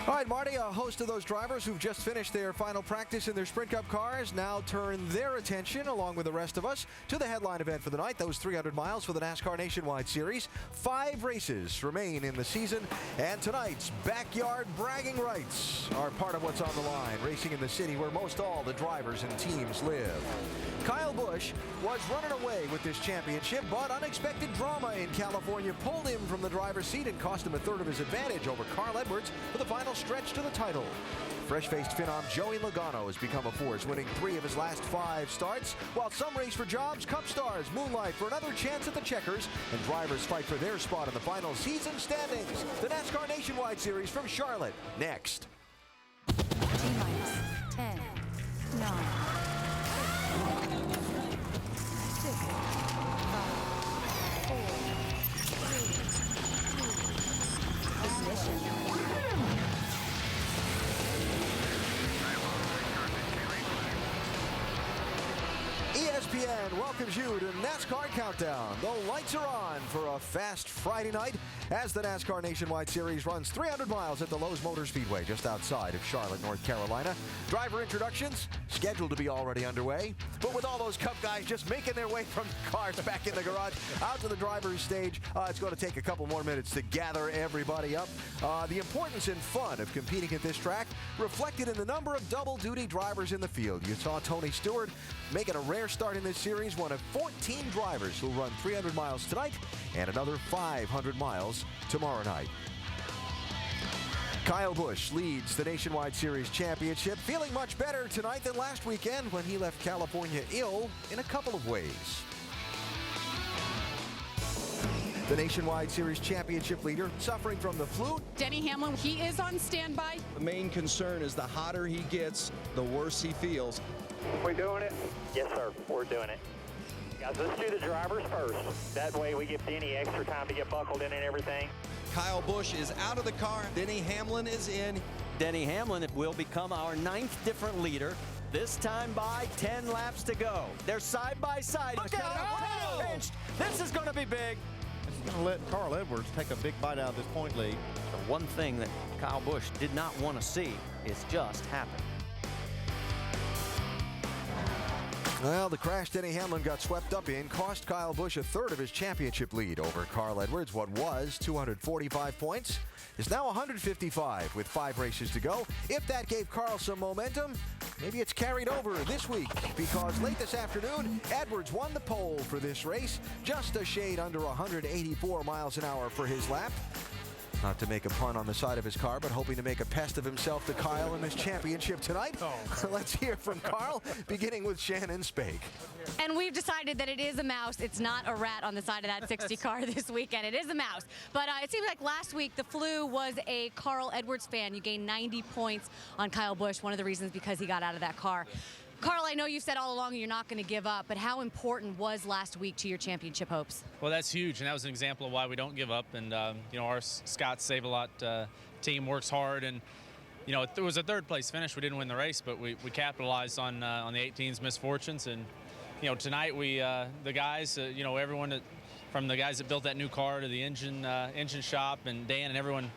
All right, Marty, a host of those drivers who've just finished their final practice in their Sprint Cup cars now turn their attention, along with the rest of us, to the headline event for the night, those 300 miles for the NASCAR Nationwide Series. 5 races remain in the season, and tonight's backyard bragging rights are part of what's on the line, racing in the city where most all the drivers and teams live. Kyle Busch was running away with this championship, but unexpected drama in California pulled him from the driver's seat and cost him a third of his advantage over Carl Edwards for the final stretch to the title. Fresh-faced phenom Joey Logano has become a force, winning 3 of his last 5 starts, while some race for jobs, Cup stars moonlight for another chance at the checkers, and drivers fight for their spot in the final season standings. The NASCAR Nationwide Series from Charlotte, next. T-minus 10, 9, 6, 5, 4, 3, 2, ignition. ESPN welcomes you to NASCAR Countdown. The lights are on for a fast Friday night as the NASCAR Nationwide Series runs 300 miles at the Lowe's Motor Speedway just outside of Charlotte, North Carolina. Driver introductions scheduled to be already underway, but with all those Cup guys just making their way from cars back in the garage out to the driver's stage, it's going to take a couple more minutes to gather everybody up. The importance and fun of competing at this track reflected in the number of double-duty drivers in the field. You saw Tony Stewart making a rare start in this series, one of 14 drivers who'll run 300 miles tonight and another 500 miles tomorrow night. Kyle Busch leads the Nationwide Series Championship, feeling much better tonight than last weekend when he left California ill in a couple of ways. The Nationwide Series Championship leader suffering from the flu. Denny Hamlin, he is on standby. The main concern is the hotter he gets, the worse he feels. We doing it? Yes, sir. We're doing it. Guys, let's do the drivers first. That way we give Denny extra time to get buckled in and everything. Kyle Busch is out of the car. Denny Hamlin is in. Denny Hamlin will become our 9th different leader, this time by 10 laps to go. They're side by side. Look out! Oh! This is going to be big. This is going to let Carl Edwards take a big bite out of this point lead. The one thing that Kyle Busch did not want to see is just happen. Well, the crash Denny Hamlin got swept up in cost Kyle Busch a third of his championship lead over Carl Edwards. What was 245 points is now 155 with 5 races to go. If that gave Carl some momentum, maybe it's carried over this week, because late this afternoon, Edwards won the pole for this race, just a shade under 184 miles an hour for his lap. Not to make a pun on the side of his car, but hoping to make a pest of himself to Kyle in this championship tonight. Let's hear from Carl, beginning with Shannon Spake. And we've decided that it is a mouse. It's not a rat on the side of that 60 car this weekend. It is a mouse. But it seems like last week the flu was a Carl Edwards fan. You gained 90 points on Kyle Busch. One of the reasons because he got out of that car. Carl, I know you said all along you're not going to give up, but how important was last week to your championship hopes? Well, that's huge, and that was an example of why we don't give up. And, you know, our Scots save a lot. Team works hard, and, you know, it was a third-place finish. We didn't win the race, but we capitalized on the 18's misfortunes. And, you know, tonight the guys, you know, everyone from the guys that built that new car to the engine shop and Dan and everyone,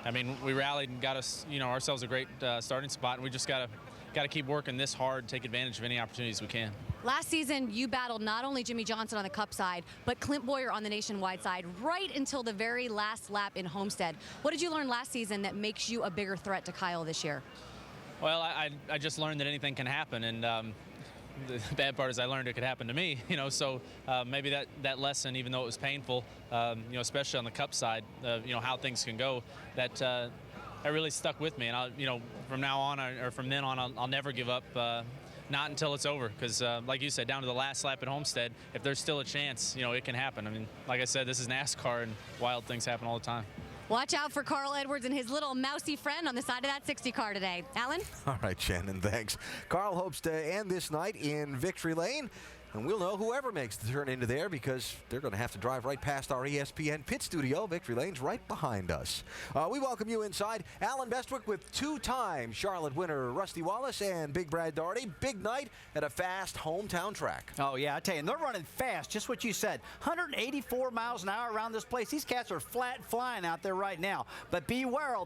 I mean, we rallied and got us, you know, ourselves a great starting spot, and we just got to keep working this hard, take advantage of any opportunities we can. Last season, you battled not only Jimmy Johnson on the Cup side, but Clint Boyer on the Nationwide side, right until the very last lap in Homestead. What did you learn last season that makes you a bigger threat to Kyle this year? Well, I just learned that anything can happen, and the bad part is I learned it could happen to me, you know, so maybe that lesson, even though it was painful, you know, especially on the Cup side, you know, how things can go, that really stuck with me. And, you know, from now on, or from then on, I'll never give up, not until it's over. Because, like you said, down to the last lap at Homestead, if there's still a chance, you know, it can happen. I mean, like I said, this is NASCAR, and wild things happen all the time. Watch out for Carl Edwards and his little mousy friend on the side of that 60 car today. Alan? All right, Shannon, thanks. Carl hopes to end this night in victory lane. and we'll know whoever makes the turn into there because they're going to have to drive right past our ESPN pit studio. Victory Lane's right behind us. We welcome you inside. Alan Bestwick with two-time Charlotte winner Rusty Wallace and Big Brad Daugherty. Big night at a fast hometown track. Oh, yeah, I tell you, and they're running fast, just what you said. 184 miles an hour around this place. These cats are flat flying out there right now. But beware,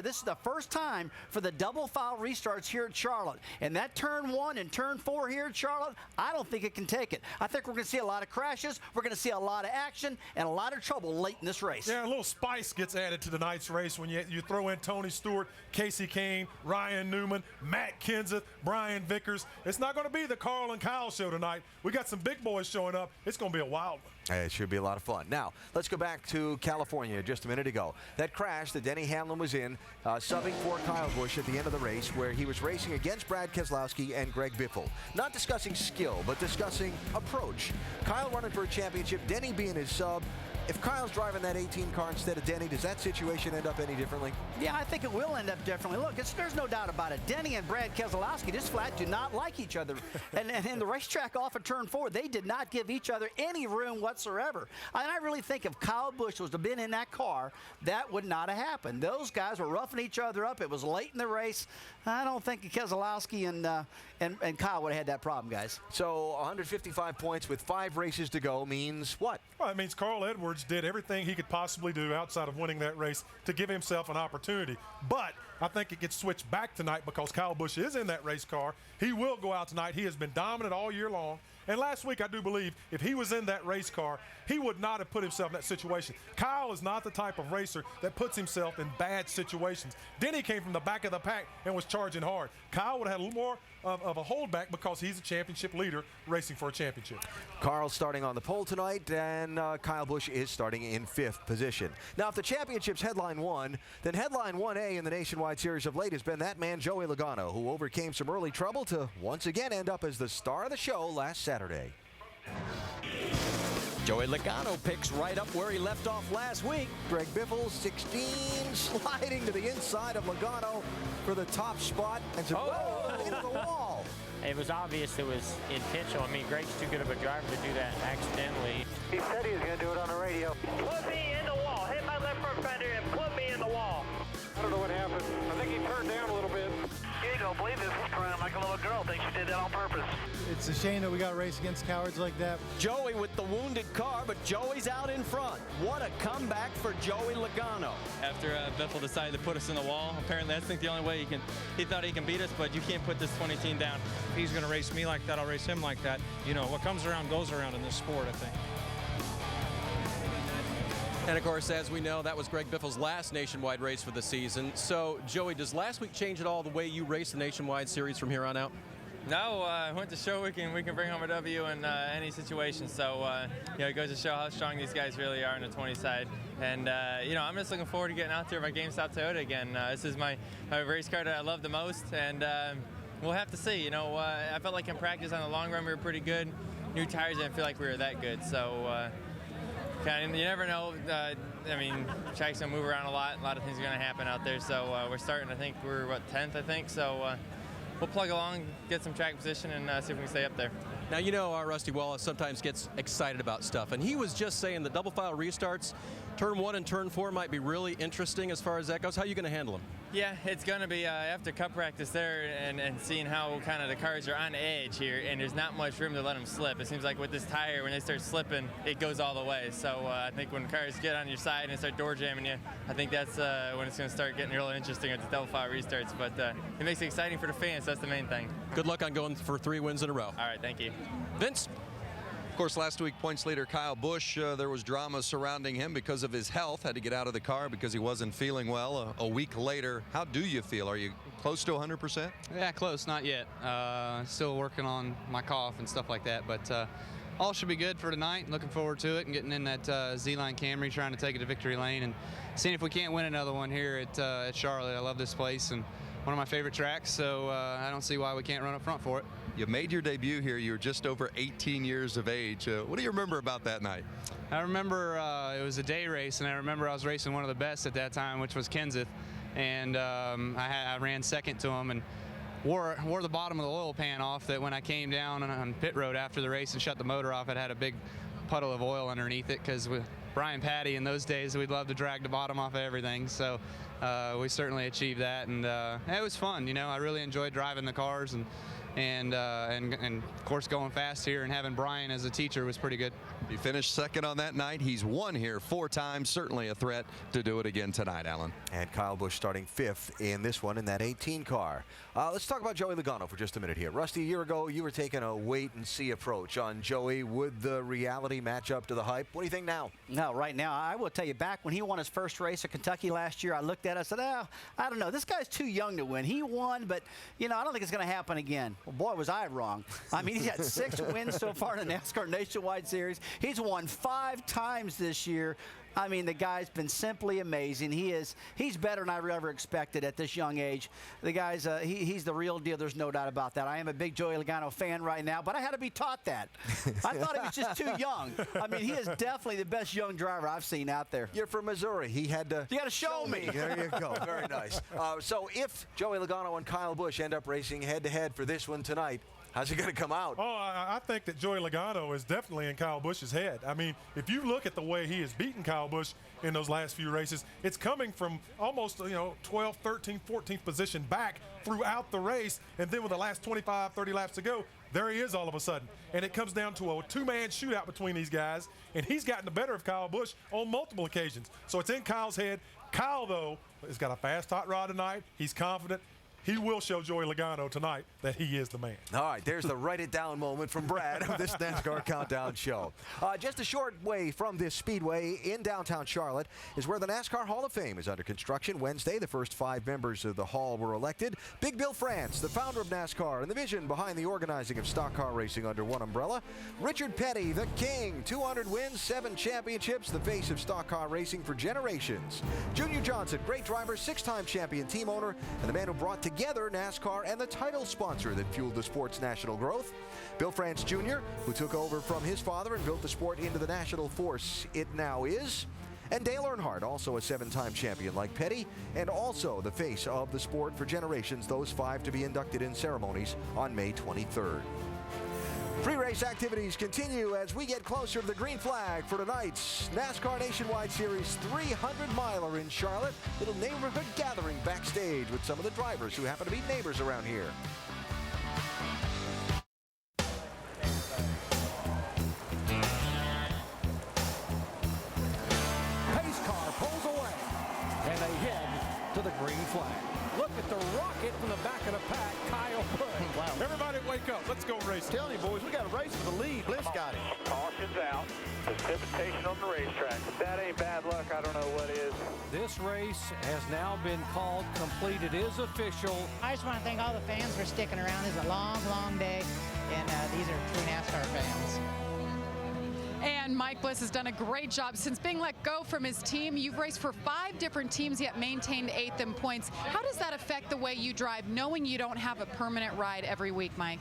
this is the first time for the double foul restarts here at Charlotte. And that turn 1 and turn 4 here at Charlotte, I don't think it can take it. I think we're going to see a lot of crashes, we're going to see a lot of action, and a lot of trouble late in this race. Yeah, a little spice gets added to tonight's race when you throw in Tony Stewart, Casey Kane, Ryan Newman, Matt Kenseth, Brian Vickers. It's not going to be the Carl and Kyle show tonight. We got some big boys showing up. It's going to be a wild one. It should be a lot of fun. Now, let's go back to California just a minute ago. That crash that Denny Hamlin was in, subbing for Kyle Busch at the end of the race, where he was racing against Brad Keselowski and Greg Biffle. Not discussing skill, but discussing approach. Kyle running for a championship, Denny being his sub. If Kyle's driving that 18 car instead of Denny, does that situation end up any differently? Yeah, I think it will end up differently. Look, there's no doubt about it. Denny and Brad Keselowski just flat do not like each other. and in the racetrack off of turn 4, they did not give each other any room whatsoever. And I really think if Kyle Busch was to have been in that car, that would not have happened. Those guys were roughing each other up. It was late in the race. I don't think Keselowski and Kyle would have had that problem, guys. So 155 points with 5 races to go means what? Well, it means Carl Edwards did everything he could possibly do outside of winning that race to give himself an opportunity. But I think it gets switched back tonight because Kyle Busch is in that race car. He will go out tonight. He has been dominant all year long. And last week, I do believe if he was in that race car, he would not have put himself in that situation. Kyle is not the type of racer that puts himself in bad situations. Denny came from the back of the pack and was charging hard. Kyle would have had a little more of a holdback because he's a championship leader racing for a championship. Carl's starting on the pole tonight, and Kyle Busch is starting in 5th position. Now, if the championship's headline 1, then headline 1A in the Nationwide Series of late has been that man, Joey Logano, who overcame some early trouble to once again end up as the star of the show last Saturday. Joey Logano picks right up where he left off last week. Greg Biffle, 16, sliding to the inside of Logano for the top spot and into the wall. It was obvious it was intentional. I mean, Greg's too good of a driver to do that accidentally. He said he was going to do it on the radio. Put me in the wall. Hit my left front fender and put me in the wall. I don't know what happened. I think he turned down a little bit. You ain't going to believe this. He's crying like a little girl. Thinks you did that on purpose. It's a shame that we got to race against cowards like that. Joey with the wounded car, but Joey's out in front. What a comeback for Joey Logano. After Biffle decided to put us in the wall, apparently that's the only way he thought he can beat us, but you can't put this 20 team down. If he's going to race me like that, I'll race him like that. You know, what comes around goes around in this sport, I think. And, of course, as we know, that was Greg Biffle's last nationwide race for the season. So, Joey, does last week change at all the way you race the Nationwide Series from here on out? No, I went to show we can bring home a W in any situation. So, it goes to show how strong these guys really are on the 20 side. And, I'm just looking forward to getting out there with my GameStop Toyota again. This is my race car that I love the most, and we'll have to see. I felt like in practice on the long run we were pretty good. New tires didn't feel like we were that good. So, you never know. Track's going to move around a lot. A lot of things are going to happen out there. So we're starting, I think we're, 10th, I think. So we'll plug along, get some track position, and see if we can stay up there. Now, our Rusty Wallace sometimes gets excited about stuff. And he was just saying the double file restarts, turn 1 and turn 4 might be really interesting as far as that goes. How are you going to handle them? Yeah, it's going to be after cup practice there and seeing how kind of the cars are on edge here, and there's not much room to let them slip. It seems like with this tire, when they start slipping, it goes all the way. So I think when cars get on your side and start door jamming you, I think that's when it's going to start getting really interesting with the double file restarts. But it makes it exciting for the fans. That's the main thing. Good luck on going for 3 wins in a row. All right, thank you. Vince? Of course, last week, points leader Kyle Busch, there was drama surrounding him because of his health. Had to get out of the car because he wasn't feeling well. A week later, how do you feel? Are you close to 100%? Yeah, close. Not yet. Still working on my cough and stuff like that. But all should be good for tonight. Looking forward to it and getting in that Z-Line Camry, trying to take it to victory lane and seeing if we can't win another one here at Charlotte. I love this place and one of my favorite tracks, so I don't see why we can't run up front for it. You made your debut here. You were just over 18 years of age. What do you remember about that night? I remember it was a day race, and I remember I was racing one of the best at that time, which was Kenseth, and I ran second to him, and wore the bottom of the oil pan off, that when I came down on pit road after the race and shut the motor off, it had a big puddle of oil underneath it, because with Brian Patty in those days, we'd love to drag the bottom off of everything. So we certainly achieved that, and it was fun. You know, I really enjoyed driving the cars, and of course going fast here, and having Brian as a teacher was pretty good. He finished second on that night. He's won here 4 times. Certainly a threat to do it again tonight, Alan. And Kyle Busch starting 5th in this one in that 18 car. Let's talk about Joey Logano for just a minute here. Rusty, a year ago, you were taking a wait-and-see approach on Joey. Would the reality match up to the hype? What do you think now? No, right now, I will tell you, back when he won his first race at Kentucky last year, I looked at it and said, oh, I don't know. This guy's too young to win. He won, but, you know, I don't think it's going to happen again. Well, boy, was I wrong. I mean, he's got 6 wins so far in the NASCAR Nationwide Series. He's won 5 times this year. I mean, the guy's been simply amazing. He's better than I ever expected at this young age. The guy's he's the real deal. There's no doubt about that. I am a big Joey Logano fan right now, but I had to be taught that. I thought he was just too young. I mean, he is definitely the best young driver I've seen out there. You're from Missouri. He had to. You got to show me. There you go. Very nice. So if Joey Logano and Kyle Busch end up racing head-to-head for this one tonight, how's he going to come out? Oh, I think that Joey Logano is definitely in Kyle Busch's head. I mean, if you look at the way he has beaten Kyle Busch in those last few races, it's coming from almost, 12th, 13th, 14th position back throughout the race. And then with the last 25, 30 laps to go, there he is all of a sudden. And it comes down to a 2-man shootout between these guys. And he's gotten the better of Kyle Busch on multiple occasions. So it's in Kyle's head. Kyle, though, has got a fast hot rod tonight. He's confident. He will show Joey Logano tonight that he is the man. All right, there's the write it down moment from Brad of this NASCAR Countdown show. Just a short way from this speedway in downtown Charlotte is where the NASCAR Hall of Fame is under construction. Wednesday, the first 5 members of the hall were elected. Big Bill France, the founder of NASCAR and the vision behind the organizing of stock car racing under one umbrella. Richard Petty, the king, 200 wins, 7 championships, the face of stock car racing for generations. Junior Johnson, great driver, 6-time champion, team owner, and the man who brought together NASCAR and the title sponsor that fueled the sport's national growth. Bill France Jr., who took over from his father and built the sport into the national force it now is. And Dale Earnhardt, also a 7-time champion like Petty, and also the face of the sport for generations, those 5 to be inducted in ceremonies on May 23rd. Pre-race activities continue as we get closer to the green flag for tonight's NASCAR Nationwide Series 300-miler in Charlotte. Little neighborhood gathering backstage with some of the drivers who happen to be neighbors around here. Pace car pulls away, and they head to the green flag. Look at the rocket from the back of the pack, Kyle Busch. Wow. Everybody wake up. Let's go racing. Tell you, boys, we got a race for the lead. Bliss got it. Caution's out. Precipitation on the racetrack. If that ain't bad luck, I don't know what is. This race has now been called complete. It is official. I just want to thank all the fans for sticking around. This is a long, long day, and these are true NASCAR fans. And Mike Bliss has done a great job. Since being let go from his team, you've raced for 5 different teams, yet maintained 8th in points. How does that affect the way you drive, knowing you don't have a permanent ride every week, Mike?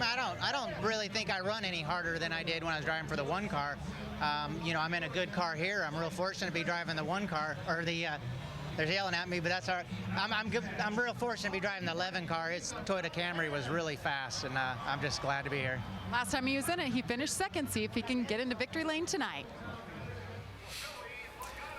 I don't really think I run any harder than I did when I was driving for the 1 car. I'm in a good car here. I'm real fortunate to be driving the 1 car, or the they're yelling at me, but that's all right. I'm real fortunate to be driving the 11 car. His Toyota Camry was really fast, and I'm just glad to be here. Last time he was in it, he finished 2nd. See if he can get into victory lane tonight.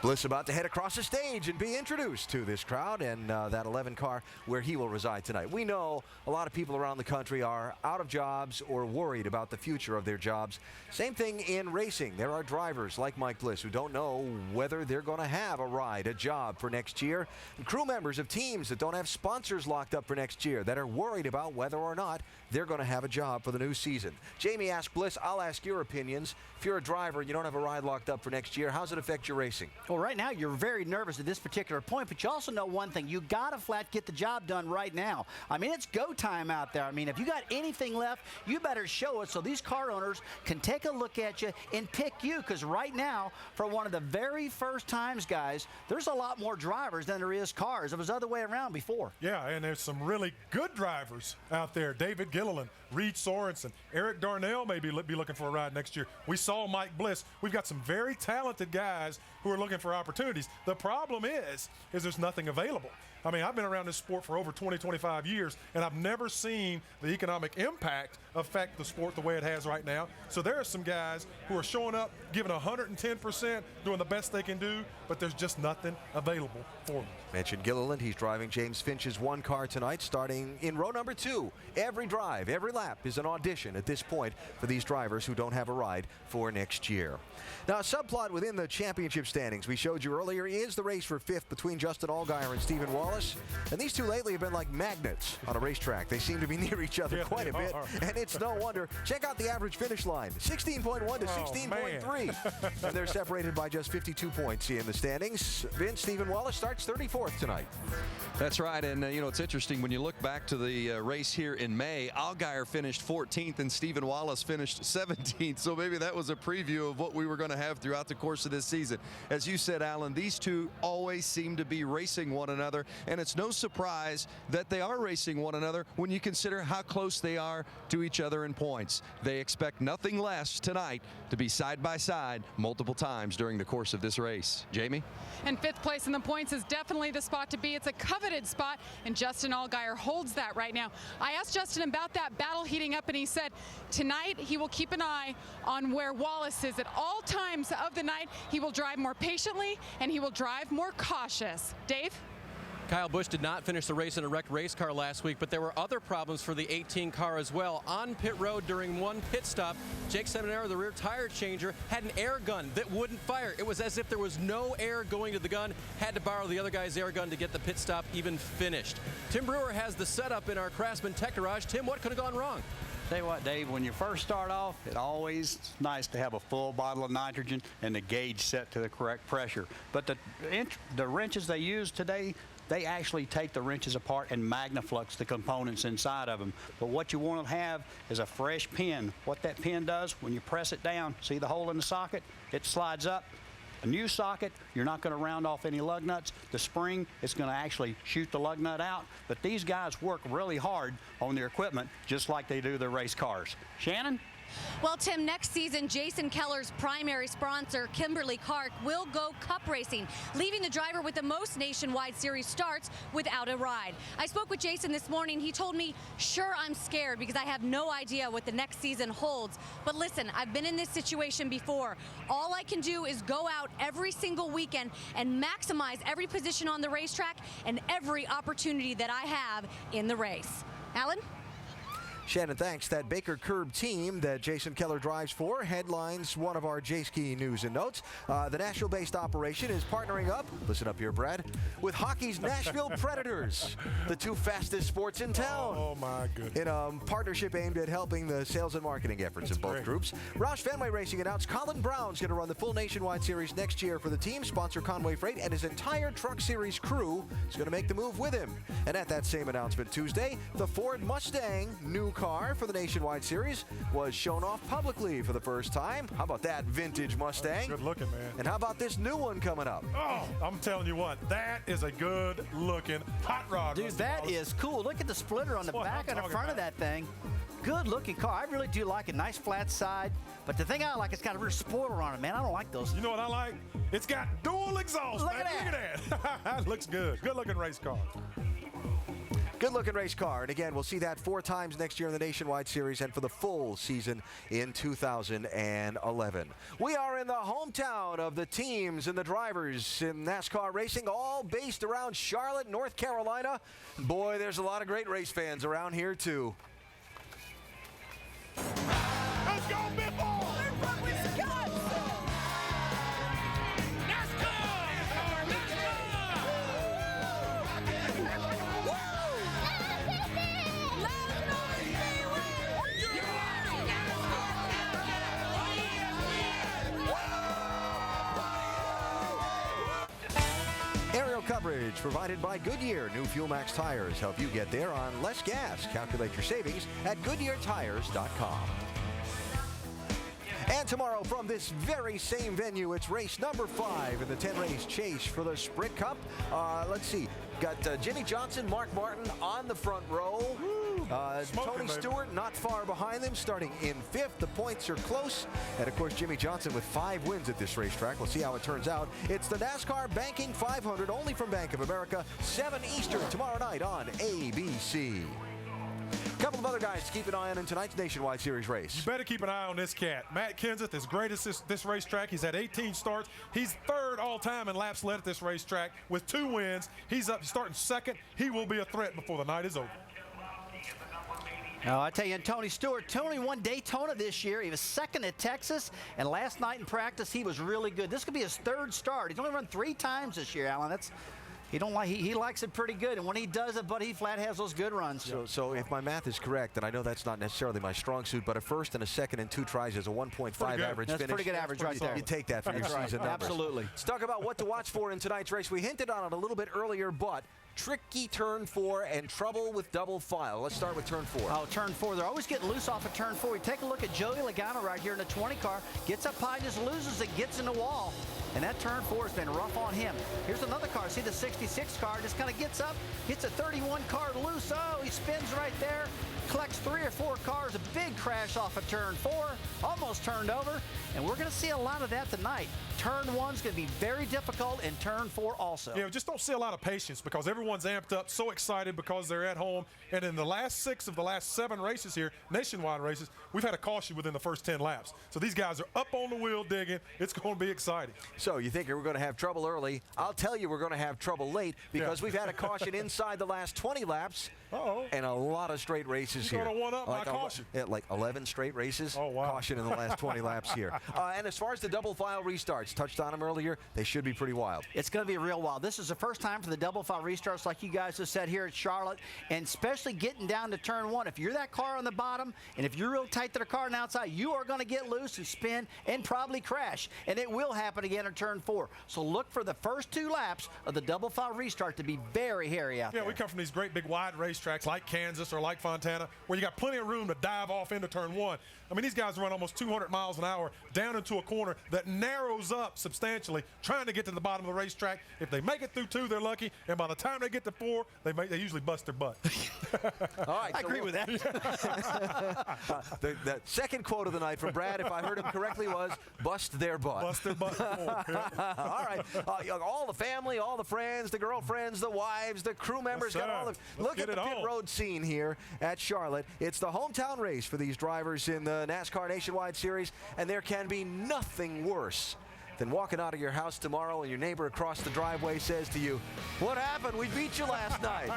Bliss about to head across the stage and be introduced to this crowd and that 11 car where he will reside tonight. We know a lot of people around the country are out of jobs or worried about the future of their jobs. Same thing in racing. There are drivers like Mike Bliss who don't know whether they're going to have a ride, a job for next year. And crew members of teams that don't have sponsors locked up for next year that are worried about whether or not they're going to have a job for the new season. Jamie asked Bliss, I'll ask your opinions. If you're a driver and you don't have a ride locked up for next year, how does it affect your racing? Well, right now you're very nervous at this particular point, but you also know one thing. You got to flat get the job done right now. I mean, it's go time out there. I mean, if you got anything left, you better show it so these car owners can take a look at you and pick you, because right now, for one of the very first times, guys, there's a lot more drivers than there is cars. It was the other way around before. Yeah, and there's some really good drivers out there. David Gilliland, Reed Sorensen, Eric Darnell may be looking for a ride next year. We saw Mike Bliss. We've got some very talented guys who are looking looking for opportunities. The problem is there's nothing available. I mean, I've been around this sport for over 20, 25 years, and I've never seen the economic impact affect the sport the way it has right now. So there are some guys who are showing up, giving 110%, doing the best they can do, but there's just nothing available for them. Mentioned Gilliland. He's driving James Finch's one car tonight, starting in row number 2. Every drive, every lap is an audition at this point for these drivers who don't have a ride for next year. Now, a subplot within the championship standings we showed you earlier is the race for 5th between Justin Allgaier and Stephen Wallace. And these two lately have been like magnets on a racetrack. They seem to be near each other quite a bit, and it's no wonder. Check out the average finish line, 16.1 to 16.3. And they're separated by just 52 points in the standings. Vince, Stephen Wallace starts 34th tonight. That's right, and you know, it's interesting when you look back to the race here in May. Allgaier finished 14th and Stephen Wallace finished 17th, so maybe that was a preview of what we were going to have throughout the course of this season. As you said, Alan, these two always seem to be racing one another, and it's no surprise that they are racing one another when you consider how close they are to each other in points. They expect nothing less tonight to be side by side multiple times during the course of this race. Jamie? And 5th place in the points is definitely the spot to be. It's a coveted spot, and Justin Allgaier holds that right now. I asked Justin about that battle heating up, and he said tonight he will keep an eye on where Wallace is at all times of the night. He will drive more patiently, and he will drive more cautious. Dave? Kyle Busch did not finish the race in a wrecked race car last week, but there were other problems for the 18 car as well. On pit road during one pit stop, Jake Seminara, the rear tire changer, had an air gun that wouldn't fire. It was as if there was no air going to the gun, had to borrow the other guy's air gun to get the pit stop even finished. Tim Brewer has the setup in our Craftsman Tech Garage. Tim, what could have gone wrong? Tell you what, Dave, when you first start off, it's always nice to have a full bottle of nitrogen and the gauge set to the correct pressure. But the wrenches they use today, they actually take the wrenches apart and magnaflux the components inside of them. But what you want to have is a fresh pin. What that pin does, when you press it down, see the hole in the socket? It slides up. A new socket, you're not going to round off any lug nuts. The spring, it's going to actually shoot the lug nut out. But these guys work really hard on their equipment, just like they do their race cars. Shannon? Well, Tim, next season, Jason Keller's primary sponsor, Kimberly-Clark, will go cup racing, leaving the driver with the most nationwide series starts without a ride. I spoke with Jason this morning. He told me, sure, I'm scared because I have no idea what the next season holds. But listen, I've been in this situation before. All I can do is go out every single weekend and maximize every position on the racetrack and every opportunity that I have in the race. Alan? Shannon, thanks. That Baker Curb team that Jason Keller drives for headlines one of our J-Ski news and notes. The Nashville-based operation is partnering up, listen up here, Brad, with hockey's Nashville Predators, the two fastest sports in town. Oh, my goodness. In a partnership aimed at helping the sales and marketing efforts of both groups. Roush Fenway Racing announced Colin Brown's going to run the full nationwide series next year for the team. Sponsor Conway Freight and his entire Truck Series crew is going to make the move with him. And at that same announcement Tuesday, the Ford Mustang new car for the Nationwide Series was shown off publicly for the first time. How about that vintage Mustang? Good looking, man. And how about this new one coming up? Oh, I'm telling you what, that is a good looking hot rod. Dude, that is cool. Look at the splitter on the back and the front of that thing. Good looking car. I really do like it. Nice flat side. But the thing I like, it's got a rear spoiler on it, man. I don't like those. You know what I like? It's got dual exhaust. Look man. at that. Look at that. Looks good. Good looking race car. Good-looking race car, and again, we'll see that 4 times next year in the Nationwide Series and for the full season in 2011. We are in the hometown of the teams and the drivers in NASCAR racing, all based around Charlotte, North Carolina. Boy, there's a lot of great race fans around here, too. Let's go, Biffle! Aerial coverage provided by Goodyear. New Fuel Max tires help you get there on less gas. Calculate your savings at GoodyearTires.com. And tomorrow from this very same venue, it's race number 5 in the 10-race chase for the Sprint Cup. Let's see. Got Jimmy Johnson, Mark Martin on the front row. Tony Stewart not far behind them, starting in 5th. The points are close. And, of course, Jimmy Johnson with 5 wins at this racetrack. We'll see how it turns out. It's the NASCAR Banking 500, only from Bank of America, 7 Eastern tomorrow night on ABC. A couple of other guys to keep an eye on in tonight's Nationwide Series race. You better keep an eye on this cat. Matt Kenseth is great at this racetrack. He's had 18 starts. He's 3rd all-time in laps led at this racetrack with 2 wins. He's up starting 2nd. He will be a threat before the night is over. I tell you, and Tony Stewart, Tony won Daytona this year. He was 2nd at Texas, and last night in practice, he was really good. This could be his 3rd start. He's only run 3 times this year, Alan. He likes it pretty good, and when he does it, Buddy Flat has those good runs. So if my math is correct, and I know that's not necessarily my strong suit, but a 1st and a 2nd and 2 tries is a 1.5 average finish. That's pretty good average right there. You take that for your season numbers. Absolutely. Let's talk about what to watch for in tonight's race. We hinted on it a little bit earlier, but tricky turn 4 and trouble with double file. Let's start with turn 4. Oh, turn 4. They're always getting loose off of turn 4. You take a look at Joey Logano right here in the 20 car. Gets up high, just loses it, gets in the wall. And that turn 4 has been rough on him. Here's another car. See the 66 car just kind of gets up, hits a 31 car loose. Oh, he spins right there. Collects 3 or 4 cars. A big crash off of turn 4. Almost turned over. And we're going to see a lot of that tonight. Turn 1's going to be very difficult, and turn 4 also. Yeah, just don't see a lot of patience because everyone's amped up, so excited because they're at home. And in the last 6 of the last 7 races here, nationwide races, we've had a caution within the first 10 laps. So these guys are up on the wheel digging. It's going to be exciting. So you think we're going to have trouble early. I'll tell you we're going to have trouble late because we've had a caution inside the last 20 laps and a lot of straight races here. You're going to one-up my caution. Like 11 straight races. Oh, wow. Caution in the last 20 laps here. And as far as the double file restarts, touched on them earlier, they should be pretty wild. It's going to be real wild. This is the first time for the double file restarts like you guys have said here at Charlotte, and especially getting down to turn 1. If you're that car on the bottom, and if you're real tight to the car on the outside, you are going to get loose and spin and probably crash. And it will happen again in turn 4. So look for the first 2 laps of the double file restart to be very hairy out there. Yeah, we come from these great big wide racetracks like Kansas or like Fontana where you got plenty of room to dive off into turn 1. I mean, these guys run almost 200 miles an hour down into a corner that narrows up substantially, trying to get to the bottom of the racetrack. If they make it through 2, they're lucky, and by the time they get to 4, they usually bust their butt. All right, I agree with that. The second quote of the night from Brad, if I heard him correctly, was bust their butt. Bust their butt. All right, all the family, all the friends, the girlfriends, the wives, the crew members, Yes, got all the. Look at the pit road scene here at Charlotte. It's the hometown race for these drivers in the NASCAR Nationwide Series, and there can be nothing worse than walking out of your house tomorrow and your neighbor across the driveway says to you, "What happened? We beat you last night."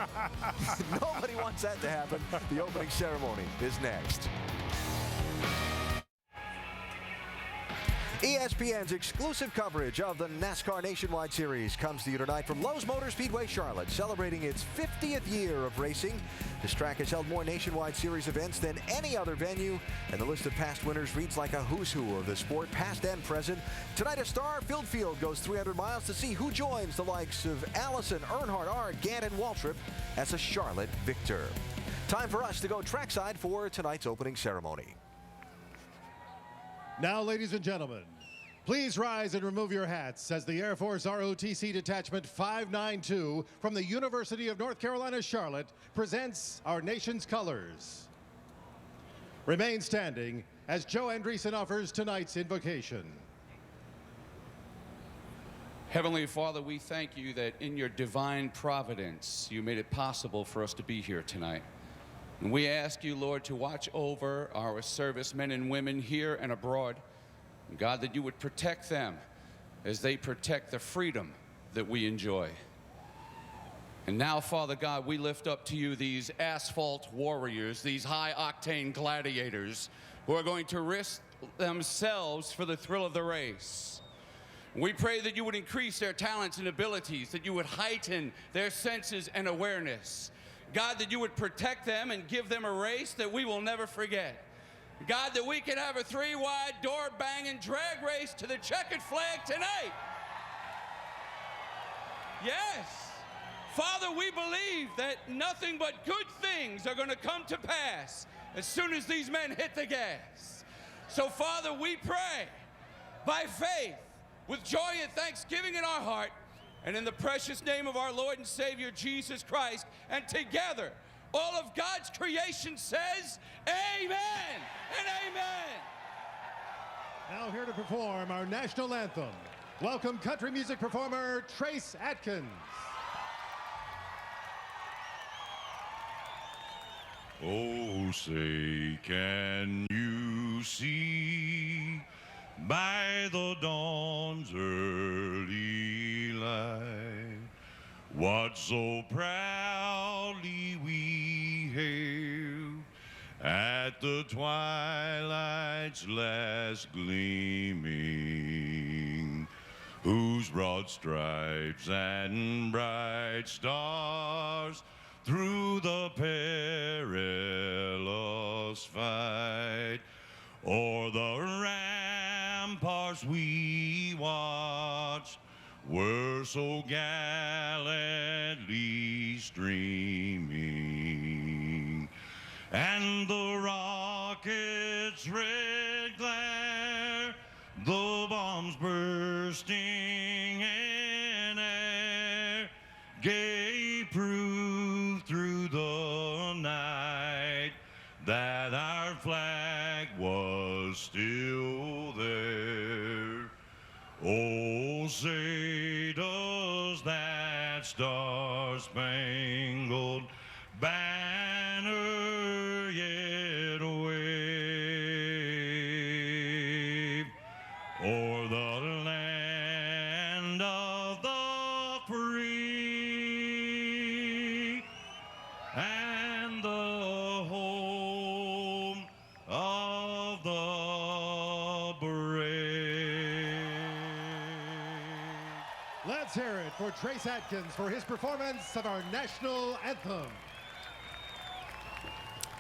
Nobody wants that to happen. The opening ceremony is next. ESPN's exclusive coverage of the NASCAR Nationwide Series comes to you tonight from Lowe's Motor Speedway Charlotte, celebrating its 50th year of racing. This track has held more Nationwide Series events than any other venue, and the list of past winners reads like a who's who of the sport, past and present. Tonight, a star-filled field goes 300 miles to see who joins the likes of Allison, Earnhardt, Ard, Gant, and Waltrip as a Charlotte victor. Time for us to go trackside for tonight's opening ceremony. Now, ladies and gentlemen, please rise and remove your hats as the Air Force ROTC Detachment 592 from the University of North Carolina, Charlotte presents our nation's colors. Remain standing as Joe Andreessen offers tonight's invocation. Heavenly Father, we thank you that in your divine providence, you made it possible for us to be here tonight. And we ask you, Lord, to watch over our servicemen and women here and abroad. And God, that you would protect them as they protect the freedom that we enjoy. And now, Father God, we lift up to you these asphalt warriors, these high-octane gladiators who are going to risk themselves for the thrill of the race. We pray that you would increase their talents and abilities, that you would heighten their senses and awareness. God, that you would protect them and give them a race that we will never forget. God, that we can have a 3-wide, door-banging drag race to the checkered flag tonight. Yes. Father, we believe that nothing but good things are going to come to pass as soon as these men hit the gas. So, Father, we pray by faith, with joy and thanksgiving in our heart, and in the precious name of our Lord and Savior, Jesus Christ, and together, all of God's creation says, amen and amen. Now here to perform our national anthem. Welcome country music performer Trace Atkins. Oh, say, can you see by the dawn's early light what so proudly we hailed at the twilight's last gleaming, whose broad stripes and bright stars through the perilous fight o'er the ramparts we watched were so gallantly streaming, and the rocket's red glare, the bombs bursting in air, gave proof through the night that our flag was still there. Oh, say does that star-spangled banner yet wave o'er the land of the free and the home of the brave? Let's hear it for Trace Atkins for his performance of our national anthem.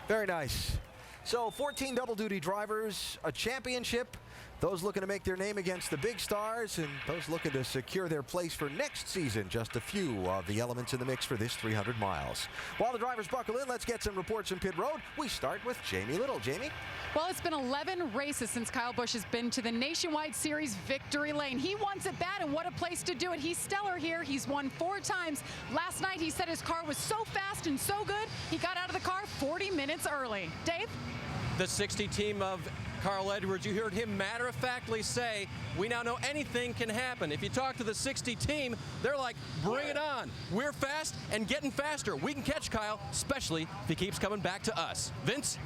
Very nice. So 14 double-duty drivers, a championship, those looking to make their name against the big stars, and those looking to secure their place for next season. Just a few of the elements in the mix for this 300 miles. While the drivers buckle in, let's get some reports from pit road. We start with Jamie Little. Jamie? Well, it's been 11 races since Kyle Busch has been to the Nationwide Series victory lane. He wants it bad, and what a place to do it. He's stellar here. He's won 4 times. Last night, he said his car was so fast and so good, he got out of the car 40 minutes early. Dave? The 60 team of Carl Edwards, you heard him matter-of-factly say, we now know anything can happen. If you talk to the 60 team, they're like, bring it on. We're fast and getting faster. We can catch Kyle, especially if he keeps coming back to us. Vince?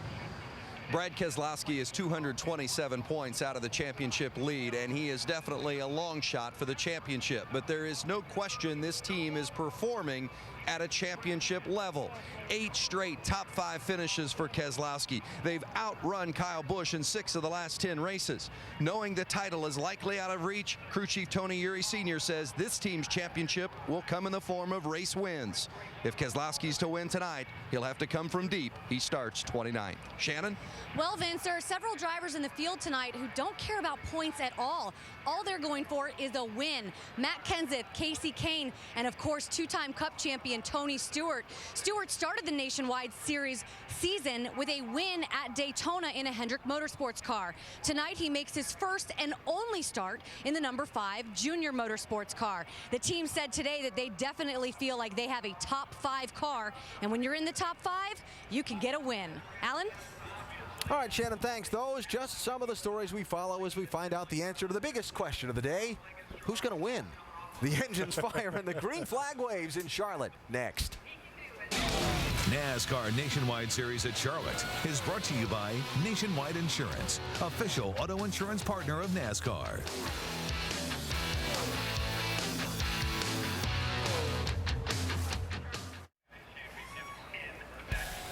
Brad Keselowski is 227 points out of the championship lead, and he is definitely a long shot for the championship. But there is no question this team is performing at a championship level. 8 straight top 5 finishes for Keselowski. They've outrun Kyle Busch in 6 of the last 10 races. Knowing the title is likely out of reach, crew chief Tony Eury Sr. says this team's championship will come in the form of race wins. If Keselowski's to win tonight, he'll have to come from deep. He starts 29th. Shannon? Well, Vince, there are several drivers in the field tonight who don't care about points at all. All they're going for is a win. Matt Kenseth, Casey Kane, and of course, 2-time Cup champion Tony Stewart. Stewart started the Nationwide Series season with a win at Daytona in a Hendrick Motorsports car. Tonight, he makes his first and only start in the number 5 Junior Motorsports car. The team said today that they definitely feel like they have a top 5 car, and when you're in the top 5, you can get a win. Alan? All right, Shannon, thanks. Those just some of the stories we follow as we find out the answer to the biggest question of the day. Who's going to win? The engines fire and the green flag waves in Charlotte. Next. NASCAR Nationwide Series at Charlotte is brought to you by Nationwide Insurance, official auto insurance partner of NASCAR.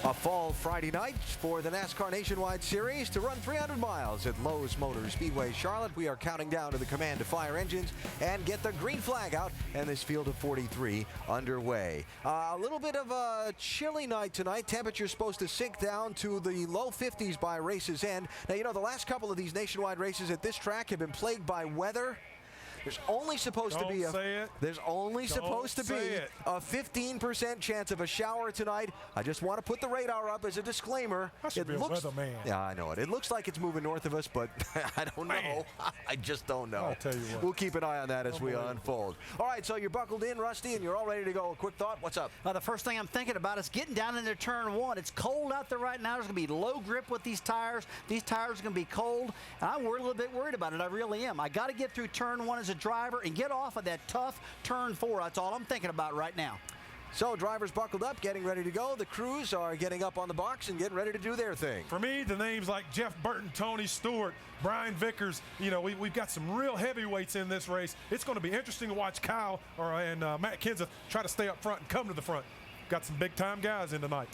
A fall Friday night for the NASCAR Nationwide Series to run 300 miles at Lowe's Motor Speedway, Charlotte. We are counting down to the command to fire engines and get the green flag out, and this field of 43 underway. A little bit of a chilly night tonight. Temperature's supposed to sink down to the low 50s by race's end. Now, you know, the last couple of these nationwide races at this track have been plagued by weather. There's only supposed to be a 15% chance of a shower tonight. I just want to put the radar up as a disclaimer. I should be a weatherman. Yeah, I know it. It looks like it's moving north of us, but I don't know. I just don't know. I'll tell you what. We'll keep an eye on that as we unfold. All right, so you're buckled in, Rusty, and you're all ready to go. A quick thought. What's up? The first thing I'm thinking about is getting down into turn 1. It's cold out there right now. There's going to be low grip with these tires. These tires are going to be cold. And I'm a little bit worried about it. I really am. I got to get through turn 1 as a driver and get off of that tough turn 4. That's all I'm thinking about right now. So drivers buckled up, getting ready to go. The crews are getting up on the box and getting ready to do their thing. For me, the names like Jeff Burton, Tony Stewart, Brian Vickers, we've got some real heavyweights in this race. It's going to be interesting to watch Kyle and Matt Kenseth try to stay up front and come to the front. Got some big-time guys in tonight.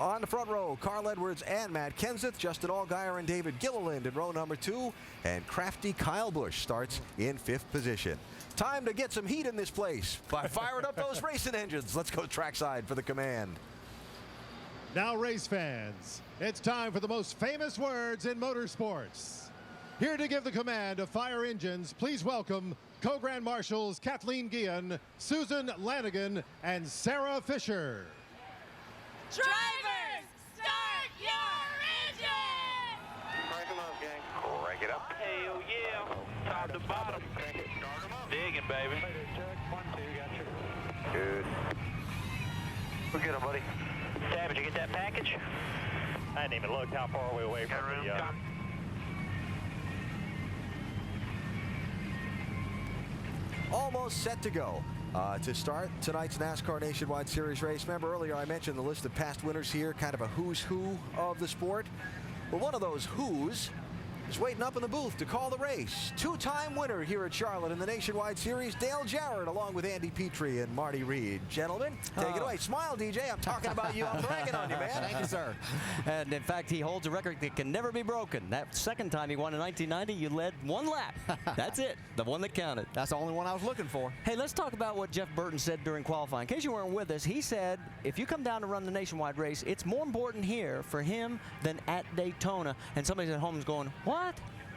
On the front row, Carl Edwards and Matt Kenseth, Justin Allgaier and David Gilliland in row number 2, and crafty Kyle Busch starts in 5th position. Time to get some heat in this place by firing up those racing engines. Let's go trackside for the command. Now, race fans, it's time for the most famous words in motorsports. Here to give the command of fire engines, please welcome Co-Grand Marshals Kathleen Guillen, Susan Lanigan, and Sarah Fisher. Drivers, start your engine! Crank them up, gang. Crank it up. Hell yeah. Top to bottom. Crank it. Start them up. Digging, baby. 1, 2, gotcha. Good. We're good, buddy. Dad, did you get that package? I hadn't even looked how far we were away from the... Almost set to go. To start tonight's NASCAR Nationwide Series race. Remember earlier I mentioned the list of past winners here, kind of a who's who of the sport. Well, one of those who's is waiting up in the booth to call the race. Two-time winner here at Charlotte in the Nationwide Series, Dale Jarrett, along with Andy Petrie and Marty Reed. Gentlemen, take it away. Smile, DJ. I'm talking about you. I'm bragging on you, man. Thank you, sir. And, in fact, he holds a record that can never be broken. That second time he won in 1990, you led 1 lap. That's it, the one that counted. That's the only one I was looking for. Hey, let's talk about what Jeff Burton said during qualifying. In case you weren't with us, he said if you come down to run the Nationwide race, it's more important here for him than at Daytona. And somebody at home is going, what?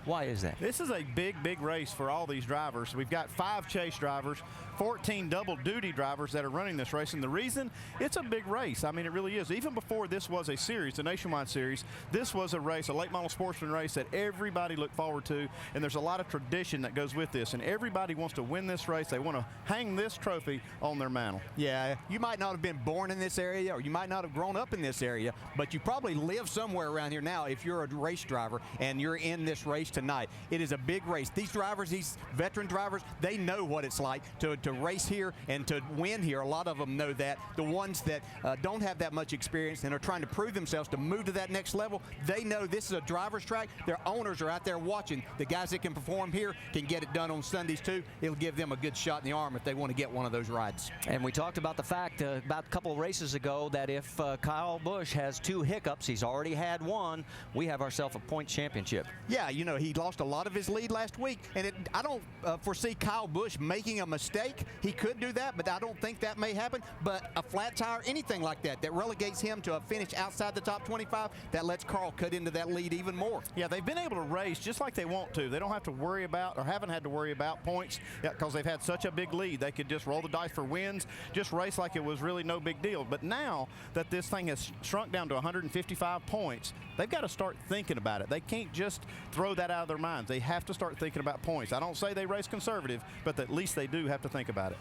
Why is that? This is a big race for all these drivers. We've got 5 chase drivers, 14 double-duty drivers that are running this race. And the reason, it's a big race. I mean, it really is. Even before this was a series, the Nationwide Series, this was a race, a late model sportsman race that everybody looked forward to. And there's a lot of tradition that goes with this. And everybody wants to win this race. They want to hang this trophy on their mantle. Yeah, you might not have been born in this area, or you might not have grown up in this area, but you probably live somewhere around here now if you're a race driver and you're in this race tonight. It is a big race. These drivers, these veteran drivers, they know what it's like to race here and to win here. A lot of them know that. The ones that don't have that much experience and are trying to prove themselves to move to that next level, they know this is a driver's track. Their owners are out there watching. The guys that can perform here can get it done on Sundays too. It'll give them a good shot in the arm if they want to get one of those rides. And we talked about the fact about a couple of races ago that if Kyle Busch has 2 hiccups, he's already had 1, we have ourselves a point championship. Yeah, you know, he lost a lot of his lead last week, and I don't foresee Kyle Busch making a mistake. He could do that, but I don't think that may happen. But a flat tire, anything like that relegates him to a finish outside the top 25, that lets Carl cut into that lead even more. Yeah, they've been able to race just like they want to. They don't have to worry about, or haven't had to worry about points because they've had such a big lead. They could just roll the dice for wins, just race like it was really no big deal. But now that this thing has shrunk down to 155 points, they've got to start thinking about it. They can't just throw that out of their minds. They have to start thinking about points. I don't say they race conservative, but at least they do have to think about it.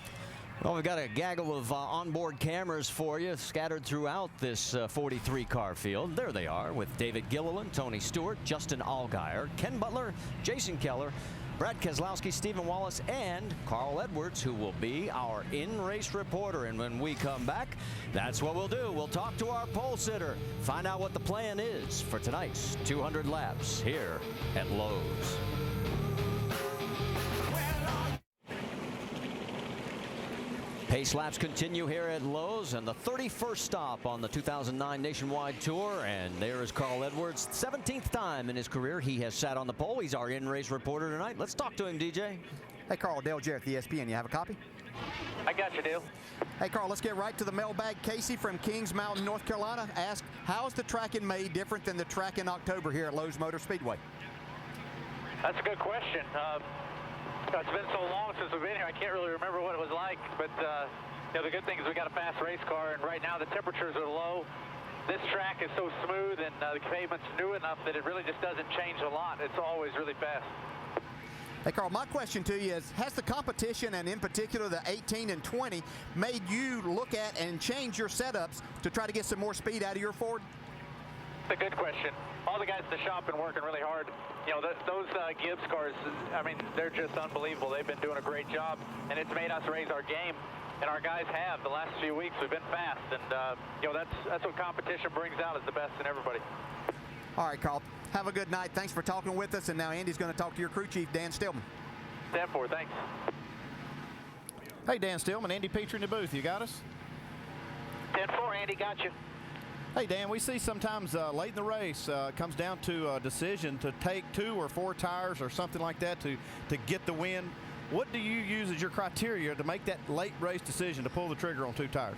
Well, we've got a gaggle of onboard cameras for you scattered throughout this 43-car field. There they are with David Gilliland, Tony Stewart, Justin Allgaier, Ken Butler, Jason Keller, Brad Keselowski, Stephen Wallace, and Carl Edwards, who will be our in-race reporter. And when we come back, that's what we'll do. We'll talk to our pole sitter, find out what the plan is for tonight's 200 laps here at Lowe's. Pace laps continue here at Lowe's, and the 31st stop on the 2009 Nationwide Tour. And there is Carl Edwards. 17th time in his career he has sat on the pole. He's our in-race reporter tonight. Let's talk to him, DJ. Hey, Carl, Dale Jarrett, the ESPN. You have a copy? I got you, Dale. Hey, Carl, let's get right to the mailbag. Casey from Kings Mountain, North Carolina, asked, how is the track in May different than the track in October here at Lowe's Motor Speedway? That's a good question. It's been so long since we've been here, I can't really remember what it was like, but you know, the good thing is we got a fast race car, and right now the temperatures are low. This track is so smooth, and the pavement's new enough that it really just doesn't change a lot. It's always really fast. Hey, Carl, my question to you is, has the competition, and in particular the 18 and 20, made you look at and change your setups to try to get some more speed out of your Ford? It's a good question. All the guys at the shop have been working really hard. You know, those Gibbs cars, I mean, they're just unbelievable. They've been doing a great job, and it's made us raise our game. And our guys have. The last few weeks we've been fast, and you know, that's what competition brings out, is the best in everybody. All right, Carl. Have a good night. Thanks for talking with us. And now Andy's going to talk to your crew chief, Dan Stillman. 10-4, thanks. Hey, Dan Stillman, Andy Petrie in the booth. You got us? 10-4, Andy, got you. Hey, Dan, we see sometimes late in the race it comes down to a decision to take 2 or 4 tires or something like that to get the win. What do you use as your criteria to make that late race decision to pull the trigger on 2 tires?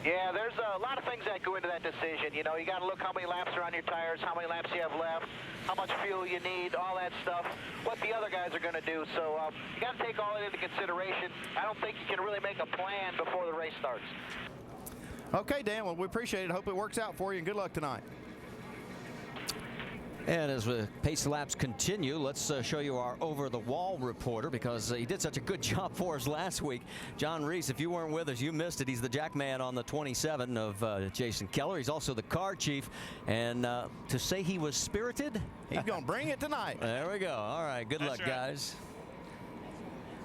Yeah, there's a lot of things that go into that decision. You know, you got to look how many laps are on your tires, how many laps you have left, how much fuel you need, all that stuff, what the other guys are going to do. So you got to take all that into consideration. I don't think you can really make a plan before the race starts. Okay, Dan, well, we appreciate it. Hope it works out for you, and good luck tonight. And as the pace laps continue, let's show you our over-the-wall reporter, because he did such a good job for us last week. John Reese, if you weren't with us, you missed it. He's the jack man on the 27 of Jason Keller. He's also the car chief. And to say he was spirited? He's going to bring it tonight. There we go. All right, good luck, guys.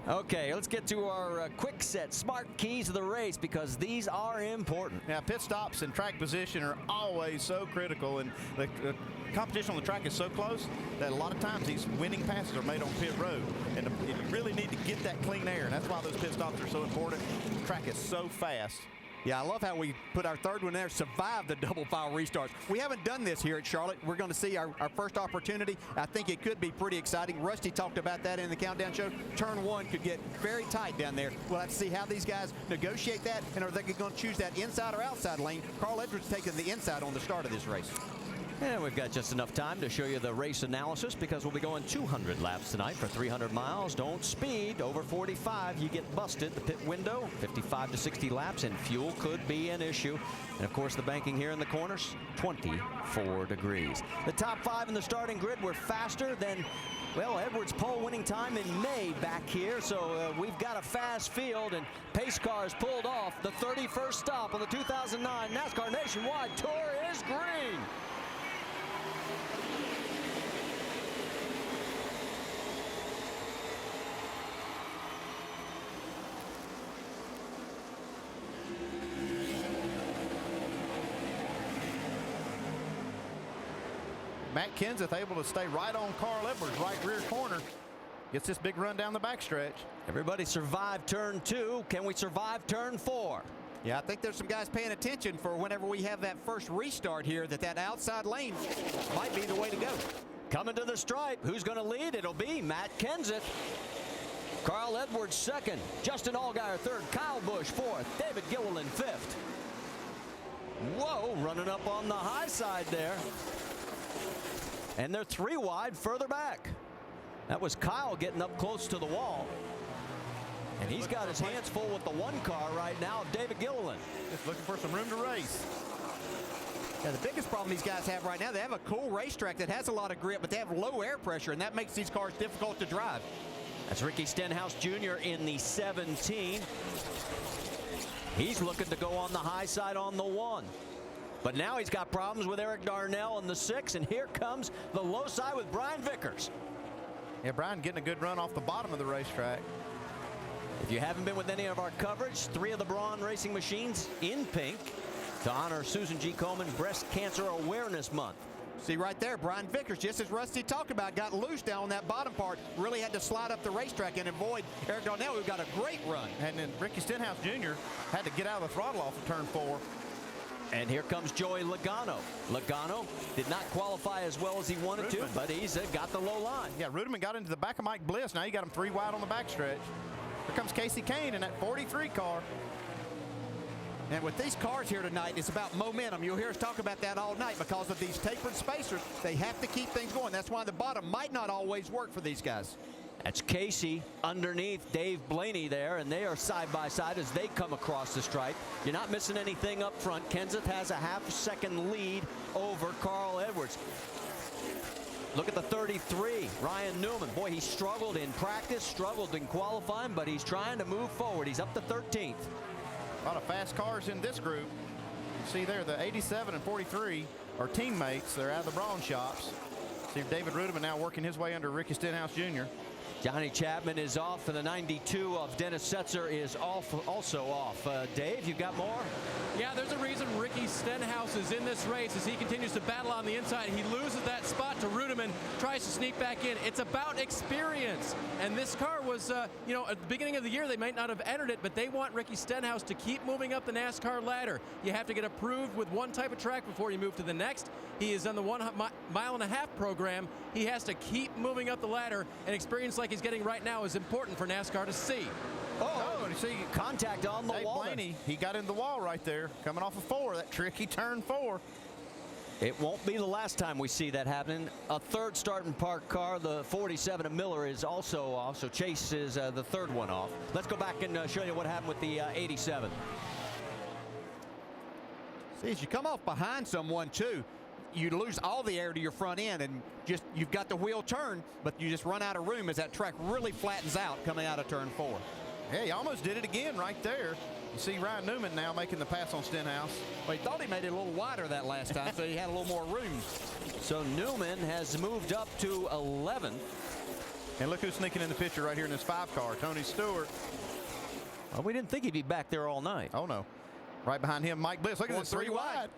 Okay, let's get to our quick set smart keys of the race, because these are important. Yeah, pit stops and track position are always so critical, and the competition on the track is so close that a lot of times these winning passes are made on pit road, and you really need to get that clean air, and that's why those pit stops are so important. The track is so fast. Yeah, I love how we put our third one there, survive the double file restarts. We haven't done this here at Charlotte. We're going to see our first opportunity. I think it could be pretty exciting. Rusty talked about that in the countdown show. Turn 1 could get very tight down there. We'll have to see how these guys negotiate that, and are they going to choose that inside or outside lane. Carl Edwards taking the inside on the start of this race. And we've got just enough time to show you the race analysis, because we'll be going 200 laps tonight for 300 miles. Don't speed. Over 45, you get busted. The pit window, 55 to 60 laps, and fuel could be an issue. And, of course, the banking here in the corners, 24 degrees. The top 5 in the starting grid were faster than, well, Edwards' pole winning time in May back here. So we've got a fast field, and pace cars pulled off. The 31st stop on the 2009 NASCAR Nationwide Tour is green. Matt Kenseth able to stay right on Carl Edwards, right rear corner. Gets this big run down the backstretch. Everybody survived turn 2. Can we survive turn 4? Yeah, I think there's some guys paying attention for whenever we have that first restart here, that outside lane might be the way to go. Coming to the stripe. Who's going to lead? It'll be Matt Kenseth. Carl Edwards second. Justin Allgaier third. Kyle Busch fourth. David Gilliland fifth. Whoa, running up on the high side there. And they're 3 wide further back. That was Kyle getting up close to the wall. And he's got his hands full with the 1 car right now, David Gilliland. Just looking for some room to race. Yeah, the biggest problem these guys have right now, they have a cool racetrack that has a lot of grip, but they have low air pressure, and that makes these cars difficult to drive. That's Ricky Stenhouse Jr. in the 17. He's looking to go on the high side on the 1. But now he's got problems with Eric Darnell in the 6, and here comes the low side with Brian Vickers. Yeah, Brian getting a good run off the bottom of the racetrack. If you haven't been with any of our coverage, 3 of the Braun Racing machines in pink to honor Susan G. Komen Breast Cancer Awareness Month. See right there, Brian Vickers, just as Rusty talked about, got loose down on that bottom part, really had to slide up the racetrack and avoid Eric Darnell, who got a great run. And then Ricky Stenhouse Jr. had to get out of the throttle off of turn 4. And here comes Joey Logano. Logano did not qualify as well as he wanted to, but he's got the low line. Yeah, Rudeman got into the back of Mike Bliss. Now you got him 3 wide on the backstretch. Here comes Casey Kane in that 43 car. And with these cars here tonight, it's about momentum. You'll hear us talk about that all night because of these tapered spacers. They have to keep things going. That's why the bottom might not always work for these guys. That's Casey underneath Dave Blaney there, and they are side by side as they come across the stripe. You're not missing anything up front. Kenseth has a half-second lead over Carl Edwards. Look at the 33, Ryan Newman. Boy, he struggled in practice, struggled in qualifying, but he's trying to move forward. He's up to 13th. A lot of fast cars in this group. You see there, the 87 and 43 are teammates. They're out of the Braun shops. See David Rudiman now working his way under Ricky Stenhouse Jr. Johnny Chapman is off, and the 92 of Dennis Setzer is also off. Dave, you got more? Yeah, there's a reason Ricky Stenhouse is in this race as he continues to battle on the inside. He loses that spot to Rudiman, tries to sneak back in. It's about experience. And this car was, you know, at the beginning of the year, they might not have entered it, but they want Ricky Stenhouse to keep moving up the NASCAR ladder. You have to get approved with one type of track before you move to the next. He is on the 1.5 mile program. He has to keep moving up the ladder, and experience like he's getting right now is important for NASCAR to see. Oh, and you see contact on the wall. Blaney, he got in the wall right there, coming off of 4, that tricky turn 4. It won't be the last time we see that happening. A third starting park car, the 47 of Miller, is also off, so Chase is the third one off. Let's go back and show you what happened with the 87. See, as you come off behind someone, too, you lose all the air to your front end, and just you've got the wheel turn, but you just run out of room as that track really flattens out coming out of turn 4. Yeah, he almost did it again right there. You see Ryan Newman now making the pass on Stenhouse. Well, he thought he made it a little wider that last time, so he had a little more room. So Newman has moved up to 11th. And look who's sneaking in the picture right here in this 5 car, Tony Stewart. Well, we didn't think he'd be back there all night. Oh, no. Right behind him, Mike Bliss. Look at this 3 wide.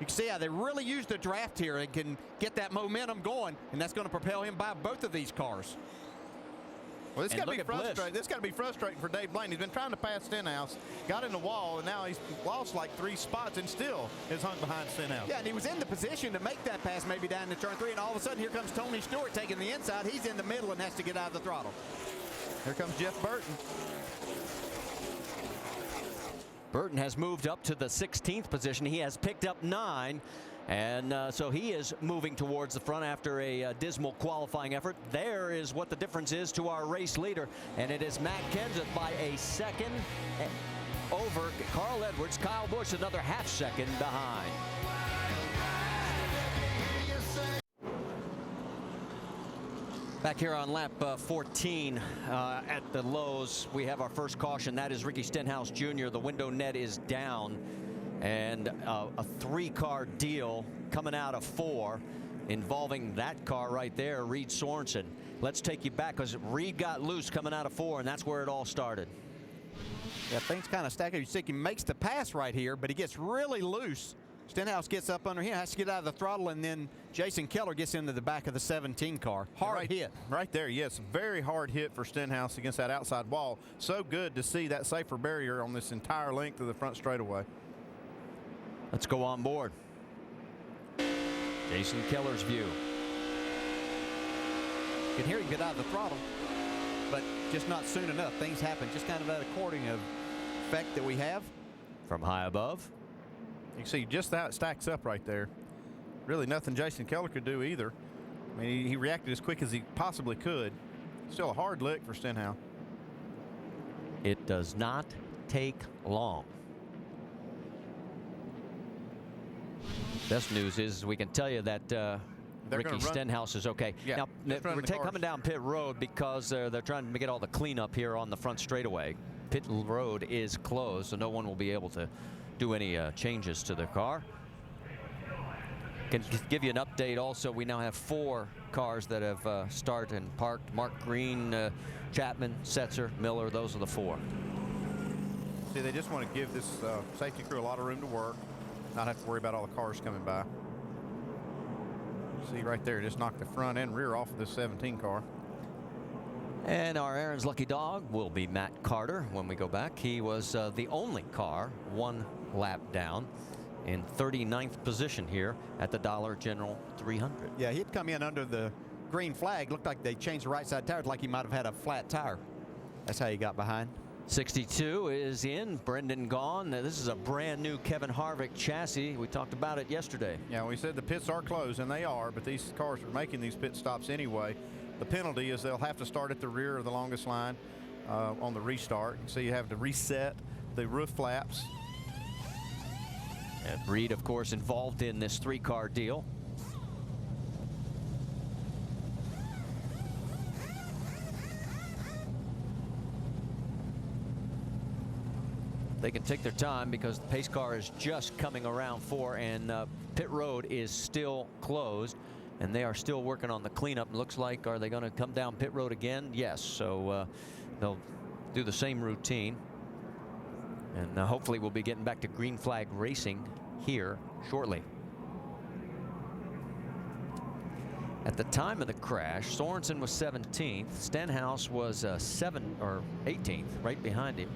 You can see how they really used the draft here and can get that momentum going, and that's going to propel him by both of these cars. Well, this got to be frustrating. This got to be frustrating for Dave Blaney. He's been trying to pass Stenhouse, got in the wall, and now he's lost like 3 spots and still is hung behind Stenhouse. Yeah, and he was in the position to make that pass maybe down to turn 3, and all of a sudden here comes Tony Stewart taking the inside. He's in the middle and has to get out of the throttle. Here comes Jeff Burton. Burton has moved up to the 16th position. He has picked up 9. And so he is moving towards the front after a dismal qualifying effort. There is what the difference is to our race leader. And it is Matt Kenseth by a second over Carl Edwards. Kyle Busch another half second behind. Back here on lap 14 at the Lowe's, we have our first caution. That is Ricky Stenhouse Jr. The window net is down. And a 3-car deal coming out of 4 involving that car right there, Reed Sorensen. Let's take you back because Reed got loose coming out of 4, and that's where it all started. Yeah, things kind of stack up. You see he makes the pass right here, but he gets really loose. Stenhouse gets up under him, has to get out of the throttle, and then Jason Keller gets into the back of the 17 car. Hard hit. Right there, yes. Very hard hit for Stenhouse against that outside wall. So good to see that safer barrier on this entire length of the front straightaway. Let's go on board. Jason Keller's view. You can hear him get out of the throttle, but just not soon enough. Things happen. Just kind of that according of effect that we have. From high above. You can see just how it stacks up right there. Really nothing Jason Keller could do either. I mean, he reacted as quick as he possibly could. Still a hard lick for Stenhouse. It does not take long. Best news is we can tell you that Ricky Stenhouse is okay. Yeah, now, we're coming down pit road because they're trying to get all the cleanup here on the front straightaway. Pit road is closed, so no one will be able to do any changes to their car. Can give you an update also. We now have 4 cars that have started and parked. Mark Green, Chapman, Setzer, Miller, those are the 4. See, they just want to give this safety crew a lot of room to work. Not have to worry about all the cars coming by. See right there, just knocked the front and rear off of this 17 car. And our Aaron's lucky dog will be Matt Carter when we go back. He was the only car 1 lap down in 39th position here at the Dollar General 300. Yeah, he'd come in under the green flag. Looked like they changed the right side tires, like he might have had a flat tire. That's how he got behind. 62 is in. Brendan gone. Now, this is a brand new Kevin Harvick chassis. We talked about it yesterday. Yeah, we said the pits are closed, and they are, but these cars are making these pit stops anyway. The penalty is they'll have to start at the rear of the longest line on the restart. So you have to reset the roof flaps. And Reed, of course, involved in this 3-car deal. They can take their time because the pace car is just coming around 4, and pit road is still closed, and they are still working on the cleanup. Looks like, are they going to come down pit road again? Yes. So they'll do the same routine, and hopefully we'll be getting back to green flag racing here shortly. At the time of the crash, Sorensen was 17th. Stenhouse was 18th, right behind him.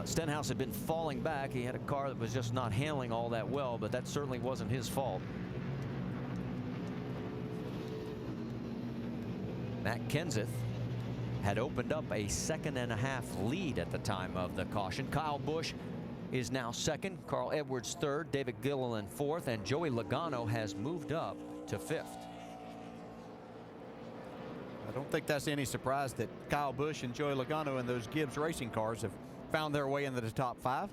Stenhouse had been falling back. He had a car that was just not handling all that well, but that certainly wasn't his fault. Matt Kenseth had opened up a 2.5-second lead at the time of the caution. Kyle Busch is now 2nd, Carl Edwards 3rd, David Gilliland 4th, and Joey Logano has moved up to 5th. I don't think that's any surprise that Kyle Busch and Joey Logano and those Gibbs racing cars have found their way into the top 5.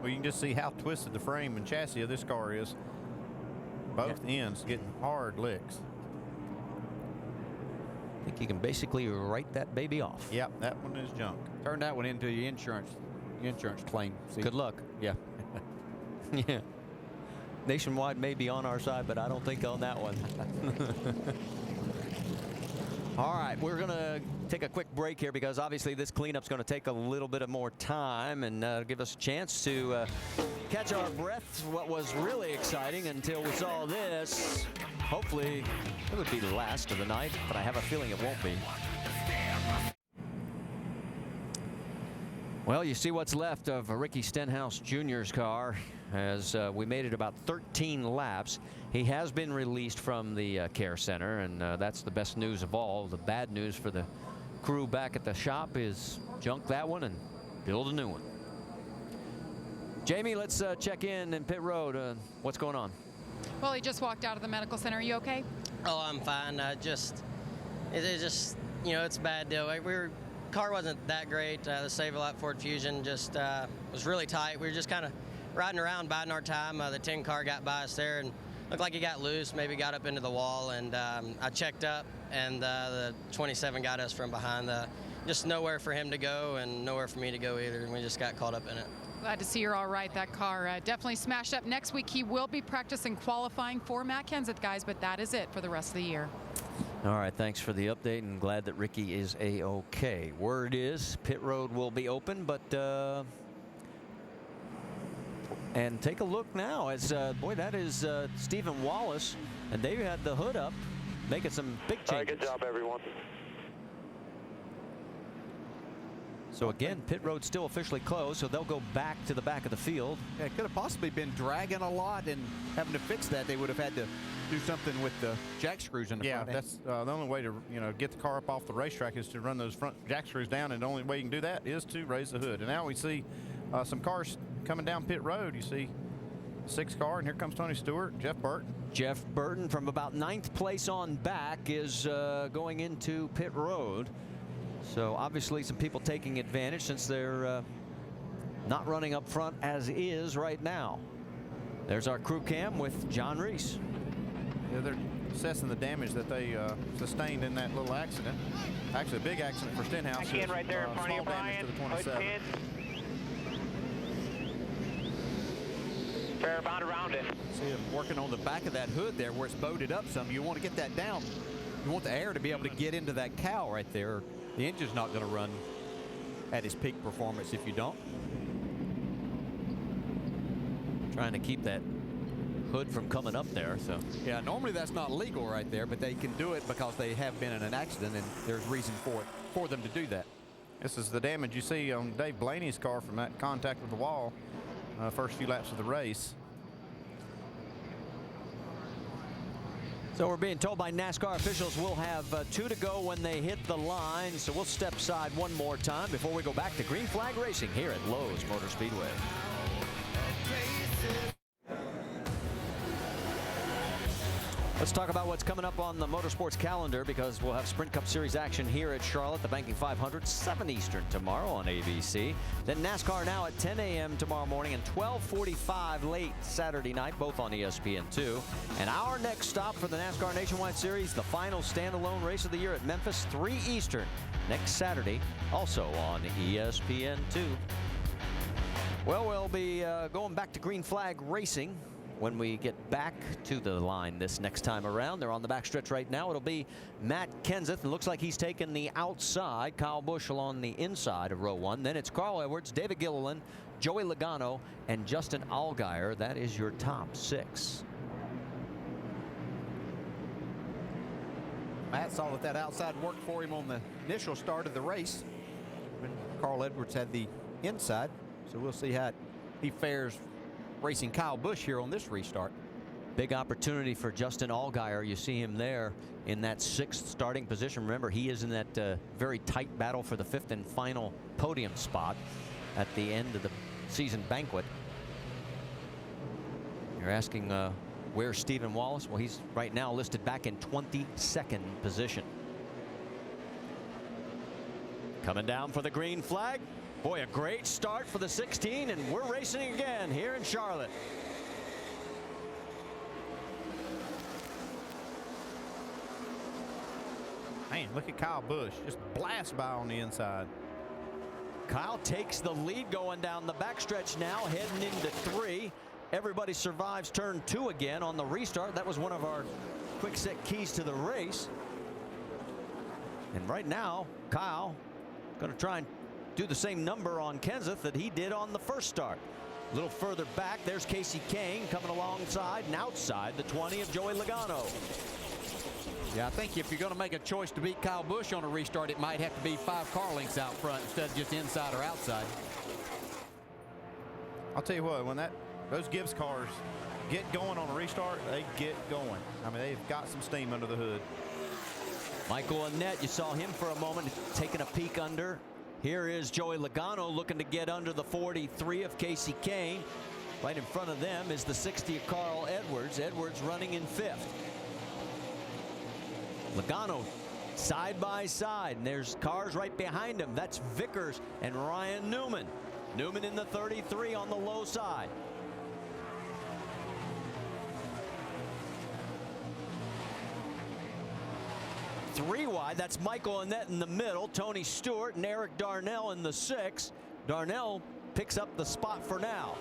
Well, you can just see how twisted the frame and chassis of this car is. Both ends getting hard licks. I think you can basically write that baby off. Yep, that one is junk. Turn that one into the insurance claim. See? Good luck. Yeah. Yeah. Nationwide may be on our side, but I don't think on that one. All right, we're going to take a quick break here because obviously this cleanup's going to take a little bit of more time and give us a chance to catch our breath. What was really exciting until we saw this. Hopefully it would be the last of the night, but I have a feeling it won't be. Well, you see what's left of Ricky Stenhouse Jr.'s car as we made it about 13 laps. He has been released from the care center, and that's the best news of all. The bad news for the crew back at the shop is junk that one and build a new one. Jamie, let's check in pit road. What's going on? Well, he just walked out of the medical center. Are you okay? Oh, I'm fine. It's just, you know, it's a bad deal. Car wasn't that great. The Save-A-Lot Ford Fusion just was really tight. We were just kind of riding around, biding our time. The 10 car got by us there and looked like he got loose, maybe got up into the wall, and I checked up, and the 27 got us from behind. Just nowhere for him to go and nowhere for me to go either, and we just got caught up in it. Glad to see you're all right. That car definitely smashed up. Next week he will be practicing qualifying for Matt Kenseth, guys, but that is it for the rest of the year. All right, thanks for the update, and glad that Ricky is A-OK. Word is pit road will be open, but and take a look now as boy, that is Stephen Wallace, and they had the hood up, making some big changes. All right, good job, everyone. So again, pit road's still officially closed, so they'll go back to the back of the field. Yeah, it could have possibly been dragging a lot, and having to fix that, they would have had to do something with the jack screws in the front. Yeah, that's the only way to get the car up off the racetrack is to run those front jack screws down, and the only way you can do that is to raise the hood. And now we see some cars coming down pit road. You see 6 car, and here comes Tony Stewart, Jeff Burton. Jeff Burton from about 9th place on back is going into pit road. So obviously some people taking advantage since they're not running up front as is right now. There's our crew cam with John Reese. Yeah, they're assessing the damage that they sustained in that little accident. Actually, a big accident for Stenhouse. Again, right there in front of you, Brian. To the 27. Fair bound around it. See him working on the back of that hood there where it's bolted up some. You want to get that down. You want the air to be able to get into that cowl right there. The engine's not going to run at its peak performance if you don't. Trying to keep that hood from coming up there. So yeah, normally that's not legal right there, but they can do it because they have been in an accident, and there's reason for them to do that. This is the damage you see on Dave Blaney's car from that contact with the wall first few laps of the race. So we're being told by NASCAR officials we'll have 2 to go when they hit the line. So we'll step aside one more time before we go back to green flag racing here at Lowe's Motor Speedway. Let's talk about what's coming up on the motorsports calendar, because we'll have Sprint Cup Series action here at Charlotte, the Banking 500, 7 Eastern tomorrow on ABC. Then NASCAR now at 10 a.m. tomorrow morning and 12:45 late Saturday night, both on ESPN2. And our next stop for the NASCAR Nationwide Series, the final standalone race of the year at Memphis, 3 Eastern next Saturday, also on ESPN2. Well, we'll be going back to green flag racing when we get back to the line this next time around. They're on the backstretch right now. It'll be Matt Kenseth. It looks like he's taken the outside. Kyle Busch along the inside of row 1. Then it's Carl Edwards, David Gilliland, Joey Logano, and Justin Allgaier. That is your top 6. Matt saw that outside worked for him on the initial start of the race when Carl Edwards had the inside. So we'll see how he fares racing Kyle Busch here on this restart. Big opportunity for Justin Allgaier. You see him there in that 6th starting position. Remember, he is in that very tight battle for the 5th and final podium spot at the end of the season banquet. You're asking where's Stephen Wallace? Well, he's right now listed back in 22nd position. Coming down for the green flag. Boy, a great start for the 16, and we're racing again here in Charlotte. Man, look at Kyle Busch. Just blast by on the inside. Kyle takes the lead going down the backstretch now, heading into 3. Everybody survives turn 2 again on the restart. That was one of our quick set keys to the race. And right now, Kyle going to try and do the same number on Kenseth that he did on the first start. A little further back, there's Casey Kane coming alongside and outside the 20 of Joey Logano. Yeah, I think if you're going to make a choice to beat Kyle Busch on a restart, it might have to be 5 car lengths out front instead of just inside or outside. I'll tell you what, when those Gibbs cars get going on a restart, they get going. I mean, they've got some steam under the hood. Michael Annett, you saw him for a moment taking a peek under. Here is Joey Logano looking to get under the 43 of Casey Kane. Right in front of them is the 60 of Carl Edwards. Edwards running in 5th. Logano side by side, and there's cars right behind him. That's Vickers and Ryan Newman. Newman in the 33 on the low side. Three wide, that's Michael Annett in the middle, Tony Stewart and Eric Darnell in the 6. Darnell picks up the spot for now.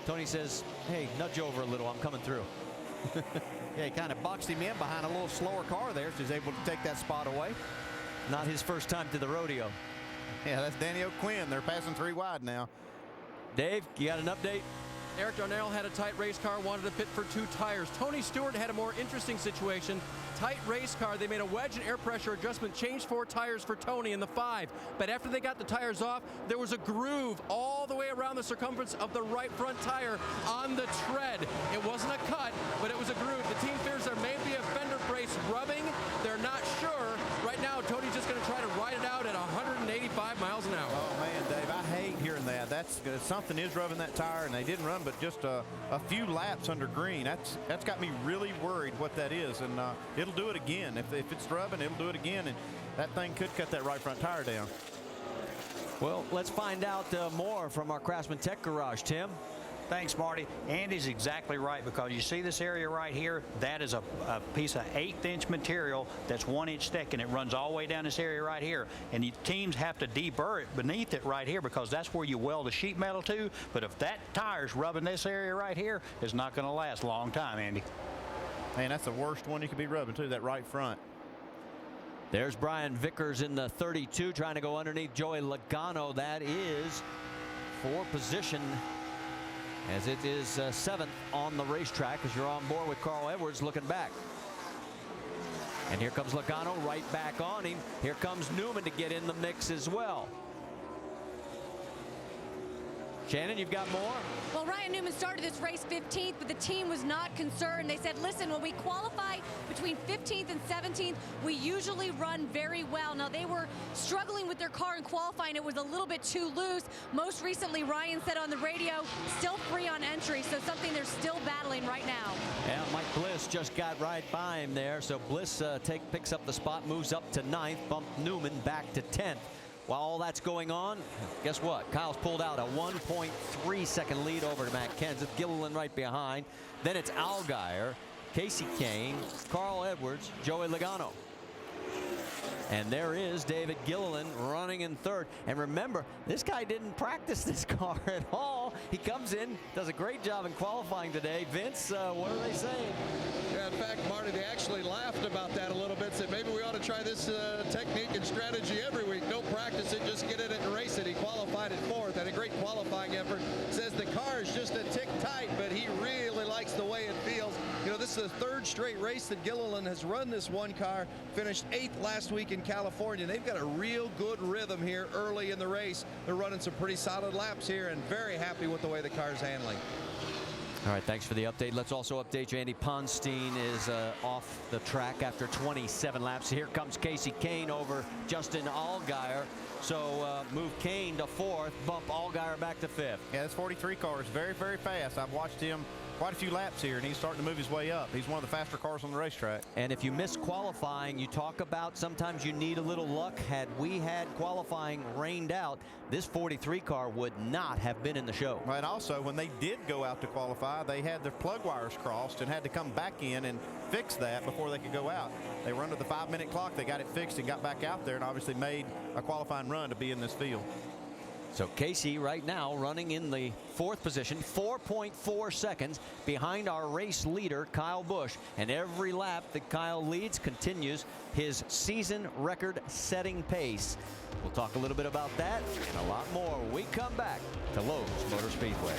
Tony says, hey, nudge over a little, I'm coming through. Yeah, he kind of boxed him in behind a little slower car there, so he's able to take that spot away. Not his first time to the rodeo. Yeah, that's Danny O'Quinn. They're passing 3 wide now. Dave, you got an update? Eric Darnell had a tight race car, wanted to pit for 2 tires. Tony Stewart had a more interesting situation. Tight race car, they made a wedge and air pressure adjustment, changed 4 tires for Tony in the 5. But after they got the tires off, there was a groove all the way around the circumference of the right front tire on the tread. It wasn't a cut, but it was a groove. The team fears there may be a fender brace rubbing. They're not sure. Right now, Tony's just going to try to ride it out at 185 miles an hour. Oh, man, Dave, I hate hearing that. That's good. Something is rubbing that tire, and they didn't run but just a few laps under green. That's got me really worried what that is, and it'll do it again. If it's rubbing, it'll do it again, and that thing could cut that right front tire down. Well, let's find out more from our Craftsman Tech Garage. Tim? Thanks, Marty. Andy's exactly right, because you see this area right here, that is a piece of 1/8-inch material that's 1-inch thick, and it runs all the way down this area right here. And the teams have to deburr it beneath it right here, because that's where you weld the sheet metal to. But if that tire's rubbing this area right here, it's not going to last a long time, Andy. Man, that's the worst one you could be rubbing to, that right front. There's Brian Vickers in the 32 trying to go underneath Joey Logano. That is for position, as it is 7th on the racetrack as you're on board with Carl Edwards looking back. And here comes Logano right back on him. Here comes Newman to get in the mix as well. Shannon, you've got more? Well, Ryan Newman started this race 15th, but the team was not concerned. They said, listen, when we qualify between 15th and 17th, we usually run very well. Now, they were struggling with their car in qualifying. It was a little bit too loose. Most recently, Ryan said on the radio, still free on entry, so something they're still battling right now. Yeah, Mike Bliss just got right by him there. So Bliss picks up the spot, moves up to 9th, bumped Newman back to 10th. While all that's going on, guess what? Kyle's pulled out a 1.3 second lead over to Matt Kenseth. Gilliland right behind. Then it's Allgaier, Casey Kane, Carl Edwards, Joey Logano. And there is David Gilliland running in 3rd. And remember, this guy didn't practice this car at all. He comes in, does a great job in qualifying today. Vince, what are they saying? Yeah, in fact, Marty, they actually laughed about that a little bit, said maybe we ought to try this technique and strategy every week. Don't practice it, just get in it and race it. He qualified at 4th, had a great qualifying effort. Says the car is just a tick tight, but he really likes the way it feels. You know, this is the 3rd straight race that Gilliland has run this one car, finished 8th last week in California. They've got a real good rhythm here early in the race. They're running some pretty solid laps here and very happy with the way the car's handling. All right, thanks for the update. Let's also update you. Andy Ponstein is off the track after 27 laps. Here comes Casey Kane over Justin Allgaier. So move Kane to 4th, bump Allgaier back to 5th. Yeah, this 43 car is very, very fast. I've watched him quite a few laps here, and he's starting to move his way up. He's one of the faster cars on the racetrack. And if you miss qualifying, you talk about sometimes you need a little luck. Had we had qualifying rained out, this 43 car would not have been in the show. And also, when they did go out to qualify, they had their plug wires crossed and had to come back in and fix that before they could go out. They were under the 5-minute clock. They got it fixed and got back out there and obviously made a qualifying run to be in this field. So Casey right now running in the 4th position, 4.4 seconds behind our race leader, Kyle Busch. And every lap that Kyle leads continues his season record setting pace. We'll talk a little bit about that and a lot more when we come back to Lowe's Motor Speedway.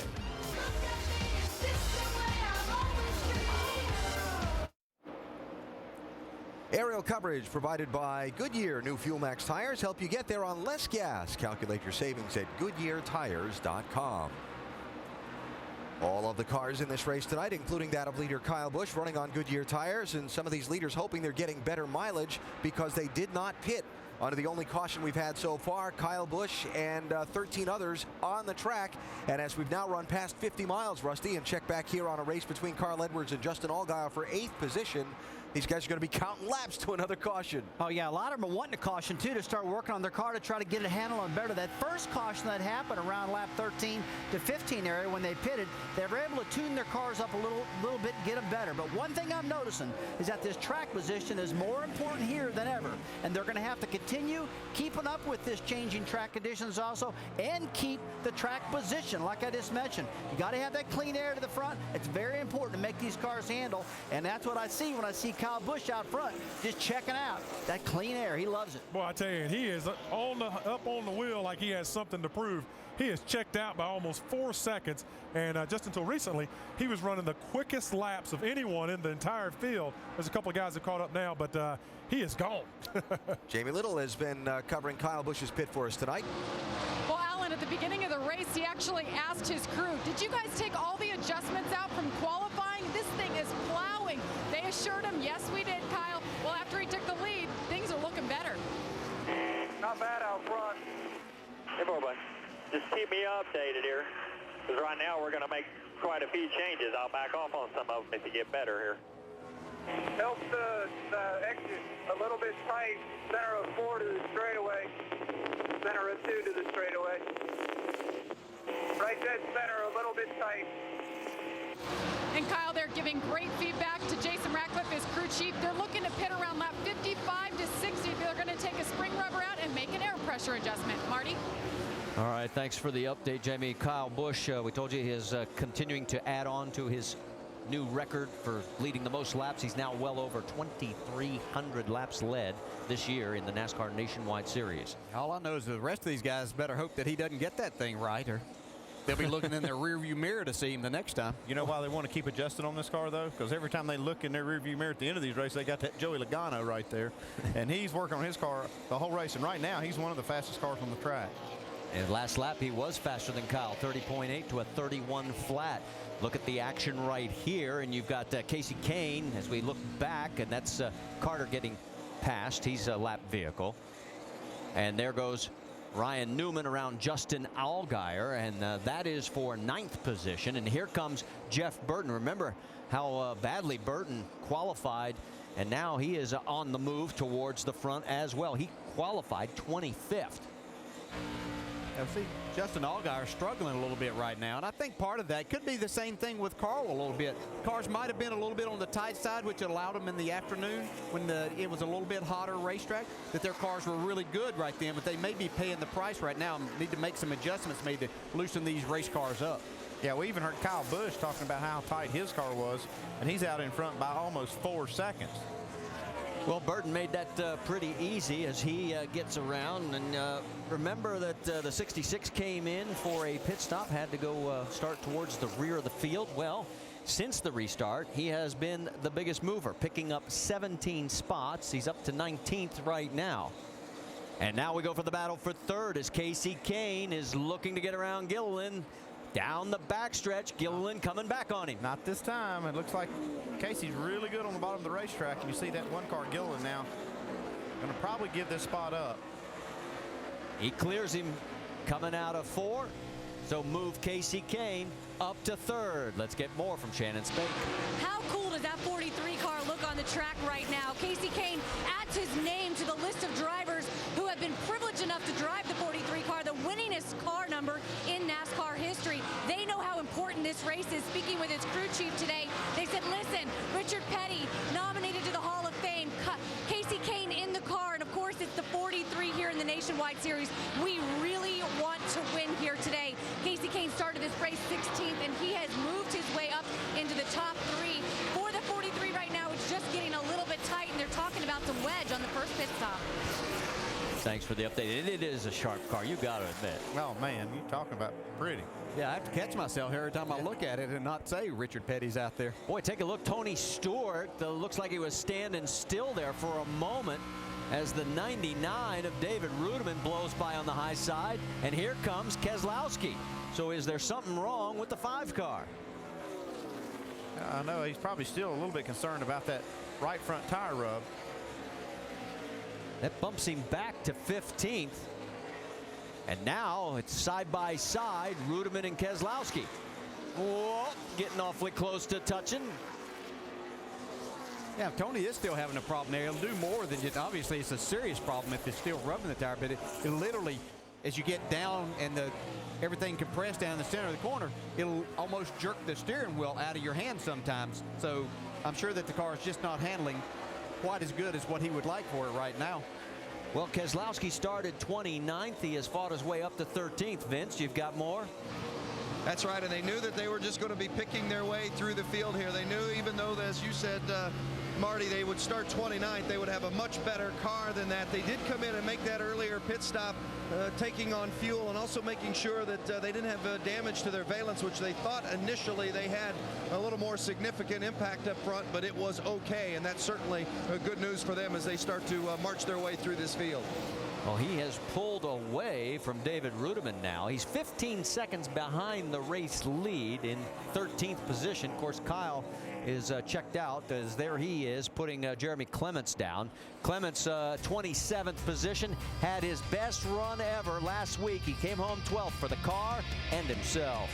Aerial coverage provided by Goodyear. New Fuel Max tires help you get there on less gas. Calculate your savings at GoodyearTires.com. All of the cars in this race tonight, including that of leader Kyle Busch, running on Goodyear tires, and some of these leaders hoping they're getting better mileage because they did not pit under the only caution we've had so far. Kyle Busch and 13 others on the track. And as we've now run past 50 miles, Rusty, and check back here on a race between Carl Edwards and Justin Allgaier for 8th position, these guys are going to be counting laps to another caution. Oh, yeah, a lot of them are wanting a caution, too, to start working on their car to try to get it handling better. That first caution that happened around lap 13 to 15 area when they pitted, they were able to tune their cars up a little bit and get them better. But one thing I'm noticing is that this track position is more important here than ever. And they're going to have to continue keeping up with this changing track conditions also and keep the track position, like I just mentioned. You got to have that clean air to the front. It's very important to make these cars handle. And that's what I see when I see Kyle Busch out front, just checking out that clean air. He loves it. Boy, I tell you, he is up on the wheel like he has something to prove. He is checked out by almost 4 seconds, and just until recently, he was running the quickest laps of anyone in the entire field. There's a couple of guys that caught up now, but he is gone. Jamie Little has been covering Kyle Busch's pit for us tonight. Well, Alan, at the beginning of the race, he actually asked his crew, did you guys take all the adjustments out from qualifying? This thing is plowing. They assured him, yes, we did, Kyle. Well, after he took the lead, things are looking better. Not bad out front. Hey, boy, just keep me updated here, because right now we're going to make quite a few changes. I'll back off on some of them if you get better here. Help the exit a little bit tight, center of 4 to the straightaway, center of 2 to the straightaway. Right dead center, a little bit tight. And Kyle, they're giving great feedback to Jason Ratcliffe, his crew chief. They're looking to pit around lap 55 to 60. They're going to take a spring rubber out and make an air pressure adjustment. Marty? All right, thanks for the update, Jamie. Kyle Busch, we told you he is continuing to add on to his new record for leading the most laps. He's now well over 2,300 laps led this year in the NASCAR Nationwide Series. All I know is the rest of these guys better hope that he doesn't get that thing right, or they'll be looking in their rearview mirror to see him the next time. You know why they want to keep adjusting on this car, though? Because every time they look in their rearview mirror at the end of these races, they got that Joey Logano right there. And he's working on his car the whole race. And right now, he's one of the fastest cars on the track. And last lap, he was faster than Kyle, 30.8 to a 31 flat. Look at the action right here, and you've got Casey Kane as we look back, and that's Carter getting passed. He's a lap vehicle. And there goes Ryan Newman around Justin Allgaier, and that is for 9th position. And here comes Jeff Burton. Remember how badly Burton qualified, and now he is on the move towards the front as well. He qualified 25th. Now, see, Justin Allgaier struggling a little bit right now, and I think part of that could be the same thing with Carl a little bit. Cars might have been a little bit on the tight side, which allowed them in the afternoon when it was a little bit hotter racetrack, that their cars were really good right then, but they may be paying the price right now and need to make some adjustments maybe to loosen these race cars up. Yeah, we even heard Kyle Busch talking about how tight his car was, and he's out in front by almost 4 seconds. Well, Burton made that pretty easy as he gets around. And remember that the 66 came in for a pit stop, had to go start towards the rear of the field. Well, since the restart, he has been the biggest mover, picking up 17 spots. He's up to 19th right now. And now we go for the battle for 3rd as Casey Kane is looking to get around Gilliland. Down the backstretch, Gilliland coming back on him. Not this time. It looks like Casey's really good on the bottom of the racetrack. And you see that one car, Gilliland, now going to probably give this spot up. He clears him coming out of 4. So move Casey Kane up to 3rd. Let's get more from Shannon Spake. How cool does that 43 car look on the track right now? Casey Kane adds his name to the list of drivers who have been privileged enough to drive the 43 car, the winningest car number in NASCAR history. They know how important this race is. Speaking with its crew chief today, they said, listen, Richard Petty nominated to the Hall of Fame, Casey Kane in the car, and of course it's the 43 here in the Nationwide Series. We really want to win here today. Casey Kane started this race 16th, and he has moved his way up into the top 3. For the 43 right now, it's just getting a little bit tight, and they're talking about some wedge on the first pit stop. Thanks for the update. It is a sharp car, you got to admit. Oh, man, you're talking about pretty. Yeah, I have to catch myself every time I look at it and not say Richard Petty's out there. Boy, take a look. Tony Stewart looks like he was standing still there for a moment as the 99 of David Rudiman blows by on the high side. And here comes Keselowski. So is there something wrong with the 5 car? I know he's probably still a little bit concerned about that right front tire rub. That bumps him back to 15th. And now it's side by side, Rudiman and Keselowski. Whoa, getting awfully close to touching. Yeah, Tony is still having a problem there. He'll do more than just, obviously it's a serious problem if it's still rubbing the tire, but it literally, as you get down and everything compressed down the center of the corner, it'll almost jerk the steering wheel out of your hand sometimes. So I'm sure that the car is just not handling quite as good as what he would like for it right now. Well, Keselowski started 29th. He has fought his way up to 13th. Vince, you've got more? That's right, and they knew that they were just going to be picking their way through the field here. They knew, even though, as you said, Marty, they would start 29th, they would have a much better car than that. They did come in and make that earlier pit stop, taking on fuel and also making sure that they didn't have damage to their valence, which they thought initially they had a little more significant impact up front, but it was okay, and that's certainly good news for them as they start to march their way through this field. Well, he has pulled away from David Rudiman now. He's 15 seconds behind the race lead in 13th position. Of course, Kyle is checked out as there he is putting Jeremy Clements down. Clements 27th position, had his best run ever last week. He came home 12th for the car and himself.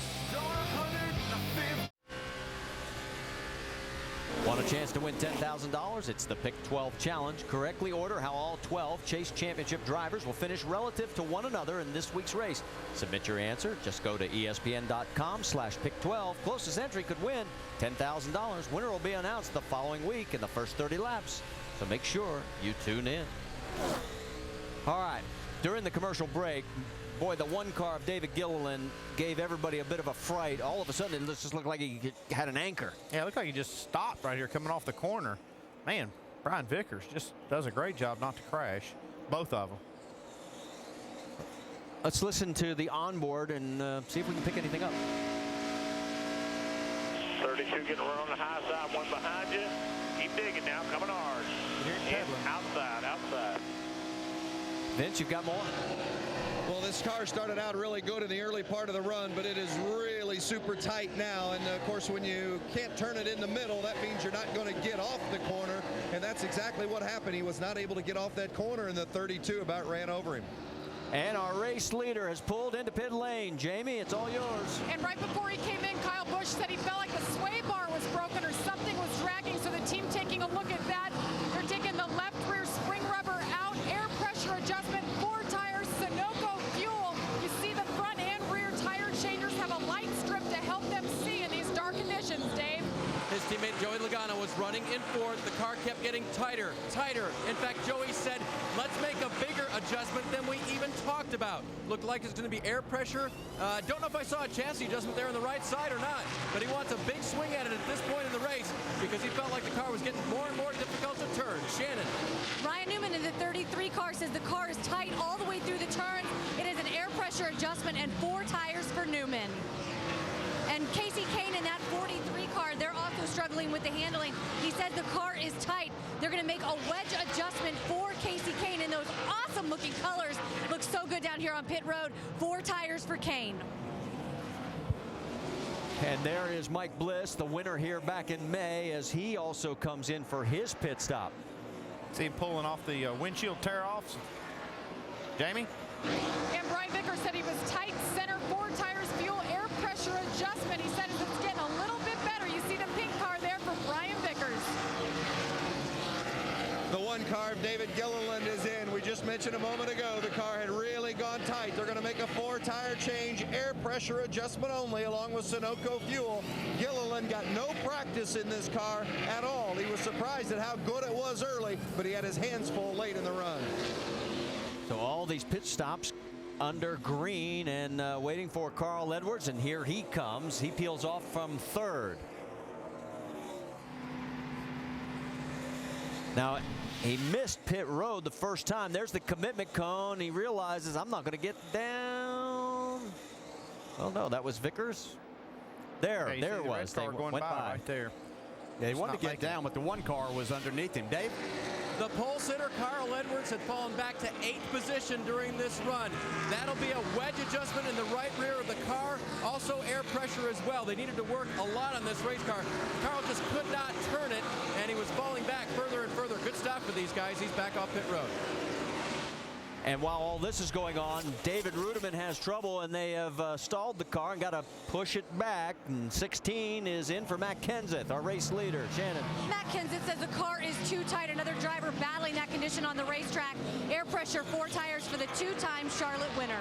Want a chance to win $10,000? It's the Pick 12 Challenge. Correctly order how all 12 Chase Championship drivers will finish relative to one another in this week's race. Submit your answer. Just go to ESPN.com/Pick12. Closest entry could win $10,000. Winner will be announced the following week in the first 30 laps. So make sure you tune in. All right. During the commercial break, boy, the one car of David Gilliland gave everybody a bit of a fright. All of a sudden, it just looked like he had an anchor. Yeah, it looked like he just stopped right here coming off the corner. Man, Brian Vickers just does a great job not to crash, both of them. Let's listen to the onboard and see if we can pick anything up. 32 getting run on the high side, one behind you. Keep digging now, coming hard. Outside. Vince, you've got more? Well, this car started out really good in the early part of the run, but it is really super tight now. And of course, when you can't turn it in the middle, that means you're not going to get off the corner. And that's exactly what happened. He was not able to get off that corner, and the 32 about ran over him. And our race leader has pulled into pit lane. Jamie, it's all yours. And right before he came in, Kyle Busch said he felt like the sway bar was broken or something was dragging. So the team taking a look at that. They're taking the left rear spring rubber out, air pressure adjustment, 4 tires, Sunoco fuel. You see the front and rear tire changers have a light strip to help them see in these dark conditions, Dave. His teammate Joey Logano was running in fourth. The car kept getting tighter, tighter. In fact, Joey said, let's make a bigger adjustment than we even talked about. Looked like it's going to be air pressure. Don't know if I saw a chassis adjustment there on the right side or not, but he wants a big swing at it at this point in the race because he felt like the car was getting more and more difficult to turn. Shannon. Ryan Newman in the 33 car says the car is tight all the way through the turns. It is an air pressure adjustment and 4 tires for Newman. And Casey Kane in that 43 car, they're also struggling with the handling. He says the car is tight. They're going to make a wedge adjustment for Casey Kane in those awesome looking colors. Looks so good down here on pit road. 4 tires for Kane. And there is Mike Bliss, the winner here back in May, as he also comes in for his pit stop. See him pulling off the windshield tear-offs. Jamie? And Brian Vickers said he was tight, center, 4 tires, fuel, air pressure adjustment. He said it's getting a little bit better. You see the pink car there for Brian Vickers. The one car of David Gilliland is in. We just mentioned a moment ago the car had really gone tight. They're going to make a 4-tire change, air pressure adjustment only, along with Sunoco fuel. Gilliland got no practice in this car at all. He was surprised at how good it was early, but he had his hands full late in the run. So all these pit stops under green and waiting for Carl Edwards, and here he comes. He peels off from 3rd. Now, he missed pit road the first time. There's the commitment cone. He realizes, I'm not going to get down. Oh, no, that was Vickers. There, yeah, there it was. They went by right there. Yeah, he wanted to get down, but the one car was underneath him. Dave? The pole sitter, Carl Edwards, had fallen back to 8th position during this run. That'll be a wedge adjustment in the right rear of the car. Also air pressure as well. They needed to work a lot on this race car. Carl just could not turn it, and he was falling back further and further. Good stop for these guys. He's back off pit road. And while all this is going on, David Ruderman has trouble, and they have stalled the car and got to push it back. And 16 is in for Matt Kenseth, our race leader. Shannon. Matt Kenseth says the car is too tight. Another driver battling that condition on the racetrack. Air pressure, 4 tires for the 2-time Charlotte winner.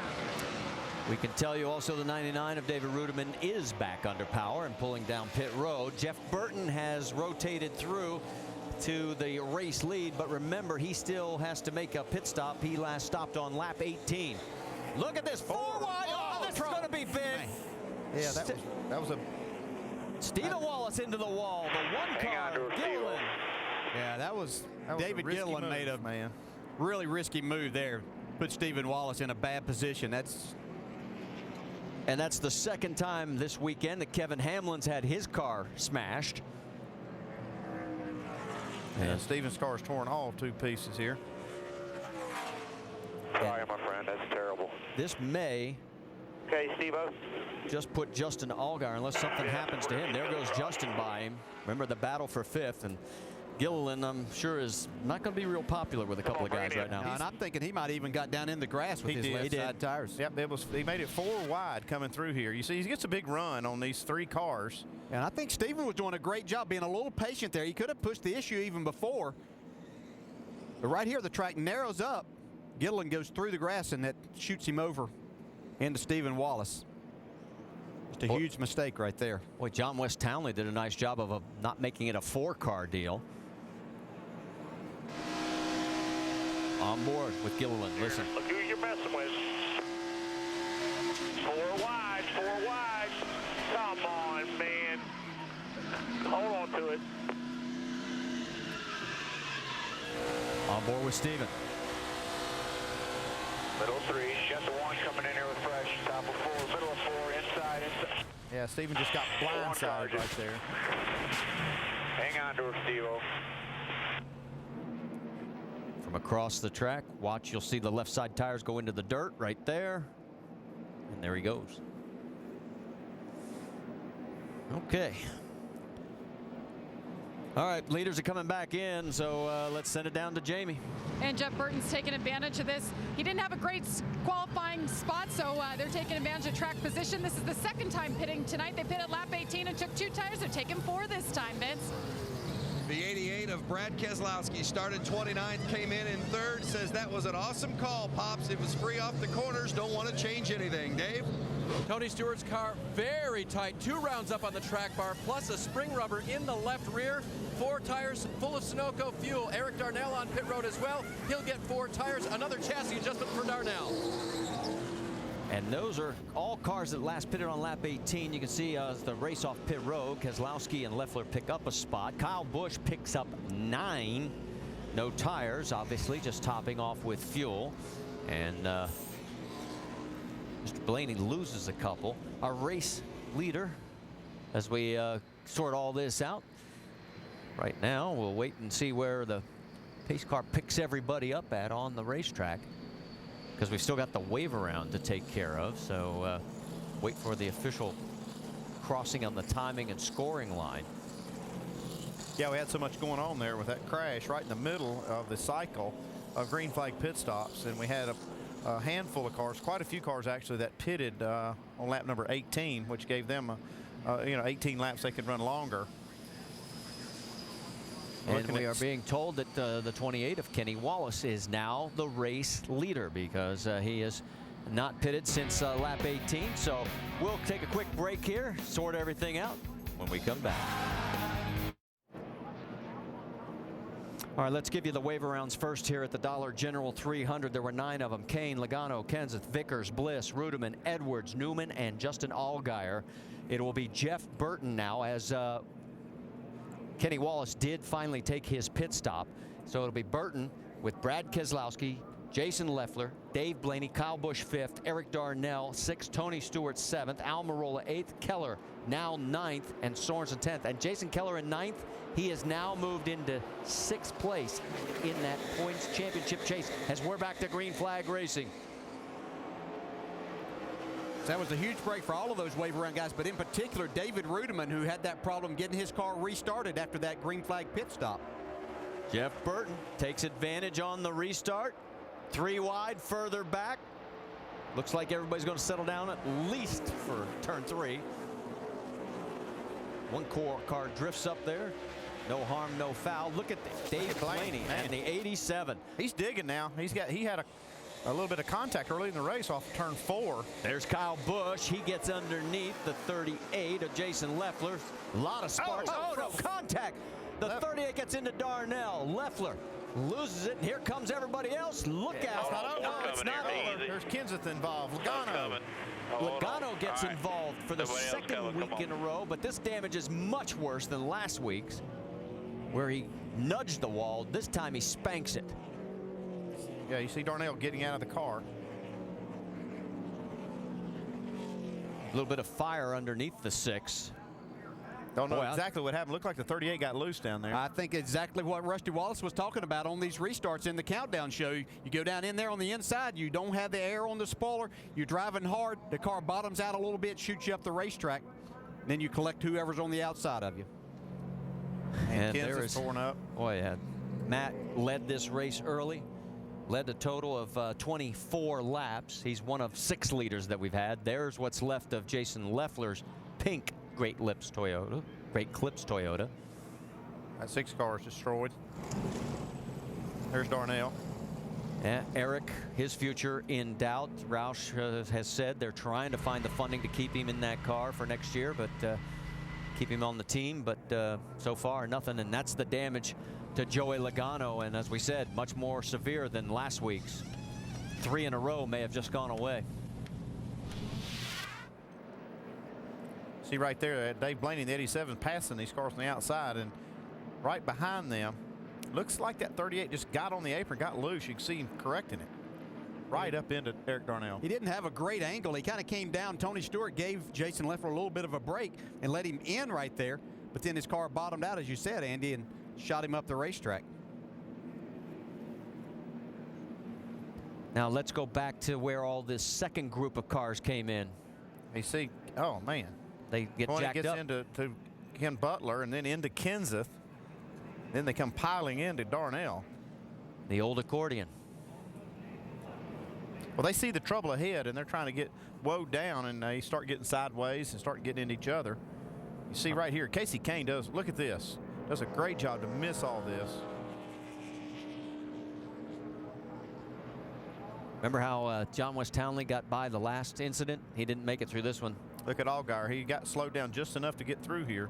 We can tell you also the 99 of David Ruderman is back under power and pulling down pit road. Jeff Burton has rotated through to the race lead, but remember, he still has to make a pit stop. He last stopped on lap 18. Look at this 4-wide. Oh, this is going to be big. Yeah, that was a Stephen Wallace into the wall. The one car, Gilliland. Yeah, that was David Gilliland made a really risky move there. Put Stephen Wallace in a bad position. And that's the second time this weekend that Kevin Hamlin's had his car smashed. Yeah, Stephen's car is torn all 2 pieces here. Sorry, my friend, that's terrible. This may Steve-O. just put Justin Allgaier, unless something happens to him. There goes Justin by him. Remember the battle for 5th, and Gilliland, I'm sure, is not going to be real popular with a couple of guys right now. And I'm thinking he might even got down in the grass with his left side tires. Yep, he made it 4 wide coming through here. You see, he gets a big run on these 3 cars. And I think Stephen was doing a great job being a little patient there. He could have pushed the issue even before. But right here, the track narrows up. Gilliland goes through the grass, and that shoots him over into Stephen Wallace. Just a huge mistake right there. Boy, John West Townley did a nice job of not making it a 4-car deal. On board with Gilliland. Listen. Look who you're messing with. 4 wide, 4 wide. Come on, man. Hold on to it. On board with Stephen. Middle 3, got the 1 coming in here with fresh. Top of 4, middle of 4, inside. Yeah, Stephen just got blindsided right there. Hang on to her, Steve-O. From across the track, watch, you'll see the left side tires go into the dirt right there. And there he goes. Okay. All right, leaders are coming back in, so let's send it down to Jamie. And Jeff Burton's taking advantage of this. He didn't have a great qualifying spot, so they're taking advantage of track position. This is the second time pitting tonight. They pitted lap 18 and took 2 tires. They're taking 4 this time, Vince. The 88 of Brad Keselowski started 29th, came in 3rd, says that was an awesome call, Pops. It was free off the corners, don't want to change anything. Dave? Tony Stewart's car very tight, 2 rounds up on the track bar, plus a spring rubber in the left rear. 4 tires full of Sunoco fuel. Eric Darnell on pit road as well. He'll get 4 tires. Another chassis adjustment for Darnell. And those are all cars that last pitted on lap 18. You can see as the race off pit road, Keselowski and Leffler pick up a spot. Kyle Busch picks up 9. No tires, obviously, just topping off with fuel. And Mr. Blaney loses a couple. Our race leader, as we sort all this out. Right now, we'll wait and see where the pace car picks everybody up at on the racetrack, because we've still got the wave around to take care of. So wait for the official crossing on the timing and scoring line. Yeah, we had so much going on there with that crash right in the middle of the cycle of green flag pit stops, and we had a handful of cars, quite a few cars actually, that pitted on lap number 18, which gave them 18 laps they could run longer. And we are being told that the 28 of Kenny Wallace is now the race leader, because he has not pitted since lap 18. So we'll take a quick break here, sort everything out when we come back. All right, let's give you the wave rounds first here at the Dollar General 300. There were 9 of them. Kane, Logano, Kenseth, Vickers, Bliss, Rudiman, Edwards, Newman, and Justin Allgaier. It will be Jeff Burton now, as Kenny Wallace did finally take his pit stop. So it'll be Burton with Brad Keselowski, Jason Leffler, Dave Blaney, Kyle Busch 5th, Eric Darnell 6th, Tony Stewart 7th, Al Mirola 8th, Keller now 9th, and Sorensen 10th. And Jason Keller in 9th. He has now moved into 6th place in that points championship chase, as we're back to green flag racing. That was a huge break for all of those wave around guys, but in particular David Rudiman, who had that problem getting his car restarted after that green flag pit stop. Jeff Burton takes advantage on the restart. 3 wide, further back. Looks like everybody's going to settle down at least for turn 3. One car drifts up there. No harm, no foul. Look at Dave Blaney and the 87. He's digging now. He had a little bit of contact early in the race off turn 4. There's Kyle Busch. He gets underneath the 38 of Jason Leffler. A lot of sparks. Oh, no, contact. The 38 gets into Darnell. Leffler loses it, and here comes everybody else. Look out. It's not over. There's Kenseth involved. Logano gets involved for the second week in a row, but this damage is much worse than last week's, where he nudged the wall. This time he spanks it. Yeah, you see Darnell getting out of the car. A little bit of fire underneath the 6. Don't know exactly what happened. Looked like the 38 got loose down there. I think exactly what Rusty Wallace was talking about on these restarts in the countdown show. You go down in there on the inside, you don't have the air on the spoiler, you're driving hard, the car bottoms out a little bit, shoots you up the racetrack, then you collect whoever's on the outside of you. And there is torn up. Boy, yeah. Matt led this race early. Led a total of 24 laps. He's one of 6 leaders that we've had. There's what's left of Jason Leffler's pink Great Clips Toyota. That 6 car is destroyed. There's Darnell. Yeah, Eric, his future in doubt. Roush has said they're trying to find the funding to keep him in that car for next year, but keep him on the team. But so far, nothing, and that's the damage to Joey Logano, and as we said, much more severe than last week's. 3 in a row may have just gone away. See right there, Dave Blaney and the 87 passing these cars on the outside, and right behind them, looks like that 38 just got on the apron, got loose. You can see him correcting it. Right up into Eric Darnell. He didn't have a great angle. He kind of came down. Tony Stewart gave Jason Leffler a little bit of a break and let him in right there, but then his car bottomed out, as you said, Andy, and shot him up the racetrack. Now let's go back to where all this second group of cars came in. You see, oh man, they get jacked gets up. into Ken Butler and then into Kenseth. Then they come piling into Darnell. The old accordion. Well, they see the trouble ahead and they're trying to get Lowe down, and they start getting sideways and start getting into each other. You see right here, Casey Kane look at this, does a great job to miss all this. Remember how John West Townley got by the last incident? He didn't make it through this one. Look at Allgaier. He got slowed down just enough to get through here.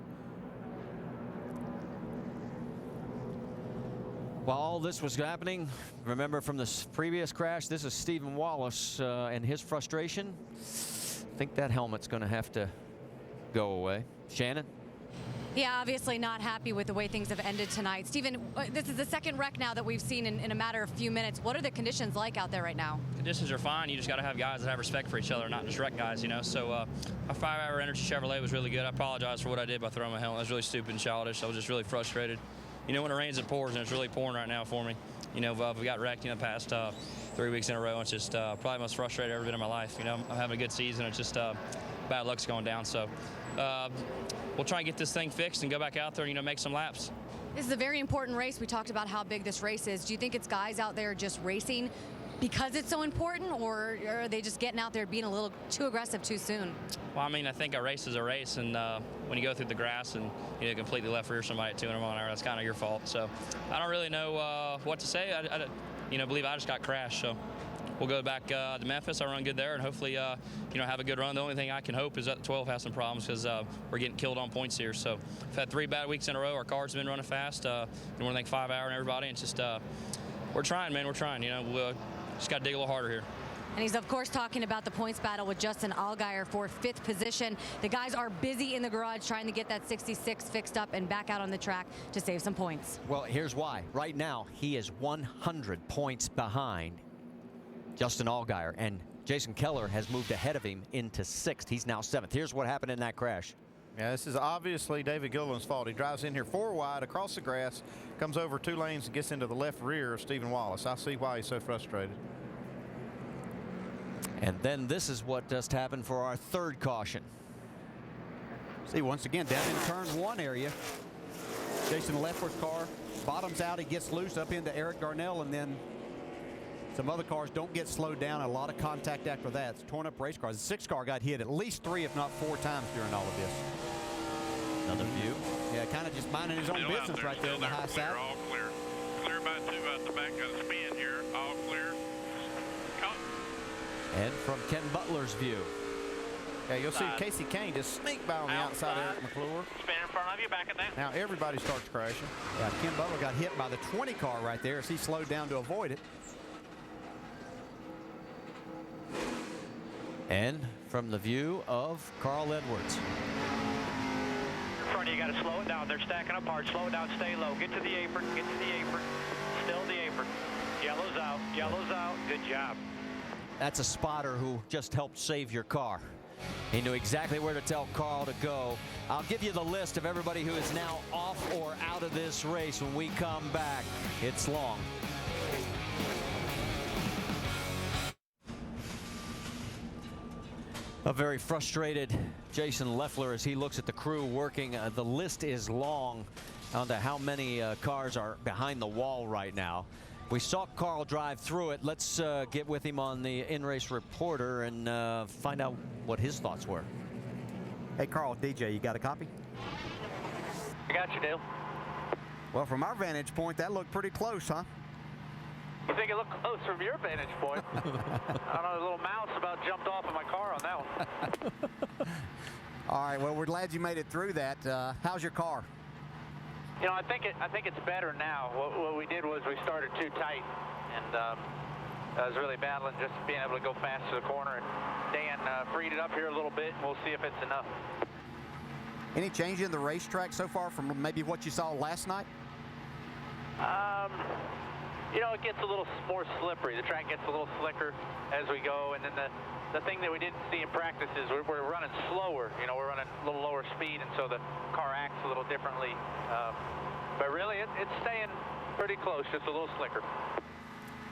While all this was happening, remember from the previous crash, this is Stephen Wallace and his frustration. I think that helmet's going to have to go away. Shannon? Yeah, obviously not happy with the way things have ended tonight. Stephen, this is the second wreck now that we've seen in a matter of a few minutes. What are the conditions like out there right now? Conditions are fine. You just got to have guys that have respect for each other, not just wreck guys, you know. So our 5-hour Energy Chevrolet was really good. I apologize for what I did by throwing my helmet. I was really stupid and childish. I was just really frustrated. You know, when it rains, it pours, and it's really pouring right now for me. You know, we got wrecked the past 3 weeks in a row. It's just probably the most frustrated I've ever been in my life. You know, I'm having a good season. It's just bad luck's going down. So we'll try and get this thing fixed and go back out there and, you know, make some laps. This is a very important race. We talked about how big this race is. Do you think it's guys out there just racing because it's so important, or are they just getting out there being a little too aggressive too soon? Well, I mean, I think a race is a race, and when you go through the grass and you completely left rear somebody at 200 miles an hour, that's kind of your fault. So I don't really know what to say. I believe I just got crashed. So we'll go back to Memphis. I run good there, and hopefully, have a good run. The only thing I can hope is that the 12 has some problems, because we're getting killed on points here. So we've had 3 bad weeks in a row. Our cars have been running fast. And we're like 5-hour and everybody. And it's just we're trying, man. We're trying. You know, we just got to dig a little harder here. And he's, of course, talking about the points battle with Justin Allgaier for 5th position. The guys are busy in the garage trying to get that 66 fixed up and back out on the track to save some points. Well, here's why. Right now, he is 100 points behind Justin Allgaier, and Jason Keller has moved ahead of him into 6th. He's now 7th. Here's what happened in that crash. Yeah, this is obviously David Gilliland's fault. He drives in here 4 wide across the grass, comes over 2 lanes and gets into the left rear of Stephen Wallace. I see why he's so frustrated. And then this is what just happened for our 3rd caution. See, once again, down in turn 1 area, Jason Leftward's car bottoms out. He gets loose up into Eric Darnell, and then some other cars don't get slowed down. A lot of contact after that. It's torn up race cars. The 6 car got hit at least 3, if not 4 times during all of this. Another view. Yeah, kind of just minding his own business right there in the high side. All clear. Clear by 2 out the back. Got a spin here. All clear. And from Ken Butler's view. Yeah, you'll see Casey Kane just sneak by on the outside of Eric McClure. Spin in front of you, back at that. Now everybody starts crashing. Yeah, Ken Butler got hit by the 20 car right there as he slowed down to avoid it. And from the view of Carl Edwards. In front of you, got to slow it down. They're stacking up hard. Slow it down, stay low. Get to the apron, get to the apron. Still the apron. Yellow's out, yellow's out. Good job. That's a spotter who just helped save your car. He knew exactly where to tell Carl to go. I'll give you the list of everybody who is now off or out of this race when we come back. It's long. A very frustrated Jason Leffler as he looks at the crew working. The list is long on to how many cars are behind the wall right now. We saw Carl drive through it. Let's get with him on the in-race reporter and find out what his thoughts were. Hey, Carl, DJ, you got a copy? I got you, Dale. Well, from our vantage point, that looked pretty close, huh? You think it looked close from your vantage point? I don't know, the little mouse about jumped off of my car on that one. All right, well, we're glad you made it through that. How's your car? You know, I think it's better now. What we did was we started too tight, and I was really battling just being able to go fast to the corner. And Dan freed it up here a little bit, and we'll see if it's enough. Any change in the racetrack so far from maybe what you saw last night? You know, it gets a little more slippery. The track gets a little slicker as we go, and then the thing that we didn't see in practice is we're running slower. You know, we're running a little lower speed, and so the car acts a little differently. But really, it's staying pretty close, just a little slicker.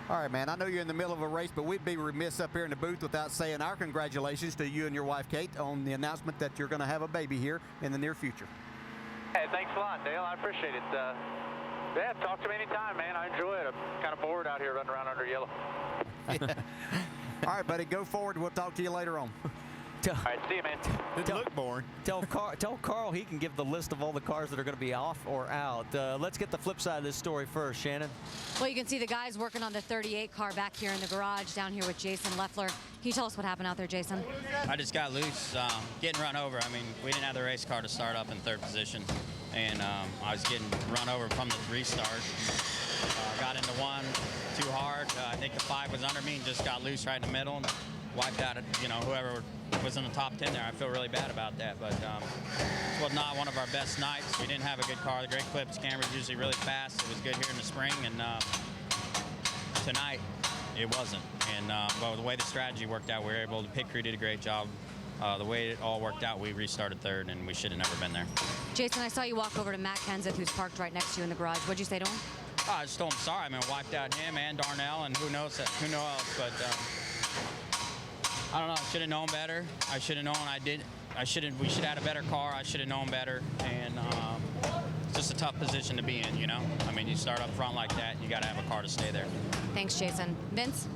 All right, man, I know you're in the middle of a race, but we'd be remiss up here in the booth without saying our congratulations to you and your wife, Kate, on the announcement that you're going to have a baby here in the near future. Hey, thanks a lot, Dale. I appreciate it. Yeah, talk to me anytime, man. I enjoy it. I'm kind of bored out here running around under yellow. All right, buddy, go forward. We'll talk to you later on. All right, see you, man. Didn't look boring. Tell Carl he can give the list of all the cars that are going to be off or out. Let's get the flip side of this story first, Shannon. Well, you can see the guys working on the 38 car back here in the garage down here with Jason Leffler. Can you tell us what happened out there, Jason? I just got loose, getting run over. I mean, we didn't have the race car to start up in third position, and I was getting run over from the restart. Got into one too hard. I think the 5 was under me and just got loose right in the middle and wiped out, whoever was in the top 10 there. I feel really bad about that, but this was not one of our best nights. We didn't have a good car. The great clips camera's usually really fast. It was good here in the spring, and tonight it wasn't. And but the way the strategy worked out, we were able to. Pit crew did a great job. The way it all worked out, we restarted third, and we should have never been there. Jason, I saw you walk over to Matt Kenseth, who's parked right next to you in the garage. What'd you say to him? I just told him sorry. I mean, wiped out him and Darnell, and who knows else, but. I don't know. I should have known better. I should have known we should have had a better car. I should have known better. And it's just a tough position to be in, I mean, you start up front like that, you got to have a car to stay there. Thanks, Jason. Vince?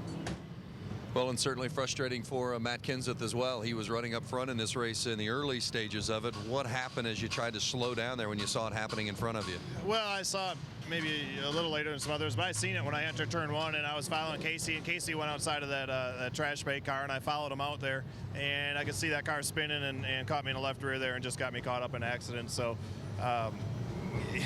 Well, and certainly frustrating for Matt Kenseth as well. He was running up front in this race in the early stages of it. What happened as you tried to slow down there when you saw it happening in front of you? Well, I saw it maybe a little later than some others, but I seen it when I entered turn 1, and I was following Casey, and Casey went outside of that trash bait car, and I followed him out there, and I could see that car spinning and caught me in the left rear there and just got me caught up in an accident. So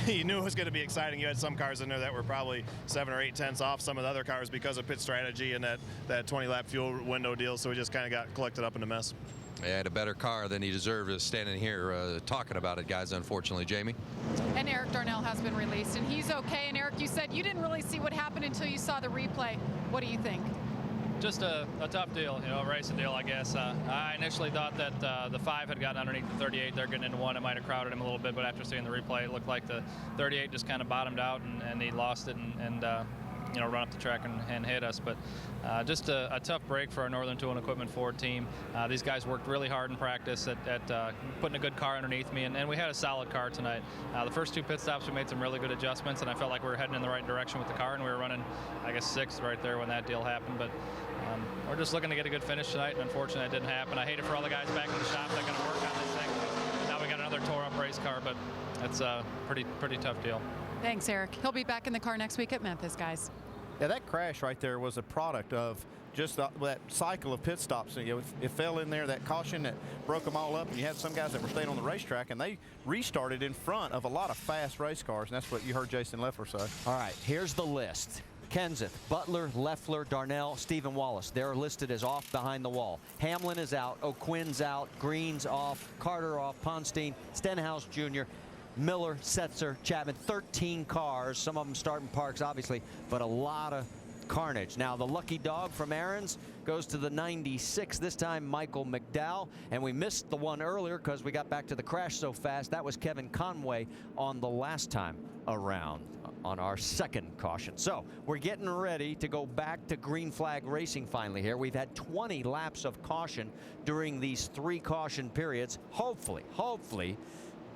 you knew it was going to be exciting. You had some cars in there that were probably 7 or 8 tenths off some of the other cars because of pit strategy and that 20-lap fuel window deal, so we just kind of got collected up in a mess. He had a better car than he deserved, standing here talking about it, guys, unfortunately. Jamie? And Eric Darnell has been released, and he's okay. And Eric, you said you didn't really see what happened until you saw the replay. What do you think? Just a tough deal, a racing deal, I guess. I initially thought that the 5 had gotten underneath the 38. They're getting into 1. It might have crowded him a little bit, but after seeing the replay, it looked like the 38 just kind of bottomed out and he lost it and run up the track and hit us. But just a tough break for our Northern Tool and Equipment Ford team. These guys worked really hard in practice at putting a good car underneath me, and we had a solid car tonight. The first 2 pit stops, we made some really good adjustments, and I felt like we were heading in the right direction with the car, and we were running, I guess, 6th right there when that deal happened. But we're just looking to get a good finish tonight, and unfortunately, it didn't happen. I hate it for all the guys back in the shop that are going to work on this thing. Now we got another tore-up race car, but it's a pretty tough deal. Thanks, Eric. He'll be back in the car next week at Memphis, guys. Yeah, that crash right there was a product of just that cycle of pit stops. It fell in there, that caution that broke them all up, and you had some guys that were staying on the racetrack, and they restarted in front of a lot of fast race cars, and that's what you heard Jason Leffler say. All right, here's the list. Kenseth, Butler, Leffler, Darnell, Stephen Wallace. They're listed as off behind the wall. Hamlin is out, O'Quinn's out, Green's off, Carter off, Ponstein, Stenhouse Jr., Miller, Setzer, Chapman. 13 cars, some of them starting parks, obviously, but a lot of carnage. Now, the lucky dog from Aaron's goes to the 96, this time Michael McDowell, and we missed the one earlier because we got back to the crash so fast. That was Kevin Conway on the last time around on our second caution. So we're getting ready to go back to green flag racing finally here. We've had 20 laps of caution during these 3 caution periods. Hopefully,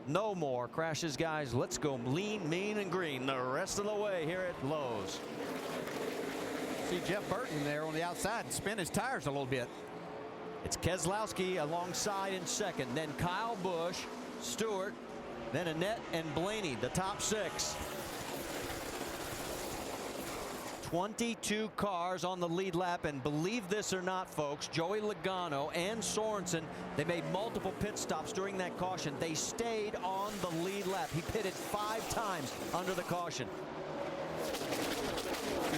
no more crashes, guys. Let's go lean, mean, and green the rest of the way here at Lowe's. See Jeff Burton there on the outside and spin his tires a little bit. It's Keselowski alongside in second, then Kyle Busch, Stewart, then Annette and Blaney, the top 6. 22 cars on the lead lap, and believe this or not, folks, Joey Logano and Sorensen, they made multiple pit stops during that caution. They stayed on the lead lap. He pitted 5 times under the caution.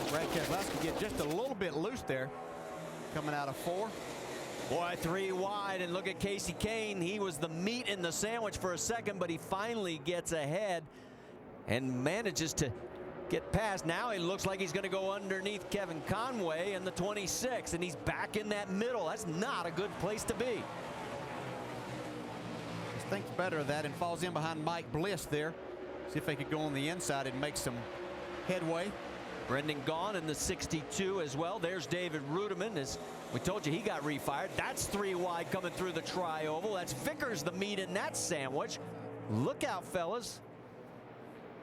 Brad Keselowski get just a little bit loose there, coming out of 4. Boy, 3 wide, and look at Casey Kane. He was the meat in the sandwich for a second, but he finally gets ahead and manages to get past. Now he looks like he's going to go underneath Kevin Conway in the 26, and he's back in that middle. That's not a good place to be. Just thinks better of that and falls in behind Mike Bliss there. See if they could go on the inside and make some headway. Brendan Gaughan in the 62 as well. There's David Rudiman. As we told you, he got refired. That's 3 wide coming through the tri-oval. That's Vickers, the meat in that sandwich. Look out, fellas.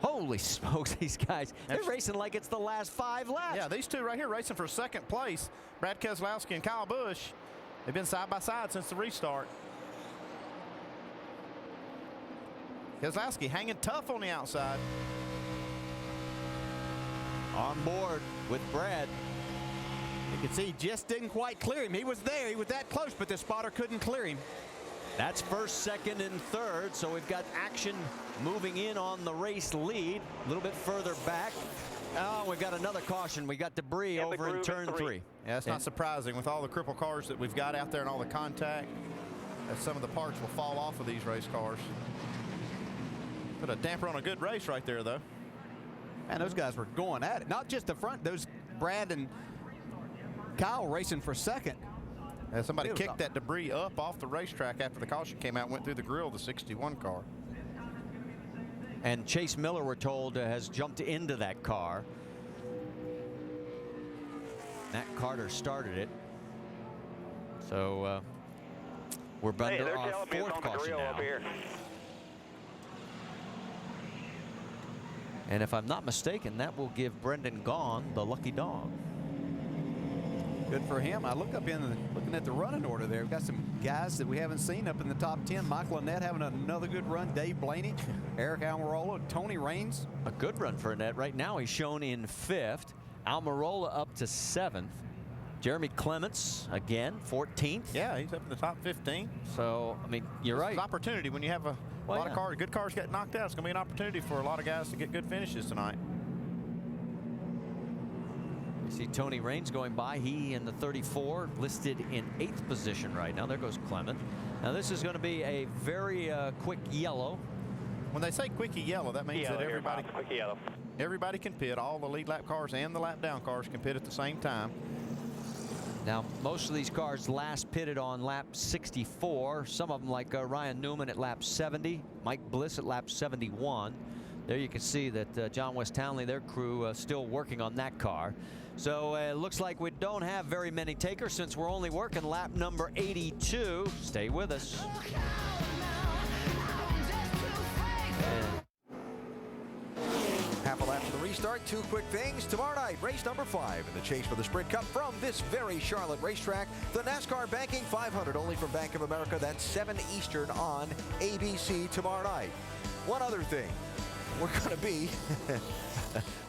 Holy smokes, these guys. They're racing like it's the last 5 laps. Yeah, these two right here racing for second place. Brad Keselowski and Kyle Busch. They've been side by side since the restart. Keselowski hanging tough on the outside. On board with Brad. You can see he just didn't quite clear him. He was there. He was that close, but the spotter couldn't clear him. That's first, second, and third. So we've got action moving in on the race lead. A little bit further back. Oh, we've got another caution. We got debris over in turn 3. Yeah, it's not surprising with all the cripple cars that we've got out there and all the contact, that some of the parts will fall off of these race cars. Put a damper on a good race right there, though. Man, those guys were going at it. Not just the front. Those Brad and Kyle racing for second. And somebody kicked that debris up off the racetrack after the caution came out and went through the grill of the 61 car. And Chase Miller, we're told, has jumped into that car. Matt Carter started it. So we're under our 4th caution now. And if I'm not mistaken, that will give Brendan Gaughan the lucky dog. Good for him. I look up looking at the running order there. We've got some guys that we haven't seen up in the top 10. Michael Annett having another good run. Dave Blaney, Eric Almirola, Tony Raines. A good run for Annett. Right now he's shown in 5th. Almirola up to 7th. Jeremy Clements again 14th. Yeah, he's up in the top 15. So I mean, you're right. It's an opportunity when you have a lot of cars, good cars get knocked out. It's going to be an opportunity for a lot of guys to get good finishes tonight. You see Tony Raines going by. He in the 34, listed in 8th position right now. There goes Clement. Now this is going to be a very quick yellow. When they say quickie yellow, that means that everybody can pit. All the lead lap cars and the lap down cars can pit at the same time. Now, most of these cars last pitted on lap 64. Some of them, like Ryan Newman at lap 70, Mike Bliss at lap 71. There you can see that John West Townley, their crew, still working on that car. So it looks like we don't have very many takers since we're only working lap number 82. Stay with us. Half a lap to the restart. 2 quick things. Tomorrow night, race number 5 in the chase for the Sprint Cup from this very Charlotte racetrack. The NASCAR Banking 500, only from Bank of America. That's 7 Eastern on ABC tomorrow night. One other thing. We're going to be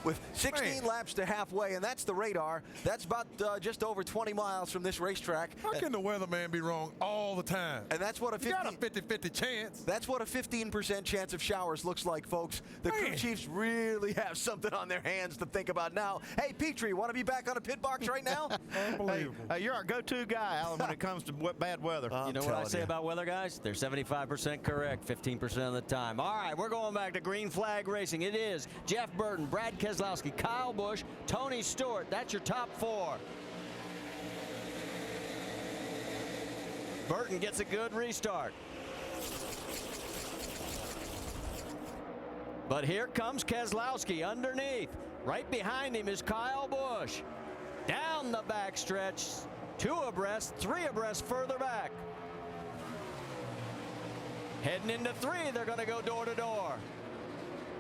with 16 laps to halfway, and that's the radar. That's about just over 20 miles from this racetrack. How can the weatherman be wrong all the time? And that's what a 50-50 chance. That's what a 15% chance of showers looks like, folks. The crew chiefs really have something on their hands to think about now. Hey, Petrie, want to be back on a pit box right now? Unbelievable. Hey, you're our go-to guy, Alan, when it comes to bad weather. You know what I say about weather, guys? They're 75% correct 15% of the time. All right, we're going back to green flag racing. It is Jeff Burton, Brad Keselowski, Kyle Busch, Tony Stewart. That's your top 4. Burton gets a good restart. But here comes Keselowski underneath. Right behind him is Kyle Busch. Down the backstretch, 2 abreast, 3 abreast further back. Heading into 3, they're going to go door to door.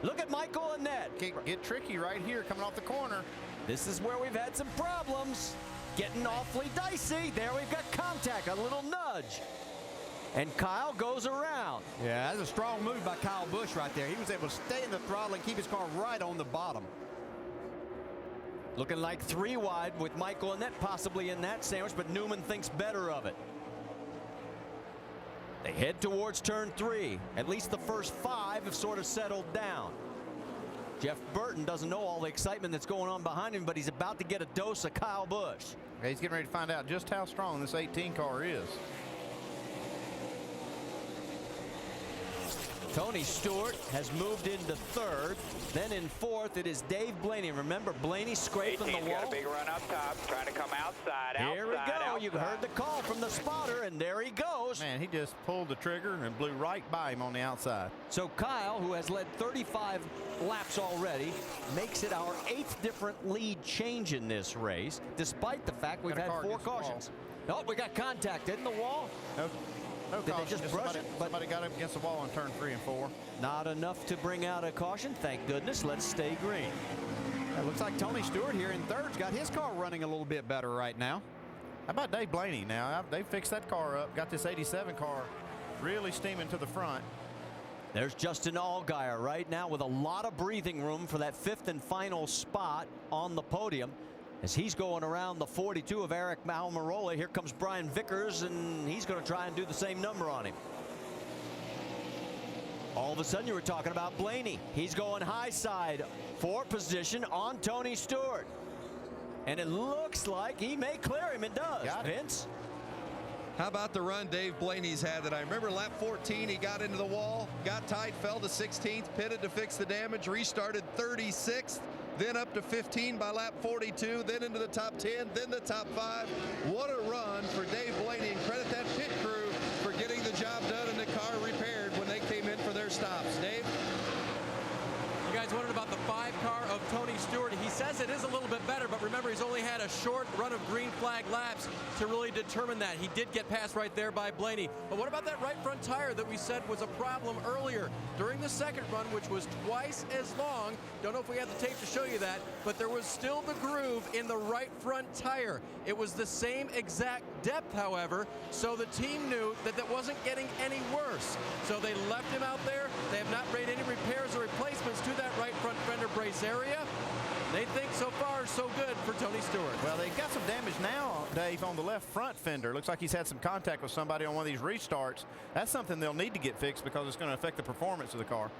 Look at Michael Annett. Get tricky right here coming off the corner. This is where we've had some problems. Getting awfully dicey. There we've got contact, a little nudge. And Kyle goes around. Yeah, that's a strong move by Kyle Busch right there. He was able to stay in the throttle and keep his car right on the bottom. Looking like 3 wide with Michael Annett possibly in that sandwich, but Newman thinks better of it. They head towards turn 3. At least the first 5 have sort of settled down. Jeff Burton doesn't know all the excitement that's going on behind him, but he's about to get a dose of Kyle Busch. Okay, he's getting ready to find out just how strong this 18 car is. Tony Stewart has moved into third. Then in fourth, it is Dave Blaney. Remember, Blaney scraping the wall. Got a big run up top, trying to come outside. Here we go. You've heard the call from the spotter, and there he goes. Man, he just pulled the trigger and blew right by him on the outside. So Kyle, who has led 35 laps already, makes it our 8th different lead change in this race, despite the fact we've had 4 cautions. Oh, we got contact in the wall. No Did caution. they just brush it? Somebody got up against the wall on turn 3 and 4. Not enough to bring out a caution. Thank goodness. Let's stay green. It looks like Tony Stewart here in third's got his car running a little bit better right now. How about Dave Blaney now? They fixed that car up. Got this 87 car really steaming to the front. There's Justin Allgaier right now with a lot of breathing room for that 5th and final spot on the podium. As he's going around the 42 of Eric Almirola, here comes Brian Vickers, and he's going to try and do the same number on him. All of a sudden, you were talking about Blaney. He's going high side for position on Tony Stewart. And it looks like he may clear him. It does, Vince. How about the run Dave Blaney's had that I remember lap 14, he got into the wall, got tight, fell to 16th, pitted to fix the damage, restarted 36th. Then up to 15 by lap 42, then into the top 10, then the top 5. What a run for Dave Blaney, and credit that pit crew for getting the job done and the car repaired when they came in for their stops. Dave? You guys wondered about the 5 car of Tony Stewart. He says it is a little bit better, but remember, he's only had a short run of green flag laps to really determine that. He did get passed right there by Blaney. But what about that right front tire that we said was a problem earlier? During the second run, which was twice as long, don't know if we have the tape to show you that, but there was still the groove in the right front tire. It was the same exact depth, however, so the team knew that that wasn't getting any worse. So they left him out there. They have not made any repairs or replacements to that right front fender brace area. They think so far so good for Tony Stewart. Well, they've got some damage now, Dave, on the left front fender. Looks like he's had some contact with somebody on one of these restarts. That's something they'll need to get fixed because it's going to affect the performance of the car.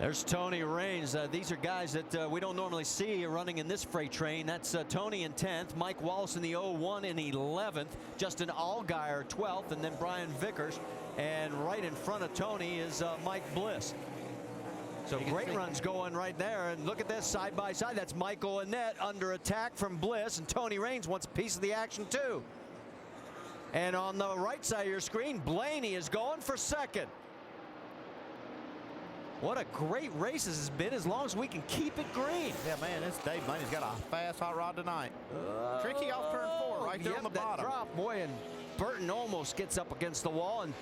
There's Tony Raines. These are guys that we don't normally see running in this freight train. That's Tony in 10th, Mike Wallace in the 01 in 11th, Justin Allgaier 12th, and then Brian Vickers. And right in front of Tony is Mike Bliss. So great runs going right there. And look at this side by side. That's Michael Annette under attack from Bliss, and Tony Raines wants a piece of the action too. And on the right side of your screen, Blaney is going for second. What a great race this has been, as long as we can keep it green. Yeah, man, this Dave Blaney's got a fast hot rod tonight. Tricky off turn 4 right there on the bottom. Drop, boy, and Burton almost gets up against the wall and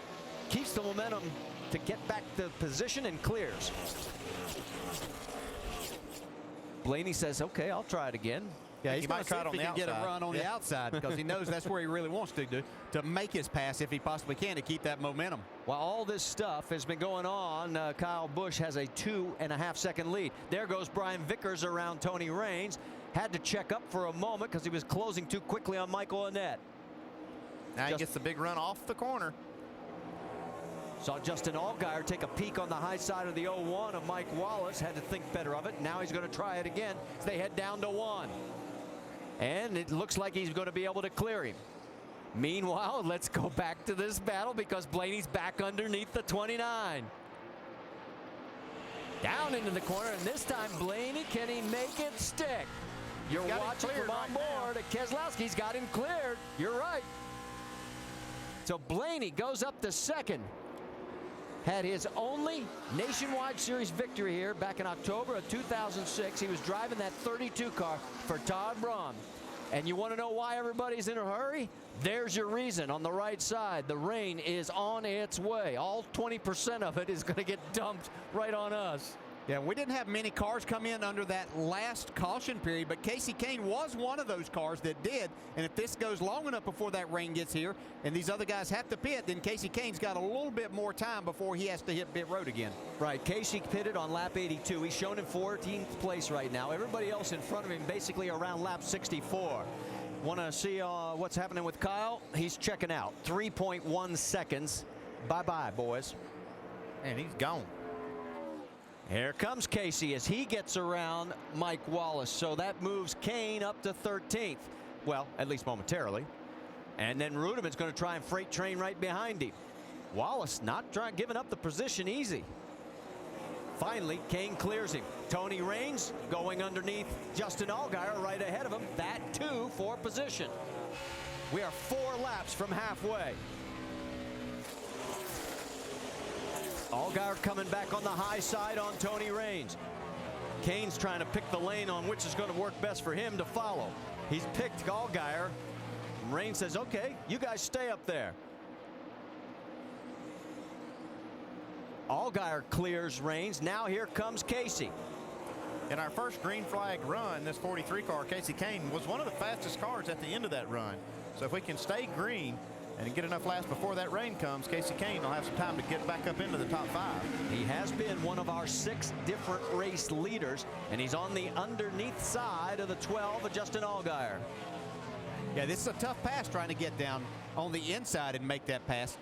keeps the momentum to get back to position and clears. Blaney says, okay, I'll try it again. Yeah, he's going to see if he can get a run on the outside, because he knows that's where he really wants to make his pass if he possibly can, to keep that momentum. While all this stuff has been going on, Kyle Busch has a 2.5 second lead. There goes Brian Vickers around Tony Raines. Had to check up for a moment because he was closing too quickly on Michael Annette. Now he gets the big run off the corner. Saw Justin Allgaier take a peek on the high side of the 01 of Mike Wallace. Had to think better of it. Now he's going to try it again as they head down to 1. And it looks like he's going to be able to clear him. Meanwhile, let's go back to this battle because Blaney's back underneath the 29. Down into the corner, and this time Blaney, can he make it stick? You're watching from on board. Keselowski's got him cleared. You're right. So Blaney goes up to second. Had his only Nationwide Series victory here back in October of 2006. He was driving that 32 car for Todd Braun. And you want to know why everybody's in a hurry? There's your reason. On the right side, the rain is on its way. All 20% of it is going to get dumped right on us. Yeah, we didn't have many cars come in under that last caution period, but Casey Kane was one of those cars that did. And if this goes long enough before that rain gets here and these other guys have to pit, then Casey Kane's got a little bit more time before he has to hit pit road again. Right, Casey pitted on lap 82. He's shown in 14th place right now. Everybody else in front of him basically around lap 64. Want to see what's happening with Kyle? He's checking out. 3.1 seconds. Bye-bye, boys. And he's gone. Here comes Casey as he gets around Mike Wallace. So that moves Kane up to 13th. Well, at least momentarily. And then Rudiman's going to try and freight train right behind him. Wallace not giving up the position easy. Finally, Kane clears him. Tony Raines going underneath Justin Allgaier right ahead of him. That too for position. We are 4 laps from halfway. Allgaier coming back on the high side on Tony Raines. Kane's trying to pick the lane on which is going to work best for him to follow. He's picked Allgaier. Raines says, okay, you guys stay up there. Allgaier clears Raines. Now here comes Casey. In our first green flag run, this 43 car, Casey Kane, was one of the fastest cars at the end of that run. So if we can stay green and get enough laps before that rain comes, Casey Kane will have some time to get back up into the top 5. He has been one of our 6 different race leaders, and he's on the underneath side of the 12 of Justin Allgaier. Yeah, this is a tough pass trying to get down on the inside and make that pass.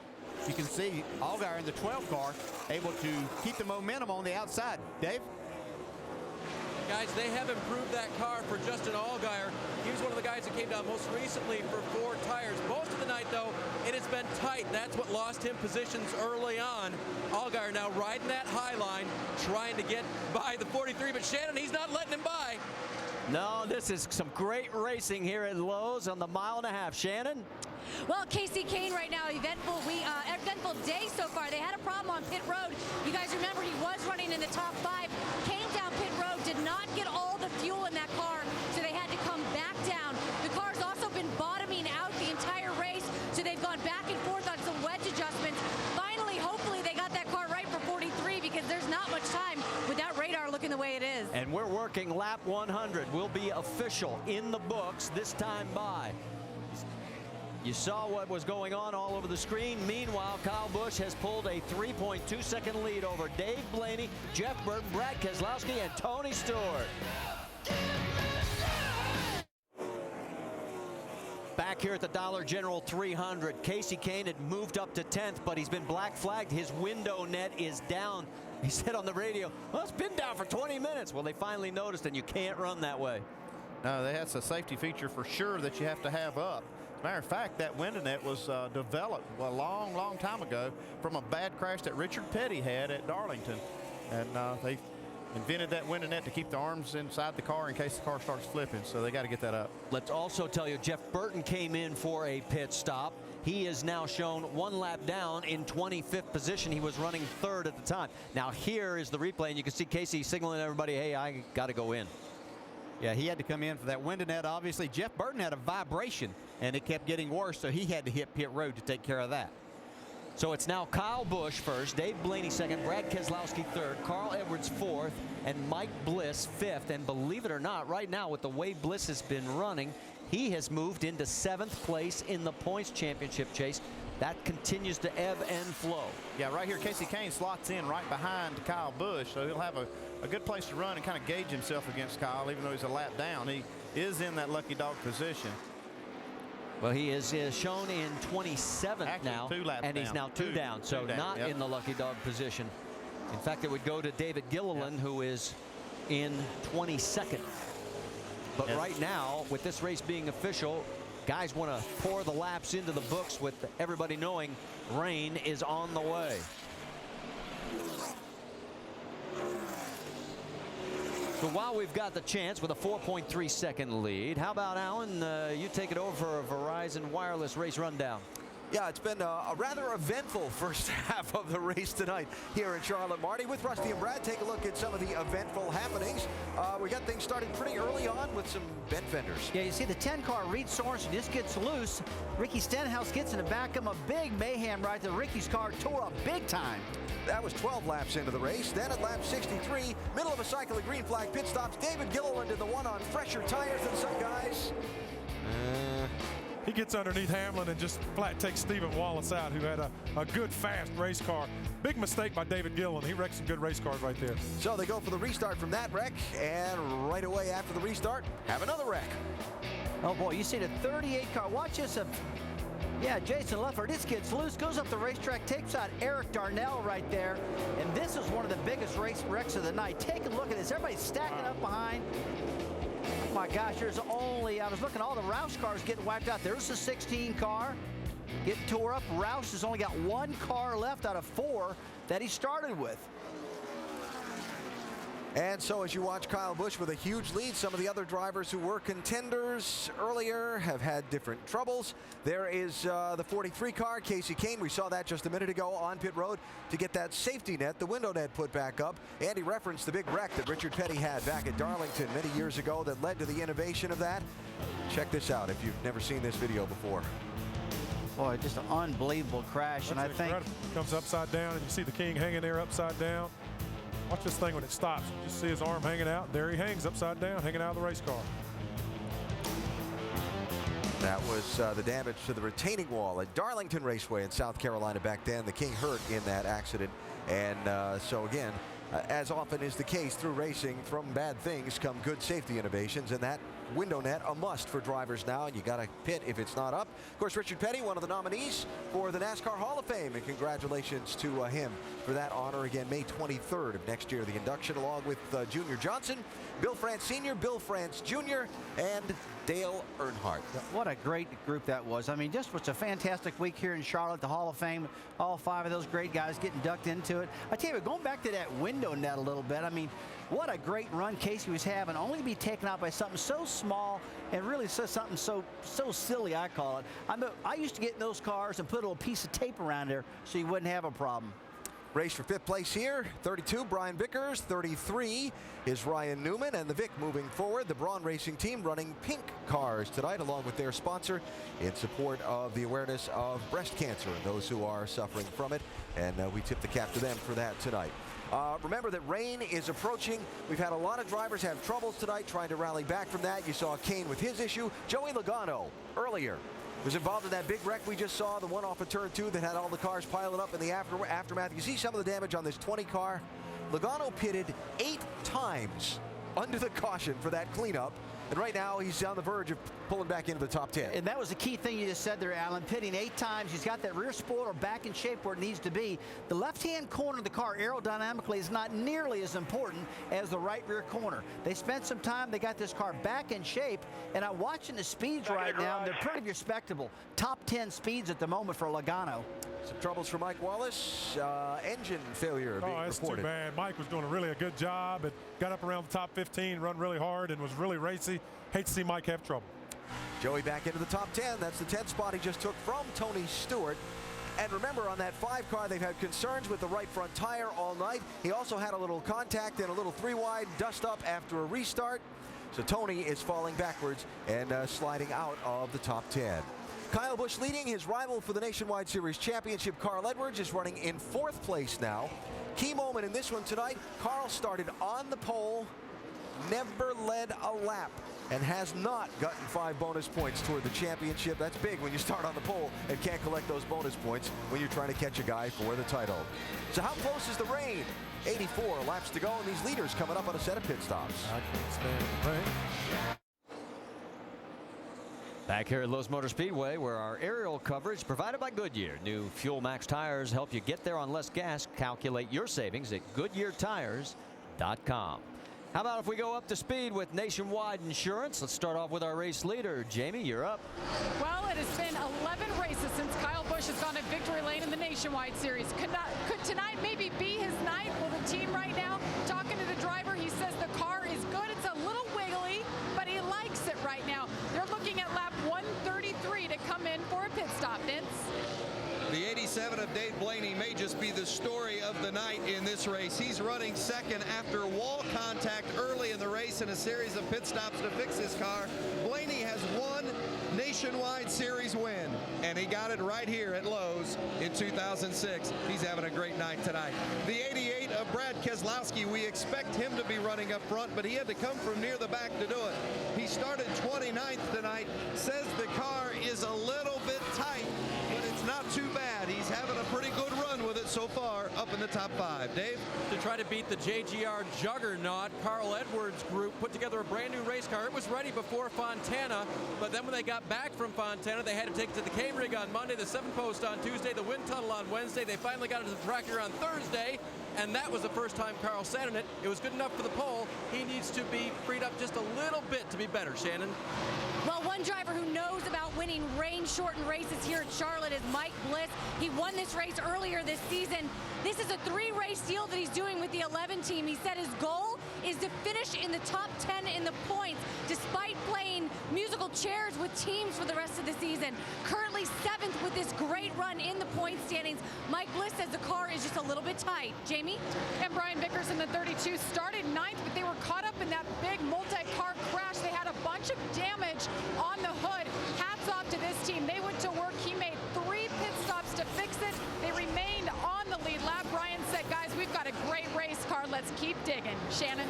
You can see Allgaier in the 12 car able to keep the momentum on the outside. Dave? Guys, they have improved that car for Justin Allgaier. He was one of the guys that came down most recently for 4 tires. Most of the night, though, it has been tight. That's what lost him positions early on. Allgaier now riding that high line, trying to get by the 43, but Shannon, he's not letting him by. No, this is some great racing here at Lowe's on the 1.5 miles. Shannon? Well, Casey Kane right now, eventful day so far. They had a problem on pit road. You guys remember he was running in the top 5. Came down pit road, did not get all the fuel in that car, so they had to come back down. The car's also been bottoming out the entire race, so they've gone back and forth on some wedge adjustments. Finally, hopefully they got that car right for 43 because there's not much time with that radar looking the way it is. And we're working lap 100. Will be official in the books this time by. You saw what was going on all over the screen. Meanwhile, Kyle Busch has pulled a 3.2-second lead over Dave Blaney, Jeff Burton, Brad Keselowski, and Tony Stewart. Back here at the Dollar General 300, Casey Kane had moved up to 10th, but he's been black flagged. His window net is down. He said on the radio, well, it's been down for 20 minutes. Well, they finally noticed, and you can't run that way. No, that's a safety feature for sure that you have to have up. Matter of fact, that window net was developed a long time ago from a bad crash that Richard Petty had at Darlington. And they invented that window net to keep the arms inside the car in case the car starts flipping, so they got to get that up. Let's also tell you, Jeff Burton came in for a pit stop. He is now shown 1 lap down in 25th position. He was running 3rd at the time. Now here is the replay, and you can see Casey signaling everybody, hey, I got to go in. Yeah, he had to come in for that window net. Obviously, Jeff Burton had a vibration, and it kept getting worse, so he had to hit pit road to take care of that. So it's now Kyle Busch first, Dave Blaney second, Brad Keselowski 3rd, Carl Edwards 4th, and Mike Bliss 5th. And believe it or not, right now with the way Bliss has been running, he has moved into 7th place in the points championship chase. That continues to ebb and flow. Yeah, right here, Casey Kane slots in right behind Kyle Busch, so he'll have a good place to run and kind of gauge himself against Kyle, even though he's a lap down. He is in that lucky dog position. Well, he is shown in 27th Actually, now, 2 laps and he's down. now two down, so down, not yep. in the lucky dog position. In fact, it would go to David Gilliland, who is in 22nd. But right now, with this race being official, guys want to pour the laps into the books with everybody knowing rain is on the way. So while we've got the chance with a 4.3-second lead, how about, Alan, you take it over for a Verizon Wireless race rundown? Yeah, it's been a rather eventful first half of the race tonight here in Charlotte. Marty, with Rusty and Brad, take a look at some of the eventful happenings. We got things started pretty early on with some bent fenders. Yeah, you see the 10-car Reed Sorensen just gets loose. Ricky Stenhouse gets in the back of him. A big mayhem right there. Ricky's car tore up big time. That was 12 laps into the race. Then at lap 63, middle of a cycle of green flag pit stops, David Gilliland in the one on fresher tires than some guys. He gets underneath Hamlin and just flat takes Stephen Wallace out, who had a good, fast race car. Big mistake by David Gilliland. He wrecked some good race cars right there. So they go for the restart from that wreck, and right away after the restart, have another wreck. Oh, boy, you see the 38 car. Watch this. Yeah, Jason Leffler just gets loose, goes up the racetrack, takes out Eric Darnell right there. And this is one of the biggest race wrecks of the night. Take a look at this. Everybody's stacking up behind. Oh my gosh, there's only, I was looking, all the Roush cars getting wiped out. There's the 16 car. getting tore up. Roush has only got 1 car left out of 4 that he started with. And so as you watch Kyle Busch with a huge lead, some of the other drivers who were contenders earlier have had different troubles. There is the 43 car, Casey Kane. We saw that just a minute ago on pit road to get that safety net, the window net put back up. Andy referenced the big wreck that Richard Petty had back at Darlington many years ago that led to the innovation of that. Check this out if you've never seen this video before. Boy, just an unbelievable crash. That's incredible. Comes upside down, and you see the King hanging there upside down. Watch this thing when it stops. You just see his arm hanging out. There he hangs upside down, hanging out of the race car. That was the damage to the retaining wall at Darlington Raceway in South Carolina back then. The King hurt in that accident. And so again, as often is the case through racing, from bad things come good safety innovations, and that window net a must for drivers now, and you got to pit if it's not up. Of course, Richard Petty, one of the nominees for the NASCAR Hall of Fame, and congratulations to him for that honor. Again, May 23rd of next year, the induction, along with Junior Johnson, Bill France Sr., Bill France Jr., and Dale Earnhardt. What a great group that was. I mean, just was a fantastic week here in Charlotte, the Hall of Fame. All 5 of those great guys getting ducked into it. I tell you, going back to that window net a little bit, I mean, what a great run Casey was having, only to be taken out by something so small and really something so silly, I call it. I used to get in those cars and put a little piece of tape around there so you wouldn't have a problem. Race for 5th place here, 32, Brian Vickers, 33 is Ryan Newman, and the Vic moving forward. The Braun Racing Team running pink cars tonight along with their sponsor in support of the awareness of breast cancer and those who are suffering from it, and we tip the cap to them for that tonight. Remember that rain is approaching. We've had a lot of drivers have troubles tonight trying to rally back from that. You saw Kane with his issue. Joey Logano earlier was involved in that big wreck we just saw, the one off of turn 2 that had all the cars piling up in the aftermath. You see some of the damage on this 20 car. Logano pitted 8 times under the caution for that cleanup. And right now, he's on the verge of pulling back into the top 10. And that was the key thing you just said there, Alan. Pitting 8 times. He's got that rear spoiler back in shape where it needs to be. The left-hand corner of the car aerodynamically is not nearly as important as the right rear corner. They spent some time. They got this car back in shape. And I'm watching the speeds right now, and they're pretty respectable. Top 10 speeds at the moment for Logano. Some troubles for Mike Wallace. Engine failure being that's reported. Too bad. Mike was doing a good job and got up around the top 15, run really hard, and was really racy. Hate to see Mike have trouble. Joey back into the top 10. That's the 10th spot he just took from Tony Stewart. And remember, on that 5 car, they've had concerns with the right front tire all night. He also had a little contact and a little 3-wide dust up after a restart. So Tony is falling backwards and sliding out of the top 10. Kyle Busch leading. His rival for the Nationwide Series Championship, Carl Edwards, is running in 4th place now. Key moment in this one tonight, Carl started on the pole, never led a lap, and has not gotten 5 bonus points toward the championship. That's big when you start on the pole and can't collect those bonus points when you're trying to catch a guy for the title. So how close is the rain? 84 laps to go, and these leaders coming up on a set of pit stops. I can't stand the rain. Back here at Lowe's Motor Speedway, where our aerial coverage provided by Goodyear. New Fuel Max tires help you get there on less gas. Calculate your savings at GoodyearTires.com. How about if we go up to speed with Nationwide Insurance? Let's start off with our race leader. Jamie, you're up. Well, it has been 11 races since Kyle Busch has gone to victory lane in the Nationwide Series. Could tonight maybe be his night? Well, the team right now, talking to the driver, he says the car is good. It's a little wiggly, but he likes it right now. They're looking at lap 133 to come in for a pit stop, Vince. The 87 of Dave Blaney may just be the story of the night in this race. He's running second after wall contact early in the race and a series of pit stops to fix his car. Blaney has one Nationwide Series win, and he got it right here at Lowe's in 2006. He's having a great night tonight. The 88 of Brad Keselowski, we expect him to be running up front, but he had to come from near the back to do it. He started 29th tonight, says the car is a little bit tight, but it's not too bad. He's having a pretty good run with it so far, up in the top 5. Dave? To try to beat the JGR juggernaut, Carl Edwards' group put together a brand new race car. It was ready before Fontana, but then when they got back from Fontana, they had to take it to the K-Rig on Monday, the 7 post on Tuesday, the wind tunnel on Wednesday. They finally got it to the track here on Thursday. and that was the first time Carl sat in it. It was good enough for the pole. He needs to be freed up just a little bit to be better, Shannon. Well, one driver who knows about winning rain-shortened races here at Charlotte is Mike Bliss. He won this race earlier this season. This is a 3-race deal that he's doing with the 11 team. He said his goal is to finish in the top 10 in the points, despite playing musical chairs with teams for the rest of the season. Currently 7th with this great run in the point standings. Mike Bliss says the car is just a little bit tight. Jamie? And Brian Vickers in the 32 started 9th, but they were caught up in that big multi-car crash. They had a bunch of damage on the hood. Hats off to this team. They went to work. He made 3 pit stops to fix it. They remained on the lead lap. Brian said, guys, we've got a great race car. Let's keep digging. Shannon?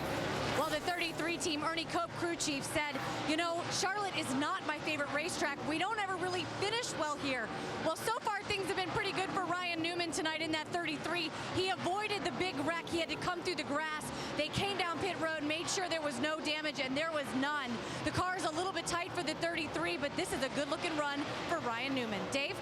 Well, the 33 team, Ernie Cope crew chief, said, you know, Charlotte is not my favorite racetrack. We don't ever really finish well here. Well, so far things have been pretty good for Ryan Newman tonight in that 33. He avoided the big wreck. He had to come through the grass. They came down pit road, made sure there was no damage, and there was none. The car is a little bit tight for the 33, but this is a good-looking run for Ryan Newman. Dave?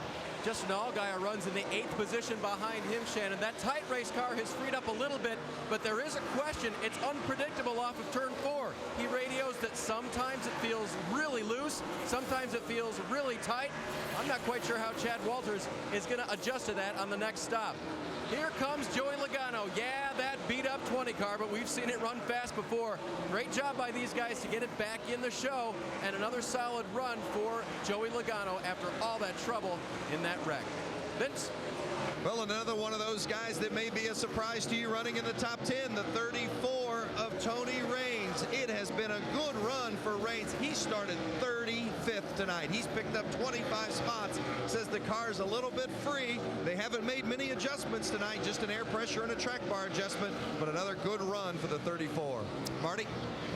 Justin Allgaier runs in the 8th position behind him, Shannon. That tight race car has freed up a little bit, but there is a question. It's unpredictable off of turn 4. He radios that sometimes it feels really loose, sometimes it feels really tight. I'm not quite sure how Chad Walters is going to adjust to that on the next stop. Here comes Joey Logano. Yeah, that beat up 20 car, but we've seen it run fast before. Great job by these guys to get it back in the show, and another solid run for Joey Logano after all that trouble in that wreck. Vince? Well, another one of those guys that may be a surprise to you running in the top 10, the 34 of Tony Raines. It has been a good run for Raines. He started 35th tonight. He's picked up 25 spots. Says the car's a little bit free. They haven't made many adjustments tonight, just an air pressure and a track bar adjustment, but another good run for the 34. Marty?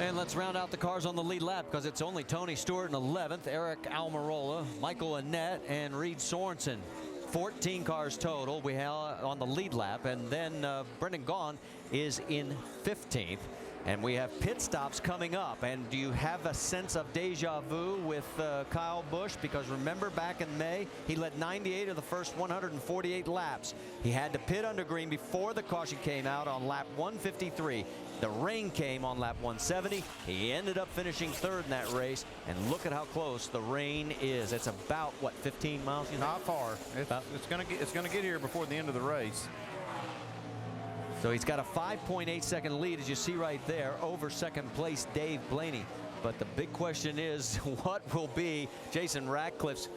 And let's round out the cars on the lead lap because it's only Tony Stewart in 11th, Eric Almirola, Michael Annett, and Reed Sorensen. 14 cars total we have on the lead lap, and then Brendan Gaughan is in 15th. And we have pit stops coming up. And do you have a sense of deja vu with Kyle Busch? Because remember back in May, he led 98 of the first 148 laps. He had to pit under green before the caution came out on lap 153. The rain came on lap 170. He ended up finishing 3rd in that race. And look at how close the rain is. It's about, what, 15 miles? Not far. It's going to get here before the end of the race. So he's got a 5.8 second lead, as you see right there, over second place Dave Blaney. But the big question is, what will be Jason Ratcliffe's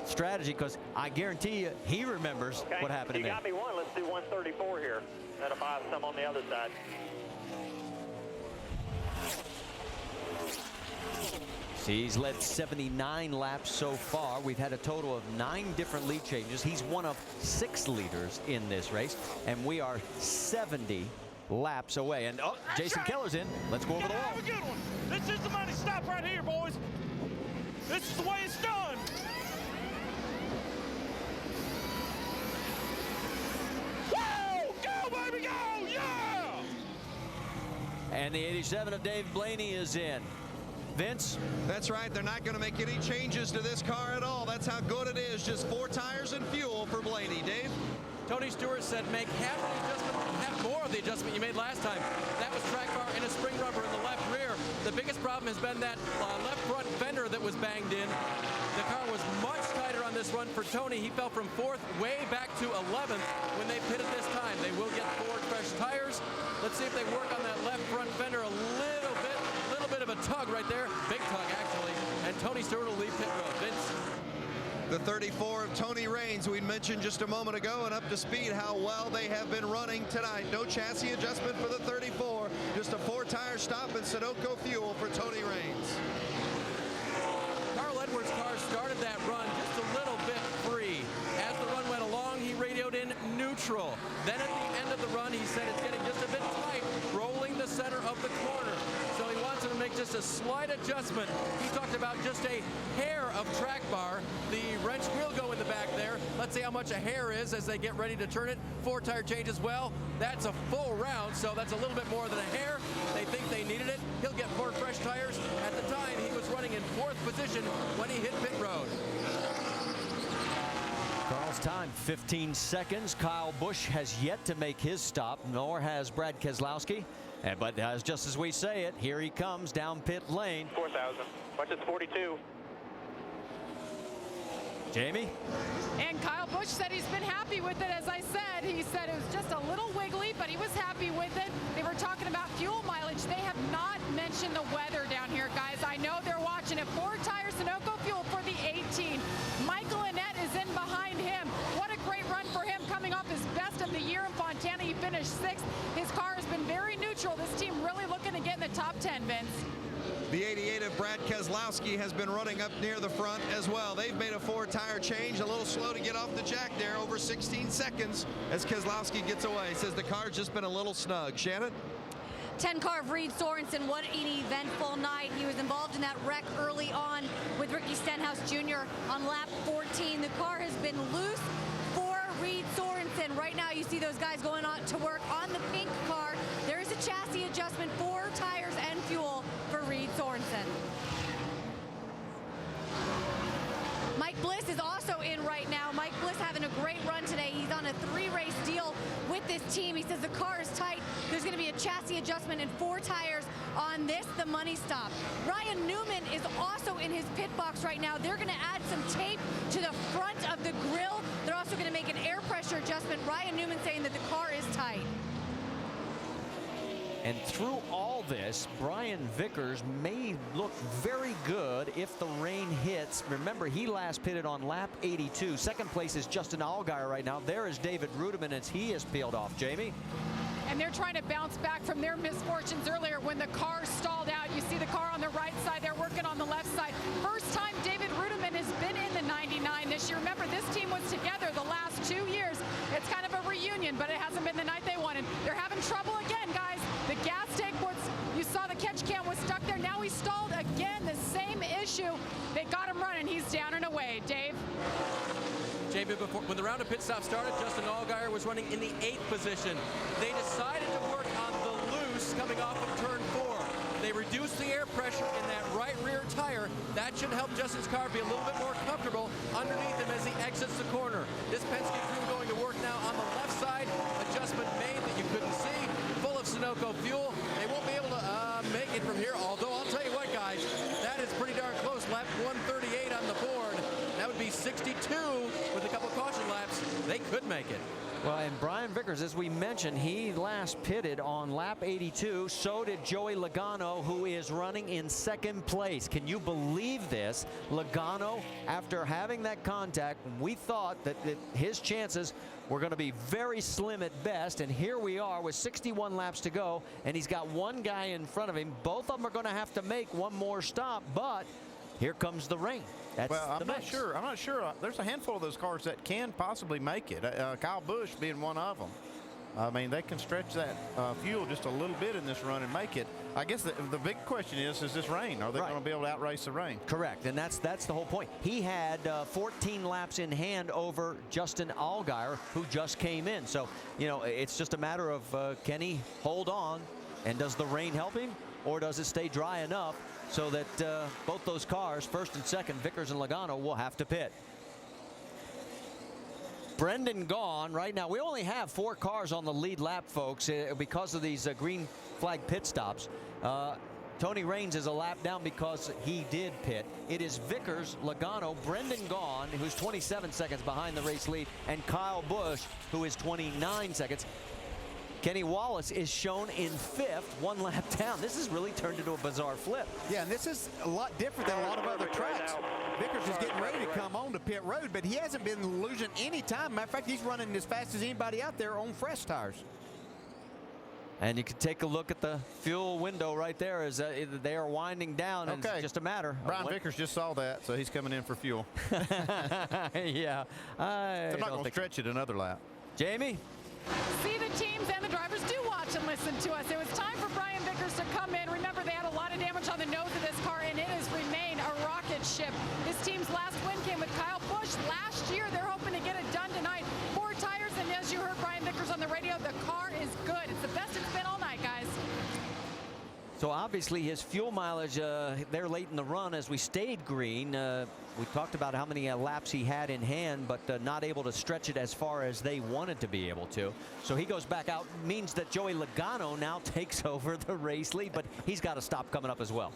strategy? Because I guarantee you, he remembers what happened in there. You got me one. Let's do 134 here. That'll buy some on the other side. He's led 79 laps so far. We've had a total of 9 different lead changes. He's one of 6 leaders in this race, and we are 70 laps away. And oh, Jason Keller's in. Let's go over the wall. Have a good one. This is the money stop right here, boys. This is the way it's done. Whoa! Go, baby, go! Yeah! And the 87 of Dave Blaney is in. Vince? That's right. They're not going to make any changes to this car at all. That's how good it is. Just 4 tires and fuel for Blaney. Dave? Tony Stewart said make half more of the adjustment you made last time. That was track bar and a spring rubber in the left rear. The biggest problem has been that left front fender that was banged in. The car was much tighter on this run for Tony. He fell from 4th way back to 11th when they pitted this time. They will get forward fresh tires. Let's see if they work on that left front fender a little bit of a tug right there. Big tug, actually. And Tony Stewart will leave pit road. Vince? The 34 of Tony Raines, we mentioned just a moment ago, and up to speed how well they have been running tonight. No chassis adjustment for the 34. Just a 4-tire stop and Sunoco fuel for Tony Raines. Carl Edwards' car started that run just a little bit free. As the run went along, he radioed in neutral. Then at the end of the run, he said it's getting just a bit tight, rolling the center of the corner. So he wants to make just a slight adjustment. He talked about just a hair of track bar. The wrench will go in the back there. Let's see how much a hair is as they get ready to turn it. 4-tire change as well. That's a full round, so that's a little bit more than a hair. They think they needed it. He'll get 4 fresh tires. At the time, he was running in 4th position when he hit pit road. Carl Almost time, 15 seconds. Kyle Busch has yet to make his stop, nor has Brad Keselowski. But just as we say it, here he comes down pit lane. 4,000. Watch it's 42. Jamie? And Kyle Busch said he's been happy with it. As I said, he said it was just a little wiggly, but he was happy with it. They were talking about fuel mileage. They have not mentioned the weather down here, guys. I know they're watching it. 4-tire Sunoco fuel for the 18. Michael Annett is in behind him. What a great run for him, coming off his best of the year in Fontana. He finished 6th. His car has been very neutral. This team really looking to get in the top 10, Vince. The 88 of Brad Keselowski has been running up near the front as well. They've made a 4-tire change, a little slow to get off the jack there, over 16 seconds as Keselowski gets away. Says the car's just been a little snug. Shannon? 10 car of Reed Sorensen. What an eventful night. He was involved in that wreck early on with Ricky Stenhouse Jr. on lap 14. The car has been loose for Reed Sorensen. Right now you see those guys going on to work on the pink car. There is a chassis adjustment, 4 tires and fuel for Reed Sorensen. Mike Bliss is also in right now. Mike Bliss having a great run today. He's on a 3-race deal with this team. He says the car is tight. There's going to be a chassis adjustment and 4 tires on this, the money stop. Ryan Newman is also in his pit box right now. They're going to add some tape to the front of the grill. They're also going to make an air pressure adjustment. Ryan Newman saying that the car is tight. And through all this, Brian Vickers may look very good if the rain hits. Remember, he last pitted on lap 82. Second place is Justin Allgaier right now. There is David Rudiman as he is peeled off. Jamie? And they're trying to bounce back from their misfortunes earlier when the car stalled out. You see the car on the right side. They're working on the left side. First time David Rudiman has been in the 99 this year. Remember, this team was together the last 2 years. It's kind of a reunion, but it hasn't been the night they wanted. They're having trouble again, guys. The gas tank was, you saw the catch can was stuck there. Now he stalled again, the same issue. They got him running. He's down and away. Dave? Jamie, when the round of pit stop started, Justin Allgaier was running in the 8th position. They decided to work on the loose coming off of turn 4. They reduced the air pressure in that right rear tire. That should help Justin's car be a little bit more comfortable underneath him as he exits the corner. This Penske crew going to work now on the left side. Adjustment made that you couldn't see. Full of Sunoco fuel. They won't be able to make it from here, although I'll tell you what, guys, that is pretty darn close. Lap 138 on the board. That would be 62 with a couple caution laps. They could make it. Well, and Brian Vickers, as we mentioned, he last pitted on lap 82. So did Joey Logano, who is running in 2nd place. Can you believe this? Logano, after having that contact, we thought that his chances were going to be very slim at best, and here we are with 61 laps to go, and he's got one guy in front of him. Both of them are going to have to make one more stop, but here comes the rain. That's well, I'm not sure. I'm not sure. There's a handful of those cars that can possibly make it. Kyle Busch being one of them. I mean, they can stretch that fuel just a little bit in this run and make it. I guess the big question is this rain? Are they going to be able to outrace the rain? Correct, and that's the whole point. He had 14 laps in hand over Justin Allgaier, who just came in. So, you know, it's just a matter of can he hold on, and does the rain help him, or does it stay dry enough so that both those cars, 1st and 2nd, Vickers and Logano, will have to pit. Brendan Gaughan right now. We only have 4 cars on the lead lap, folks, because of these green flag pit stops. Tony Raines is a lap down because he did pit. It is Vickers, Logano, Brendan Gaughan, who's 27 seconds behind the race lead, and Kyle Busch, who is 29 seconds. Kenny Wallace is shown in 5th, 1 lap down. This has really turned into a bizarre flip. Yeah, and this is a lot different than a lot of other tracks. Vickers is getting ready to come on to pit road, but he hasn't been losing any time. Matter of fact, he's running as fast as anybody out there on fresh tires. And you can take a look at the fuel window right there as they are winding down. And it's just a matter. Brian Vickers just saw that, so he's coming in for fuel. Yeah. I'm not going to stretch it another lap. Jamie? See, the teams and the drivers do watch and listen to us. It was time for Brian Vickers to come in. Remember, they had a lot of damage on the nose of this car, and it has remained a rocket ship. This team's last win came with Kyle Busch last year. They're hoping to get it done tonight. 4 tires, and as you heard Brian Vickers on the radio, the car is good. It's the best it's been all night, guys. So obviously his fuel mileage there late in the run as we stayed green. We talked about how many laps he had in hand, but not able to stretch it as far as they wanted to be able to. So he goes back out. Means that Joey Logano now takes over the race lead, but he's got to stop coming up as well.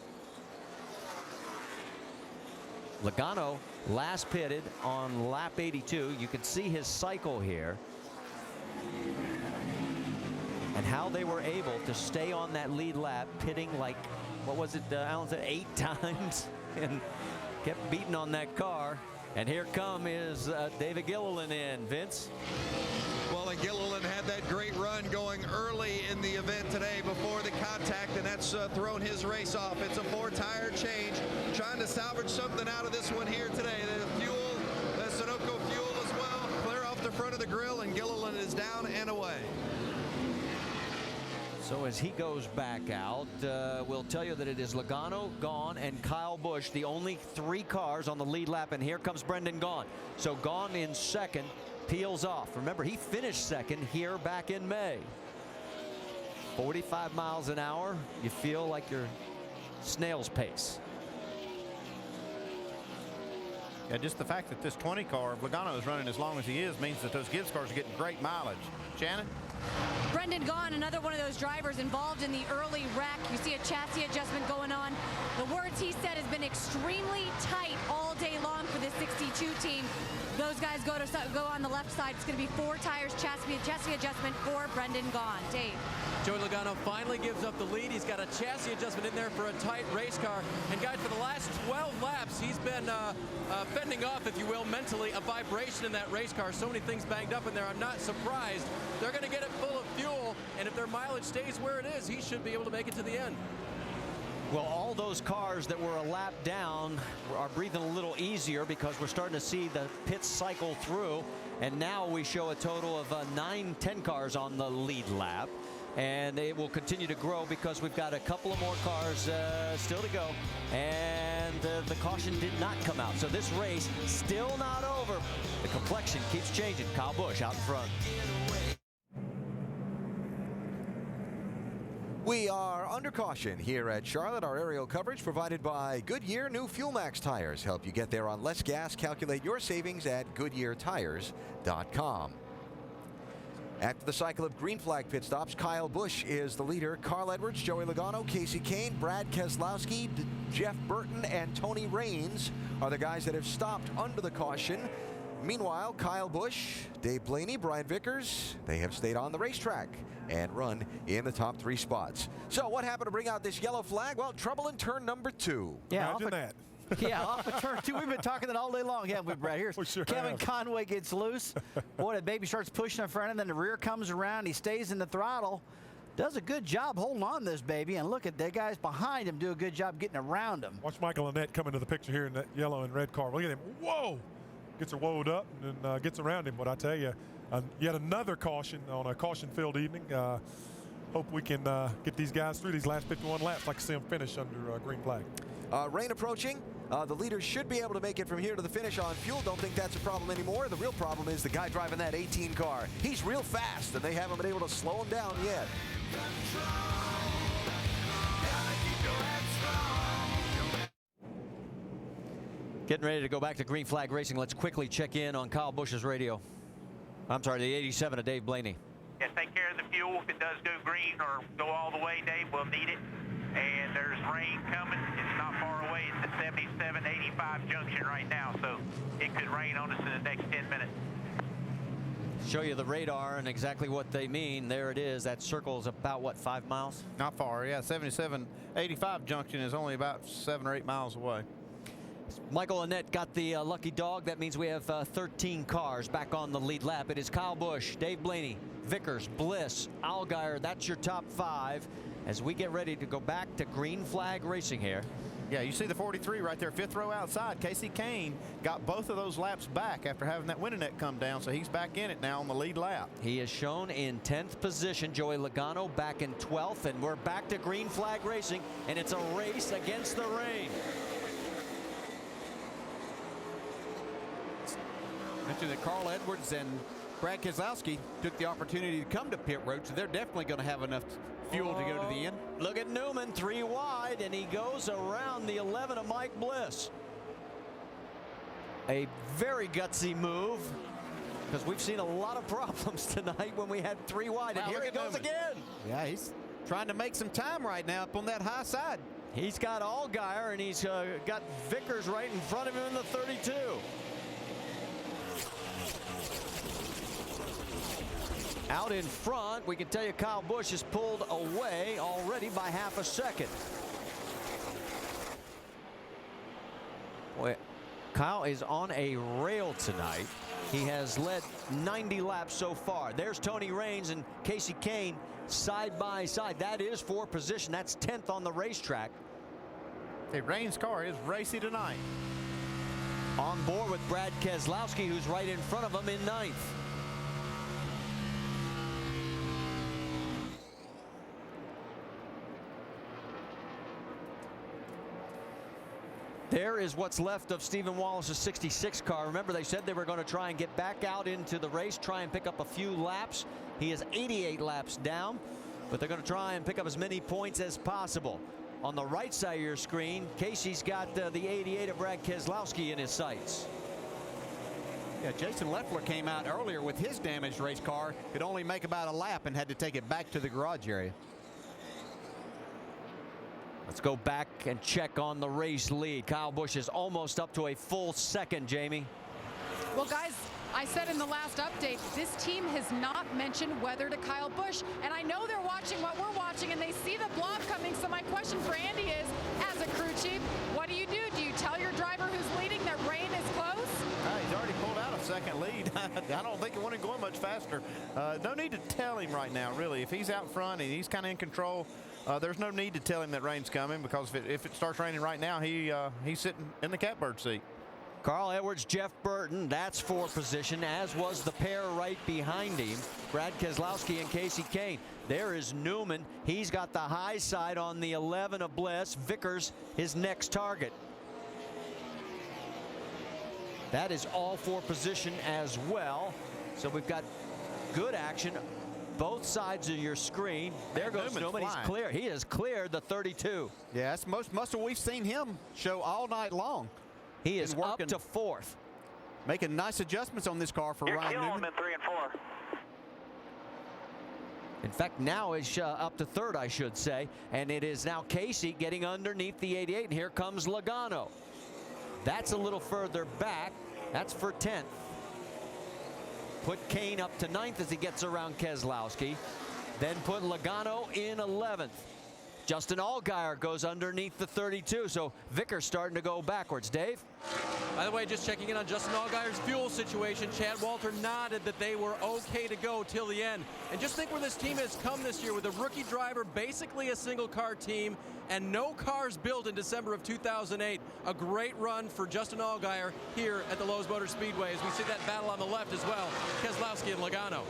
Logano last pitted on lap 82. You can see his cycle here and how they were able to stay on that lead lap, pitting like, what was it, Alan said, 8 times, and kept beating on that car. And here is David Gilliland in, Vince. Well, and Gilliland had that great run going early in the event today before the contact, and that's thrown his race off. It's a 4-tire change, trying to salvage something out of this one here today. The fuel, the Sunoco fuel as well, clear off the front of the grill, and Gilliland is down and away. So as he goes back out, we'll tell you that it is Logano, Gone, and Kyle Busch, the only 3 cars on the lead lap, and here comes Brendan Gaughan. So Gaughan in second, peels off. Remember, he finished second here back in May. 45 miles an hour, you feel like you're snail's pace. Yeah, just the fact that this 20 car, if Logano is running as long as he is, means that those Gibbs cars are getting great mileage. Shannon? Brendan Gaughan, another one of those drivers involved in the early wreck. You see a chassis adjustment going on. The words he said has been extremely tight all day long for this 62 team. Those guys go on the left side. It's going to be 4 tires, chassis adjustment for Brendan Gaughan. Dave. Joey Logano finally gives up the lead. He's got a chassis adjustment in there for a tight race car. And guys, for the last 12 laps, he's been fending off, if you will, mentally a vibration in that race car. So many things banged up in there. I'm not surprised. They're going to get it full of fuel, and if their mileage stays where it is, he should be able to make it to the end. Well, all those cars that were a lap down are breathing a little easier because we're starting to see the pits cycle through. And now we show a total of 9-10 cars on the lead lap. And it will continue to grow because we've got a couple of more cars still to go. And the caution did not come out. So this race still not over. The complexion keeps changing. Kyle Busch out in front. We are under caution here at Charlotte. Our aerial coverage provided by Goodyear new Fuel Max tires. Help you get there on less gas. Calculate your savings at GoodyearTires.com. After the cycle of green flag pit stops, Kyle Busch is the leader. Carl Edwards, Joey Logano, Casey Kane, Brad Keselowski, Jeff Burton, and Tony Raines are the guys that have stopped under the caution. Meanwhile, Kyle Busch, Dave Blaney, Brian Vickers, they have stayed on the racetrack and run in the top 3 spots. So what happened to bring out this yellow flag? Well, trouble in turn number 2. Yeah, imagine that. Yeah, off of turn 2. We've been talking that all day long, haven't we, Brad? Here's Kevin Conway gets loose. Boy, the baby starts pushing in front, and then the rear comes around. He stays in the throttle. Does a good job holding on to this baby, and look at the guys behind him do a good job getting around him. Watch Michael Annette come into the picture here in that yellow and red car. Look at him. Whoa! Gets her woed up and gets around him. But I tell you, yet another caution on a caution-filled evening. Hope we can get these guys through these last 51 laps like I see them finish under green flag. Rain approaching. The leaders should be able to make it from here to the finish on fuel. Don't think that's a problem anymore. The real problem is the guy driving that 18 car. He's real fast, and they haven't been able to slow him down yet. Getting ready to go back to green flag racing. Let's quickly check in on Kyle Busch's radio. I'm sorry, the 87 of Dave Blaney. Yeah, take care of the fuel. If it does go green or go all the way, Dave, we'll need it. And there's rain coming. It's not far away. It's at 77-85 junction right now, so it could rain on us in the next 10 minutes. Show you the radar and exactly what they mean. There it is. That circle is about, what, 5 miles? Not far, yeah. 77-85 junction is only about 7 or 8 miles away. Michael Annette got the lucky dog. That means we have 13 cars back on the lead lap. It is Kyle Busch, Dave Blaney, Vickers, Bliss, Allgaier. That's your top 5 as we get ready to go back to green flag racing here. Yeah, you see the 43 right there, 5th row outside. Casey Kane got both of those laps back after having that winning net come down, so he's back in it now on the lead lap. He is shown in 10th position. Joey Logano back in 12th, and we're back to green flag racing, and it's a race against the rain. Mentioned that Carl Edwards and Brad Keselowski took the opportunity to come to pit road, so they're definitely going to have enough fuel to go to the end. Look at Newman, 3 wide, and he goes around the 11 of Mike Bliss. A very gutsy move, because we've seen a lot of problems tonight when we had 3 wide, and here he goes again. Yeah, he's trying to make some time right now up on that high side. He's got Allgaier, and he's got Vickers right in front of him in the 32. Out in front, we can tell you Kyle Busch is pulled away already by half a second. Boy, Kyle is on a rail tonight. He has led 90 laps so far. There's Tony Raines and Casey Kane side by side. That is for position. That's 10th on the racetrack. Hey, Raines' car is racy tonight. On board with Brad Keselowski, who's right in front of him in 9th. There is what's left of Stephen Wallace's 66 car. Remember, they said they were going to try and get back out into the race, try and pick up a few laps. He is 88 laps down, but they're going to try and pick up as many points as possible. On the right side of your screen, Casey's got the 88 of Brad Keselowski in his sights. Yeah, Jason Leffler came out earlier with his damaged race car, could only make about a lap and had to take it back to the garage area. Let's go back and check on the race lead. Kyle Busch is almost up to a full second, Jamie. Well, guys, I said in the last update, this team has not mentioned weather to Kyle Busch, and I know they're watching what we're watching, and they see the blob coming, so my question for Andy is, as a crew chief, what do? Do you tell your driver who's leading that rain is close? He's already pulled out a second lead. I don't think he wanted to go much faster. No need to tell him right now, really. If he's out front and he's kind of in control, there's no need to tell him that rain's coming, because if it starts raining right now, he's sitting in the catbird seat. Carl Edwards, Jeff Burton, that's for position, as was the pair right behind him, Brad Keselowski and Casey Kane. There is Newman. He's got the high side on the 11 of Bliss. Vickers, his next target. That is all for position as well. So we've got good action both sides of your screen. There goes Newman. He's clear. He has cleared the 32. Yeah, that's most muscle we've seen him show all night long. He is up to 4th. Making nice adjustments on this car for Ryan Newman. In 3 and 4. In fact, now is up to 3rd, I should say. And it is now Casey getting underneath the 88. And here comes Logano. That's a little further back. That's for 10th. Put Kane up to 9th as he gets around Keselowski. Then put Logano in 11th. Justin Allgaier goes underneath the 32, so Vickers starting to go backwards. Dave? By the way, just checking in on Justin Allgaier's fuel situation. Chad Walter nodded that they were okay to go till the end. And just think where this team has come this year with a rookie driver, basically a single-car team, and no cars built in December of 2008. A great run for Justin Allgaier here at the Lowe Motor Speedway, as we see that battle on the left as well, Keselowski and Logano.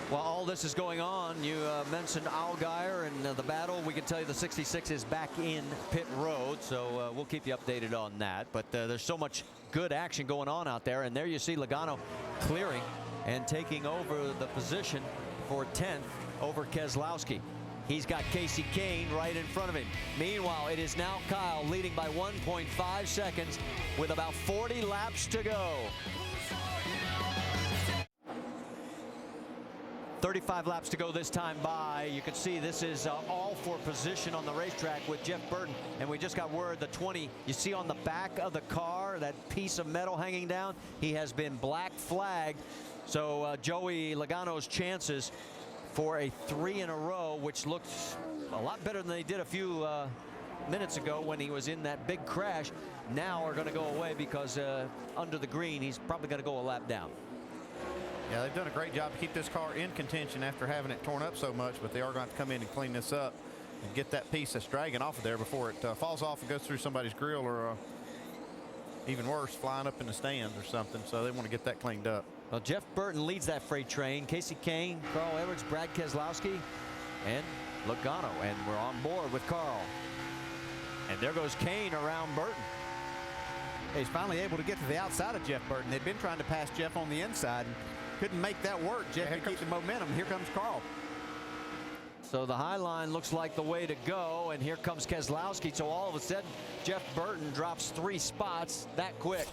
While all this is going on, you mentioned Allgaier and the battle. We can tell you the 66 is back in pit road, so we'll keep you updated on that. But there's so much good action going on out there, and there you see Logano clearing and taking over the position for 10th over Keselowski. He's got Casey Kane right in front of him. Meanwhile, it is now Kyle leading by 1.5 seconds with about 40 laps to go. 35 laps to go this time by. You can see this is all for position on the racetrack with Jeff Burton. And we just got word the 20, you see on the back of the car, that piece of metal hanging down, he has been black flagged. So Joey Logano's chances for a 3 in a row, which looks a lot better than they did a few minutes ago when he was in that big crash, now are going to go away because under the green, he's probably going to go a lap down. Yeah, they've done a great job to keep this car in contention after having it torn up so much, but they are going to have to come in and clean this up and get that piece that's dragging off of there before it falls off and goes through somebody's grill, or even worse, flying up in the stands or something. So they want to get that cleaned up. Well, Jeff Burton leads that freight train. Casey Kane, Carl Edwards, Brad Keselowski, and Logano. And we're on board with Carl. And there goes Kane around Burton. He's finally able to get to the outside of Jeff Burton. They've been trying to pass Jeff on the inside. couldn't make that work. Jeff could keep the momentum. Here comes Carl. So the high line looks like the way to go, and here comes Keselowski. So all of a sudden, Jeff Burton drops 3 spots that quick.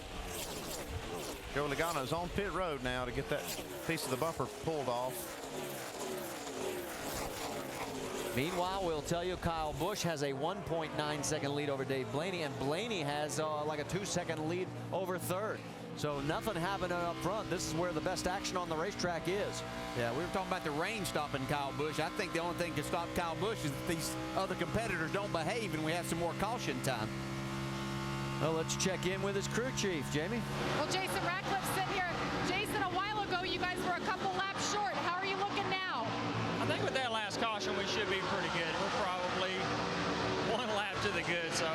Joe Logano's on pit road now to get that piece of the bumper pulled off. Meanwhile, we'll tell you Kyle Busch has a 1.9-second lead over Dave Blaney, and Blaney has like a 2-second lead over third. So nothing happening up front. This is where the best action on the racetrack is. Yeah, we were talking about the rain stopping Kyle Busch. I think the only thing to stop Kyle Busch is if these other competitors don't behave and we have some more caution time. Well, let's check in with his crew chief, Jamie. Well, Jason Ratcliffe's sitting here. Jason, a while ago, you guys were a couple laps short. How are you looking now? I think with that last caution, we should be pretty good. We're probably 1 lap to the good, so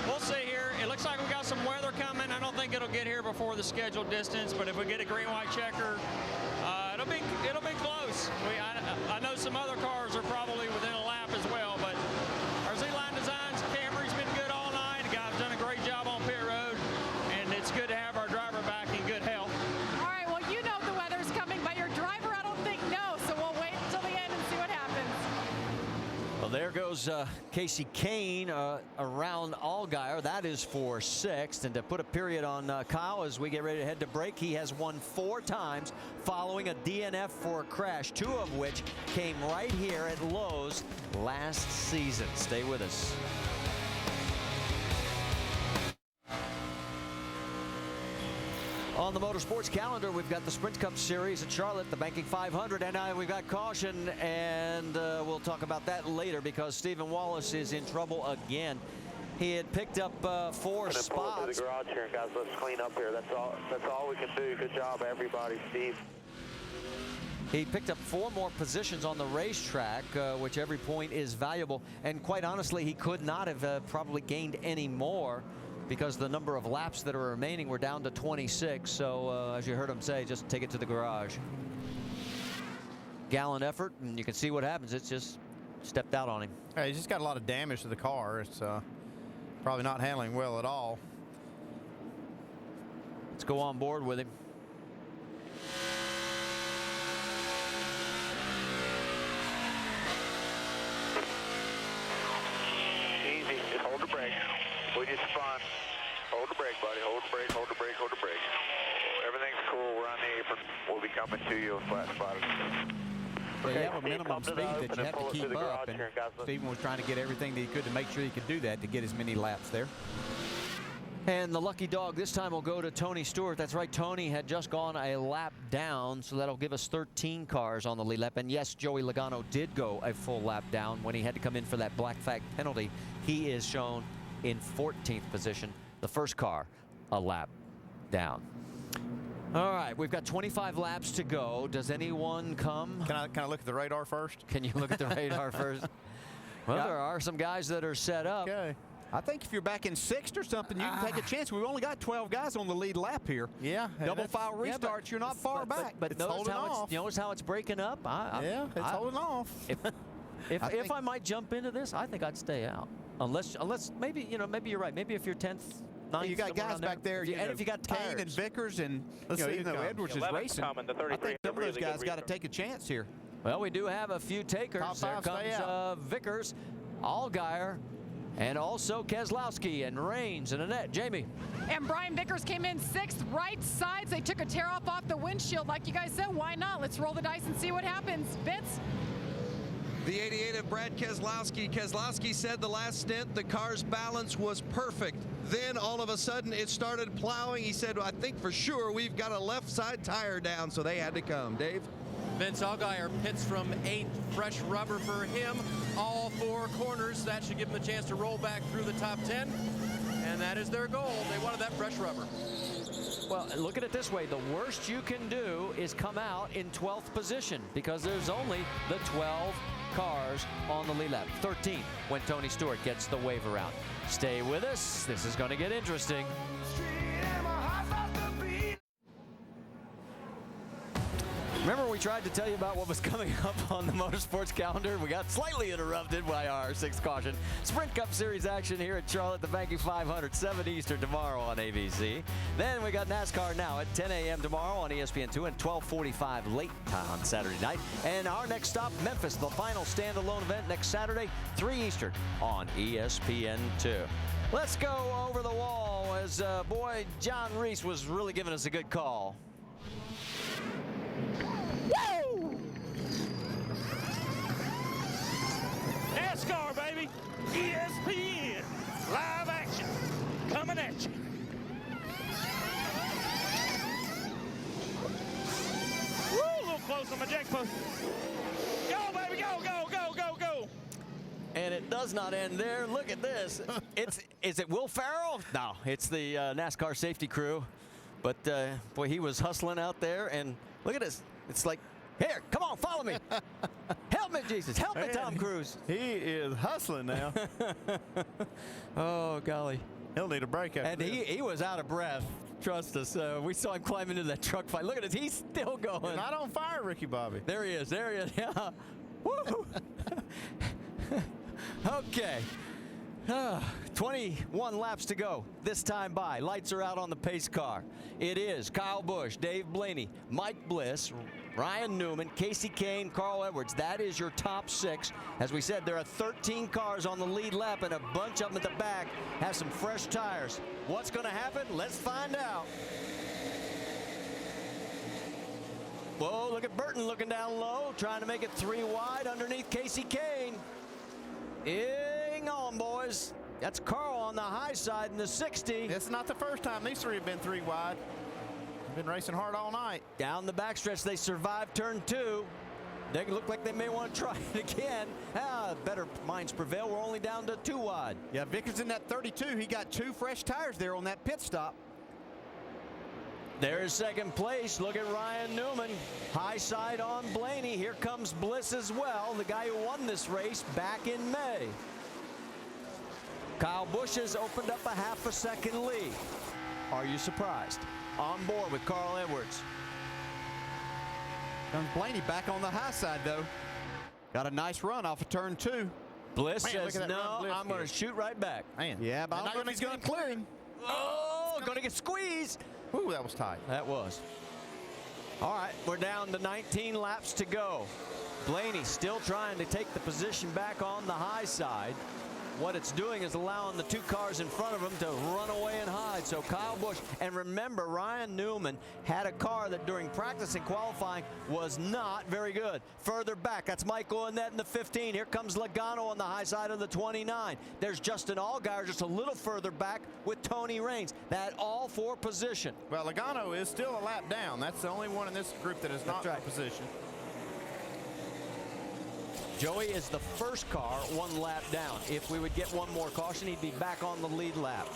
we'll see here. It looks like we got some weather coming. I don't think it'll get here before the scheduled distance, but if we get a green-white checker, it'll be close. I know some other cars are probably within a lap as well, but our Z-Line Designs Camry's been good all night. The guy's done a great job on pit road, and it's good to have our driver back in good health. All right, well, you know the weather's coming, but your driver, I don't think, knows, so we'll wait until the end and see what happens. Well, there goes Casey Kane around Allgaier. That is for 6th. And to put a period on Kyle as we get ready to head to break, he has won 4 times following a DNF for a crash, 2 of which came right here at Lowe's last season. Stay with us. On the motorsports calendar, we've got the Sprint Cup Series at Charlotte, the Banking 500, and we've got caution, and we'll talk about that later because Stephen Wallace is in trouble again. He had picked up 4 spots. Pull up to the garage here, guys. Let's clean up here. That's all we can do. Good job, everybody. Steve. He picked up 4 more positions on the racetrack, which every point is valuable. And quite honestly, he could not have probably gained any more because the number of laps that are remaining were down to 26. So as you heard him say, just take it to the garage. Gallant effort, and you can see what happens. It's just stepped out on him. Hey, he's just got a lot of damage to the car. It's probably not handling well at all. Let's go on board with him. Easy. Just hold the brake. We just spun. Hold the brake, buddy. Hold the brake, hold the brake, hold the brake. Everything's cool. We're on the apron. We'll be coming to you flat spotted. They have a minimum speed that you have to keep up, and Stephen was trying to get everything that he could to make sure he could do that to get as many laps there. And the lucky dog this time will go to Tony Stewart. That's right, Tony had just gone a lap down, so that'll give us 13 cars on the lead lap. And yes, Joey Logano did go a full lap down when he had to come in for that black flag penalty. He is shown in 14th position, the first car a lap down. All right, we've got 25 laps to go. Does anyone come? Can I look at the radar first? Can you look at the radar first? Well, there are some guys that are set up. Okay. I think if you're back in 6th or something, you can take a chance. We've only got 12 guys on the lead lap here. Yeah. Double file restarts, you're not far back. But it's notice holding how off. notice how it's breaking up. It's holding off. If I might jump into this, I think I'd stay out. Unless maybe maybe you're right. Maybe if you're 10th, 9th, you got guys back there. And if you got tires. Kane and Vickers, and even though Edwards is racing, I think some of those guys got to take a chance here. Well, we do have a few takers. There comes Vickers, Allgaier, and also Keselowski and Rains and Annette. Jamie. And Brian Vickers came in 6th, right sides. They took a tear off the windshield. Like you guys said, why not? Let's roll the dice and see what happens. Vince? The 88 of Brad Keselowski. Keselowski said the last stint, the car's balance was perfect. Then all of a sudden it started plowing. He said, I think for sure we've got a left side tire down, so they had to come. Dave? Vince Allgaier pits from 8th, fresh rubber for him. All 4 corners. That should give them a chance to roll back through the top 10. And that is their goal. They wanted that fresh rubber. Well, look at it this way. The worst you can do is come out in 12th position because there's only the 12 cars on the lead lap. 13 when Tony Stewart gets the waiver out. Stay with us. This is going to get interesting. Remember, we we tried to tell you about what was coming up on the motorsports calendar. We got slightly interrupted by our 6th caution. Sprint Cup Series action here at Charlotte, the Banking 500, 7 Eastern tomorrow on ABC. Then we got NASCAR now at 10 a.m. tomorrow on ESPN2 and 12:45 late time on Saturday night. And our next stop, Memphis, the final standalone event next Saturday, 3 Eastern on ESPN2. Let's go over the wall as boy John Reese was really giving us a good call. Woo! NASCAR, baby. ESPN. Live action. Coming at you. Woo! A little close on my jack post. Go, baby. Go, go, go, go, go. And it does not end there. Look at this. Is it Will Farrell? No, it's the NASCAR safety crew. But boy, he was hustling out there, and look at this. It's like, here, come on, follow me. Help me, Jesus. Help me, Tom Cruise. He is hustling now. Oh, golly. He'll need a break after And he was out of breath. Trust us. We saw him climb into that truck fight. Look at this. He's still going. You're not on fire, Ricky Bobby. There he is. There he is. Yeah. Woo. Okay. 21 laps to go. This time by. Lights are out on the pace car. It is Kyle Busch, Dave Blaney, Mike Bliss, Ryan Newman, Casey Kane, Carl Edwards. That is your top 6. As we said, there are 13 cars on the lead lap, and a bunch of them at the back have some fresh tires. What's going to happen? Let's find out. Whoa, look at Burton looking down low, trying to make it 3 wide underneath Casey Kane. Hang on, boys. That's Carl on the high side in the 60. It's not the first time these 3 have been 3 wide. Been racing hard all night. Down the backstretch, they survived turn 2. They look like they may want to try it again. Better minds prevail. We're only down to 2 wide. Yeah, Vickers in that 32. He got 2 fresh tires there on that pit stop. There's second place. Look at Ryan Newman. High side on Blaney. Here comes Bliss as well, the guy who won this race back in May. Kyle Busch has opened up a half a second lead. Are you surprised? On board with Carl Edwards. Comes Blaney back on the high side, though. Got a nice run off of turn 2. Bliss says, no, I'm going to shoot right back. Man. Yeah, but I don't know if he's going to clear him. Oh, going to get squeezed. Ooh, that was tight. That was. All right, we're down to 19 laps to go. Blaney still trying to take the position back on the high side. What it's doing is allowing the 2 cars in front of him to run away and hide. So Kyle Busch, and remember, Ryan Newman had a car that during practice and qualifying was not very good. Further back, that's Michael Annett in the 15. Here comes Logano on the high side of the 29. There's Justin Allgaier just a little further back with Tony Raines. That all for position. Well, Logano is still a lap down. That's the only one in this group that is not in position. Joey is the first car 1 lap down. If we would get 1 more caution, he'd be back on the lead lap.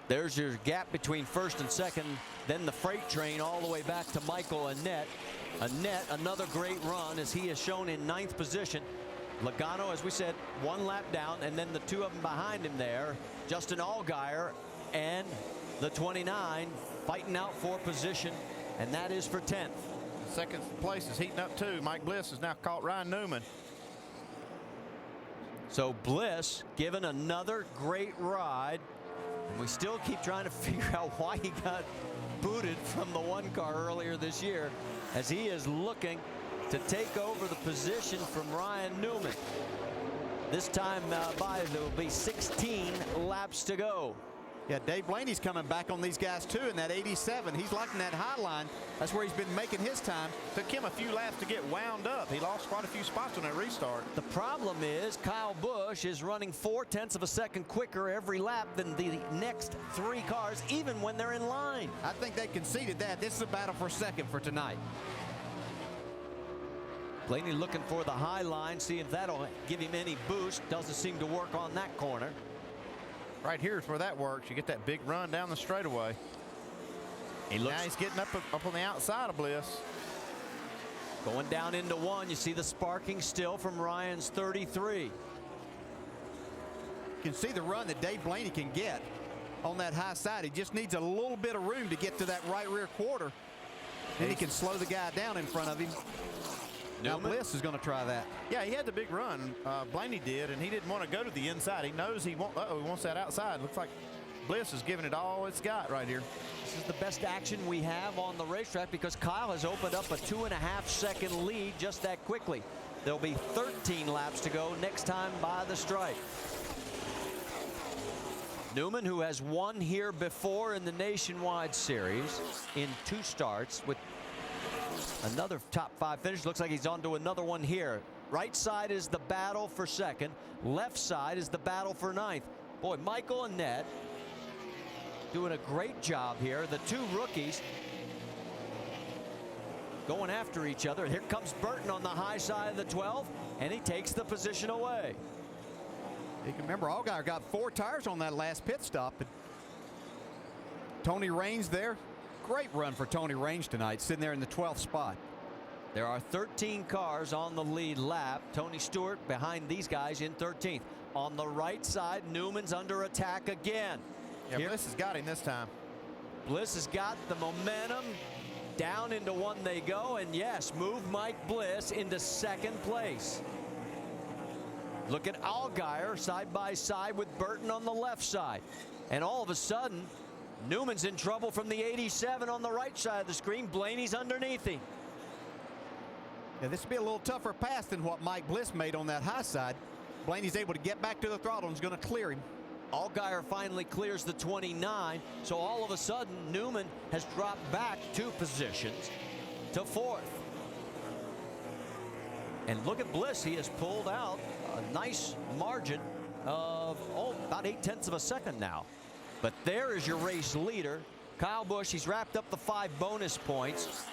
There's your gap between first and second. Then the freight train all the way back to Michael Annett. Annett, another great run as he is shown in 9th position. Logano, as we said, 1 lap down, and then the 2 of them behind him there, Justin Allgaier and the 29 fighting out for position. And that is for 10th. Second place is heating up too. Mike Bliss has now caught Ryan Newman. So Bliss given another great ride. And we still keep trying to figure out why he got booted from the 1 car earlier this year, as he is looking to take over the position from Ryan Newman. This time by, there will be 16 laps to go. Yeah, Dave Blaney's coming back on these guys too in that 87. He's liking that high line. That's where he's been making his time. Took him a few laps to get wound up. He lost quite a few spots on that restart. The problem is Kyle Busch is running 0.4 of a second quicker every lap than the next 3 cars, even when they're in line. I think they conceded that. This is a battle for second for tonight. Blaney looking for the high line, see if that'll give him any boost. Doesn't seem to work on that corner. Right here is where that works. You get that big run down the straightaway. Now he's getting up on the outside of Bliss. Going down into 1. You see the sparking still from Ryan's 33. You can see the run that Dave Blaney can get. on that high side. He just needs a little bit of room to get to that right rear quarter. Then he can slow the guy down in front of him. Now Bliss is going to try that. Yeah, he had the big run. Blaney did, and he didn't want to go to the inside. He knows he wants that outside. Looks like Bliss is giving it all it's got right here. This is the best action we have on the racetrack because Kyle has opened up a 2.5-second lead just that quickly. There'll be 13 laps to go next time by the stripe. Newman, who has won here before in the Nationwide Series in 2 starts with another top 5 finish. Looks like he's on to another one here. Right side is the battle for second. Left side is the battle for 9th. Boy, Michael and Ned doing a great job here. The 2 rookies going after each other. Here comes Burton on the high side of the 12, and he takes the position away. You can remember Allgaier got 4 tires on that last pit stop. But Tony Raines there. Great run for Tony Raines tonight, sitting there in the 12th spot. There are 13 cars on the lead lap. Tony Stewart behind these guys in 13th. On the right side, Newman's under attack again. Yeah, Bliss has got him this time. Bliss has got the momentum. Down into one they go, and yes, move Mike Bliss into 2nd place. Look at Allgaier side by side with Burton on the left side. And all of a sudden, Newman's in trouble from the 87 on the right side of the screen. Blaney's underneath him. Yeah, this will be a little tougher pass than what Mike Bliss made on that high side. Blaney's able to get back to the throttle and is going to clear him. Allgaier finally clears the 29, so all of a sudden Newman has dropped back 2 positions to 4th. And look at Bliss, he has pulled out a nice margin of about 0.8 of a second now. But there is your race leader, Kyle Busch. He's wrapped up the 5 bonus points.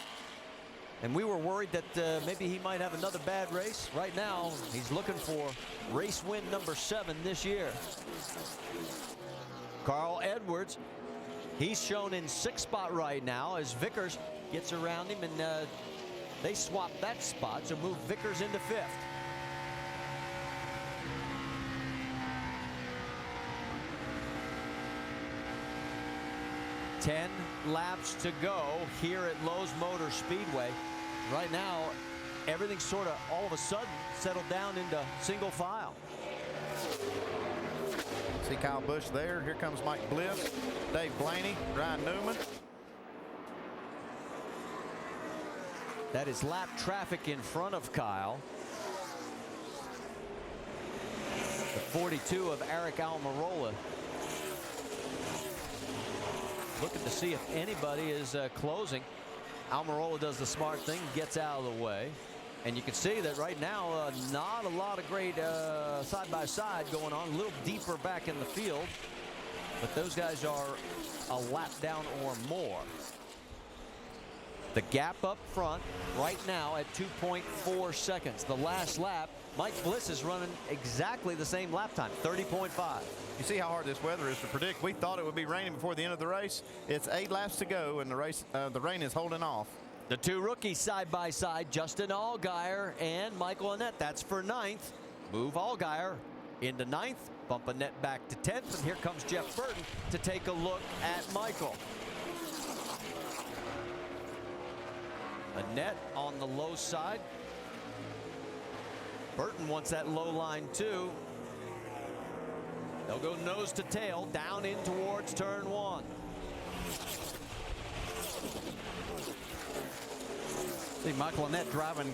And we were worried that maybe he might have another bad race. Right now, he's looking for race win number 7 this year. Carl Edwards, he's shown in 6th spot right now as Vickers gets around him, and they swap that spot, so move Vickers into 5th. Ten laps to go here at Lowe's Motor Speedway. Right now, everything's sort of all of a sudden settled down into single file. See Kyle Busch there. Here comes Mike Bliss, Dave Blaney, Ryan Newman. That is lap traffic in front of Kyle. The 42 of Eric Almirola. Looking to see if anybody is closing. Almirola does the smart thing, gets out of the way. And you can see that right now, not a lot of great side-by-side going on. A little deeper back in the field. But those guys are a lap down or more. The gap up front right now at 2.4 seconds. The last lap, Mike Bliss is running exactly the same lap time, 30.5. You see how hard this weather is to predict. We thought it would be raining before the end of the race. It's 8 laps to go, and the rain is holding off. The 2 rookies side by side, Justin Allgaier and Michael Annett. That's for 9th. Move Allgaier into 9th, bump Annett back to 10th, and here comes Jeff Burton to take a look at Michael. Annett on the low side. Burton wants that low line too. They'll go nose to tail down in towards turn 1. See Michael Annett driving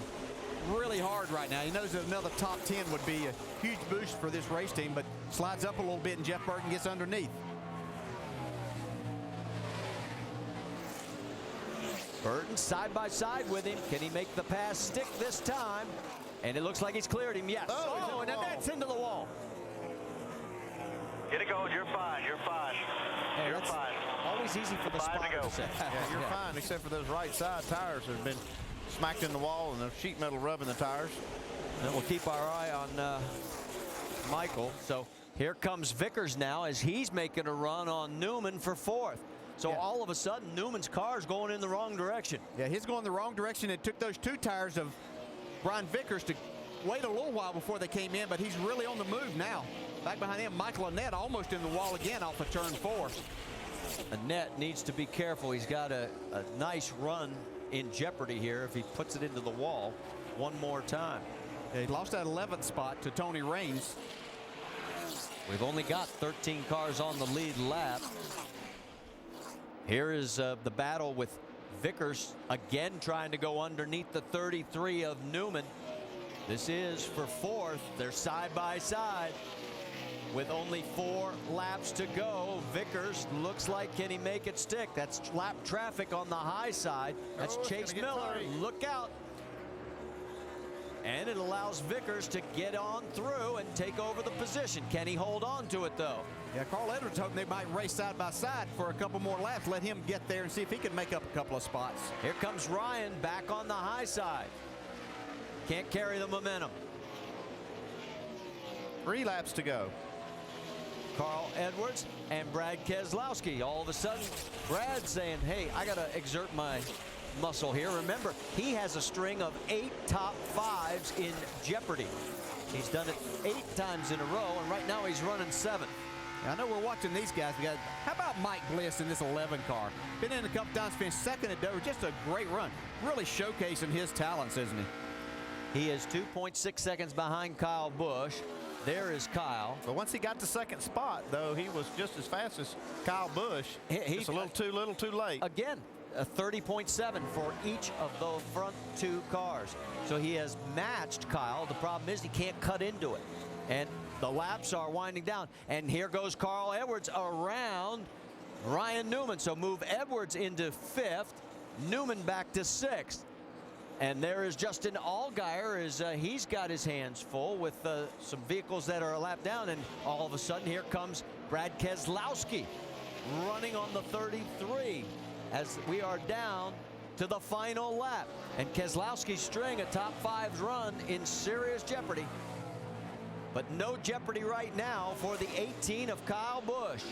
really hard right now. He knows that another top 10 would be a huge boost for this race team, but slides up a little bit and Jeff Burton gets underneath. Burton side by side with him. Can he make the pass stick this time? And it looks like he's cleared him. Yes. Oh, and Annett's into the wall. Get it going. You're fine. You're fine. Hey, you're fine. Always easy for the spotter to say. Yeah, you're fine, except for those right side tires that have been smacked in the wall and the sheet metal rubbing the tires. And we'll keep our eye on Michael. So here comes Vickers now as he's making a run on Newman for 4th. So all of a sudden, Newman's car's going in the wrong direction. Yeah, he's going the wrong direction. It took those 2 tires of Brian Vickers to wait a little while before they came in, but he's really on the move now. Back behind him, Michael Annette almost in the wall again off of turn 4. Annette needs to be careful. He's got a nice run in jeopardy here if he puts it into the wall one more time. Yeah, he lost that 11th spot to Tony Raines. We've only got 13 cars on the lead lap. Here is the battle with Vickers again trying to go underneath the 33 of Newman. This is for 4th. They're side by side with only 4 laps to go. Vickers looks like, can he make it stick? That's lap traffic on the high side. That's Chase Miller. Look out. And it allows Vickers to get on through and take over the position. Can he hold on to it, though? Yeah, Carl Edwards hoping they might race side by side for a couple more laps. Let him get there and see if he can make up a couple of spots. Here comes Ryan back on the high side. Can't carry the momentum. 3 laps to go. Carl Edwards and Brad Keselowski. All of a sudden, Brad saying, hey, I got to exert my muscle here. Remember, he has a string of 8 top 5s in jeopardy. He's done it 8 times in a row, and right now he's running 7th. I know we're watching these guys. How about Mike Bliss in this 11 car? Been in a couple times, finished 2nd at Dover. Just a great run. Really showcasing his talents, isn't he? He is 2.6 seconds behind Kyle Busch. There is Kyle. But once he got to 2nd spot, though, he was just as fast as Kyle Busch. Just a little too late. Again, a 30.7 for each of the front 2 cars. So he has matched Kyle. The problem is he can't cut into it. And the laps are winding down. And here goes Carl Edwards around Ryan Newman. So move Edwards into 5th, Newman back to 6th. And there is Justin Allgaier as he's got his hands full with some vehicles that are a lap down. And all of a sudden, here comes Brad Keselowski running on the 33 as we are down to the final lap. And Keselowski's string a top 5s run in serious jeopardy. But no jeopardy right now for the 18 of Kyle Busch.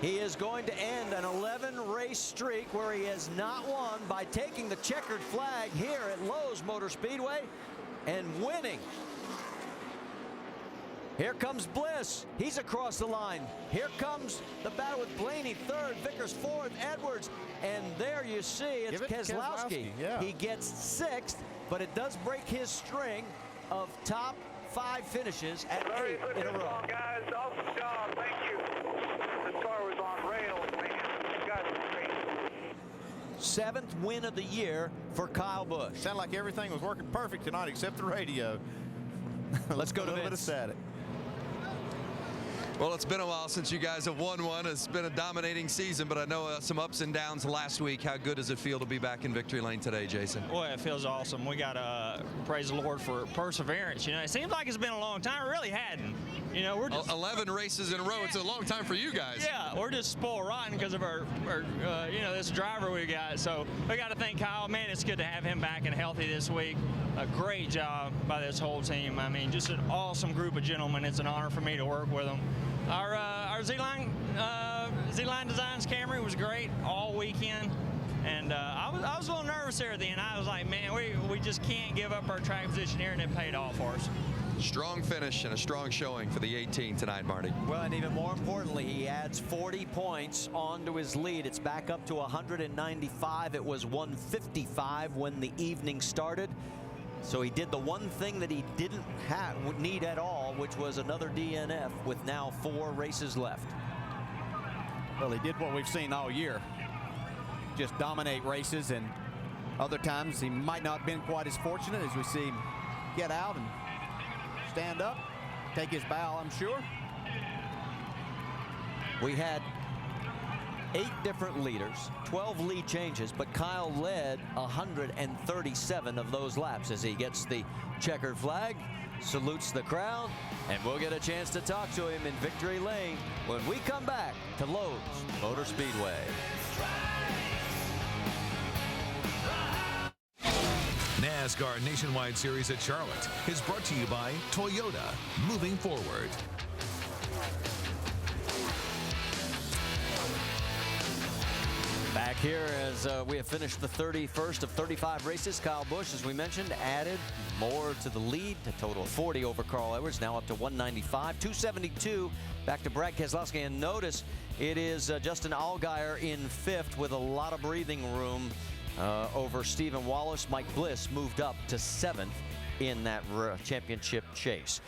He is going to end an 11-race streak where he has not won by taking the checkered flag here at Lowe's Motor Speedway and winning. Here comes Bliss. He's across the line. Here comes the battle with Blaney 3rd, Vickers 4th, Edwards. And there you see it's Keselowski. Yeah. He gets 6th, but it does break his string of top 5 finishes at 8 in a row. Guys, awesome job. Thank you. This car was on rails, man. You guys are great. 7th win of the year for Kyle Busch. Sounded like everything was working perfect tonight except the radio. Let's go to a little bit of Vince. static. Well, it's been a while since you guys have won one. It's been a dominating season, but I know some ups and downs last week. How good does it feel to be back in victory lane today, Jason? Well, it feels awesome. We got to praise the Lord for perseverance. You know, it seems like it's been a long time. It really hadn't. You know, we're just 11 races in a row. It's a long time for you guys. Yeah, we're just spoiled rotten because of our you know, this driver we got. So we got to thank Kyle. Man, it's good to have him back and healthy this week. A great job by this whole team. I mean, just an awesome group of gentlemen. It's an honor for me to work with them. Our Z-Line Designs Camry was great all weekend. And I was a little nervous there at the end. I was like, man, we just can't give up our track position here, and it paid off for us. Strong finish and a strong showing for the 18 tonight, Marty. Well, and even more importantly, he adds 40 points onto his lead. It's back up to 195. It was 155 when the evening started. So he did the one thing that he didn't need at all, which was another DNF with now 4 races left. Well, he did what we've seen all year. Just dominate races, and other times he might not have been quite as fortunate as we see him get out and stand up, take his bow, I'm sure. We had 8 different leaders, 12 lead changes, but Kyle led 137 of those laps as he gets the checkered flag, salutes the crowd, and we'll get a chance to talk to him in victory lane when we come back to Lowe's Motor Speedway. NASCAR Nationwide Series at Charlotte is brought to you by Toyota, moving forward. Back here as we have finished the 31st of 35 races. Kyle Busch, as we mentioned, added more to the lead, a total of 40 over Carl Edwards, now up to 195, 272 back to Brad Keselowski. And notice it is Justin Allgaier in 5th with a lot of breathing room over Stephen Wallace. Mike Bliss moved up to 7th in that championship chase.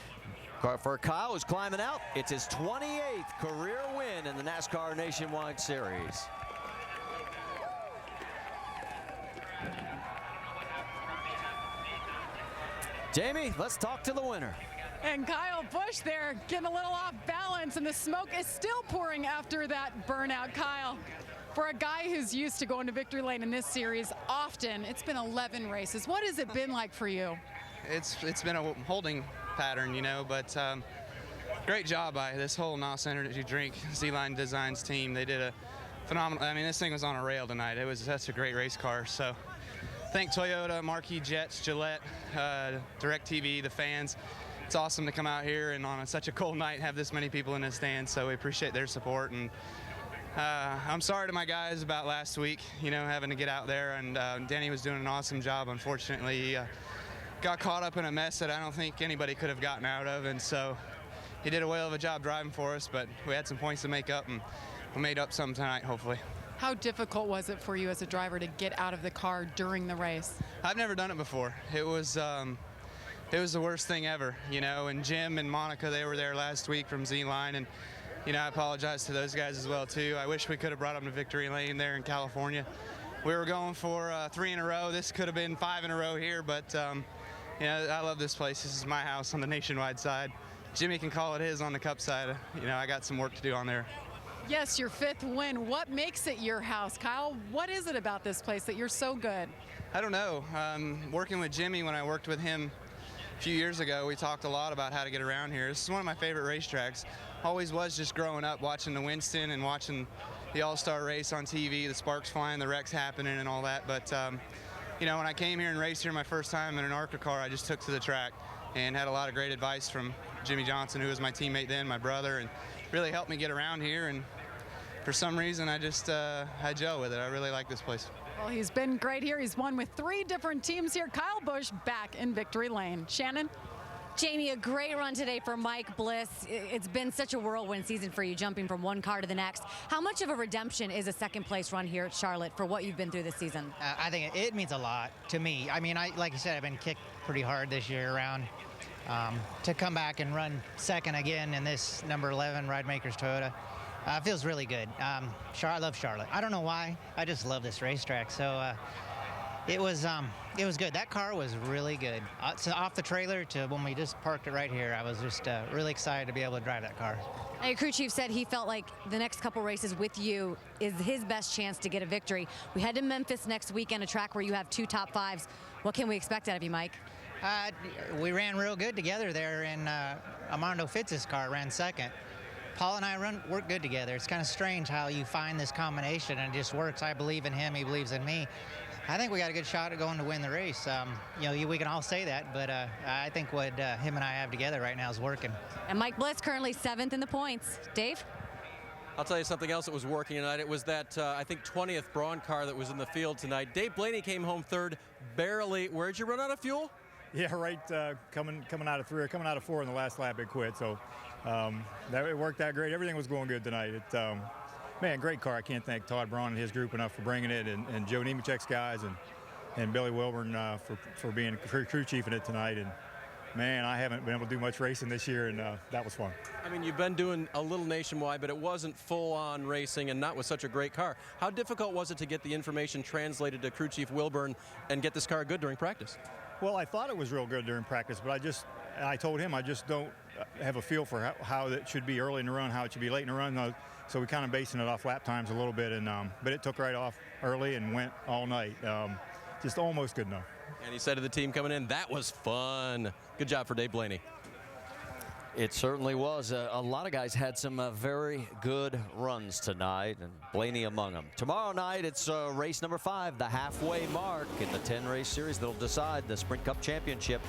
For Kyle, who's climbing out, it's his 28th career win in the NASCAR Nationwide Series. Jamie, let's talk to the winner. And Kyle Busch there getting a little off balance, and the smoke is still pouring after that burnout. Kyle, for a guy who's used to going to victory lane in this series often, it's been 11 races. What has it been like for you? It's been a holding pattern, you know, but great job by this whole NOS Energy Drink Z-Line Designs team. They did a phenomenal, I mean, this thing was on a rail tonight. It was such a great race car. So thank Toyota, Marquis Jets, Gillette, DirecTV, the fans. It's awesome to come out here and on such a cold night have this many people in the stands, so we appreciate their support. And I'm sorry to my guys about last week, you know, having to get out there, and Denny was doing an awesome job. Unfortunately, he got caught up in a mess that I don't think anybody could have gotten out of, and so he did a whale of a job driving for us, but we had some points to make up, and we made up some tonight, hopefully. How difficult was it for you as a driver to get out of the car during the race? I've never done it before. It was the worst thing ever, you know, and Jim and Monica, they were there last week from Z-Line, and, you know, I apologize to those guys as well, too. I wish we could have brought them to victory lane there in California. We were going for 3 in a row. This could have been 5 in a row here, but, you know, I love this place. This is my house on the Nationwide side. Jimmy can call it his on the Cup side. You know, I got some work to do on there. Yes, your 5th win. What makes it your house, Kyle? What is it about this place that you're so good? I don't know. Working with Jimmy, when I worked with him a few years ago, we talked a lot about how to get around here. This is one of my favorite racetracks. Always was, just growing up watching the Winston and watching the All-Star race on TV, the sparks flying, the wrecks happening and all that. But, you know, when I came here and raced here my first time in an ARCA car, I just took to the track and had a lot of great advice from Jimmy Johnson, who was my teammate then, my brother, and really helped me get around here. And for some reason, I just I gel with it. I really like this place. Well, he's been great here. He's won with 3 different teams here. Kyle Busch back in victory lane. Shannon? Jamie, a great run today for Mike Bliss. It's been such a whirlwind season for you, jumping from one car to the next. How much of a redemption is a second-place run here at Charlotte for what you've been through this season? I think it means a lot to me. I mean, like you said, I've been kicked pretty hard this year around. To come back and run second again in this number 11 Ride Makers Toyota feels really good. I love Charlotte. I don't know why. I just love this racetrack. So it was good. That car was really good. So off the trailer to when we just parked it right here, I was just really excited to be able to drive that car. Your crew chief said he felt like the next couple races with you is his best chance to get a victory. We head to Memphis next weekend, a track where you have 2 top 5s. What can we expect out of you, Mike? We ran real good together there, and Armando Fitz's car ran second. Paul and I work good together. It's kind of strange how you find this combination and it just works. I believe in him, he believes in me. I think we got a good shot at going to win the race. You know, we can all say that, but I think what him and I have together right now is working. And Mike Bliss currently 7th in the points. Dave? I'll tell you something else that was working tonight. It was that, I think, 20th Braun car that was in the field tonight. Dave Blaney came home 3rd, barely. Where'd you run out of fuel? Yeah, right. Coming out of 3 or coming out of 4 in the last lap, it quit. So it worked out great. Everything was going good tonight. Man, great car. I can't thank Todd Braun and his group enough for bringing it, and Joe Nemechek's guys and Billy Wilburn for being crew chief in it tonight. And man, I haven't been able to do much racing this year, and that was fun. I mean, you've been doing a little nationwide, but it wasn't full-on racing and not with such a great car. How difficult was it to get the information translated to crew chief Wilburn and get this car good during practice? Well, I thought it was real good during practice, but I told him I just don't have a feel for how it should be early in the run, how it should be late in the run. So we kind of basing it off lap times a little bit, but it took right off early and went all night. Just almost good enough. And he said to the team coming in, that was fun. Good job for Dave Blaney. It certainly was. A lot of guys had some very good runs tonight, and Blaney among them. Tomorrow night, it's race number 5, the halfway mark in the 10-race series that'll decide the Sprint Cup Championship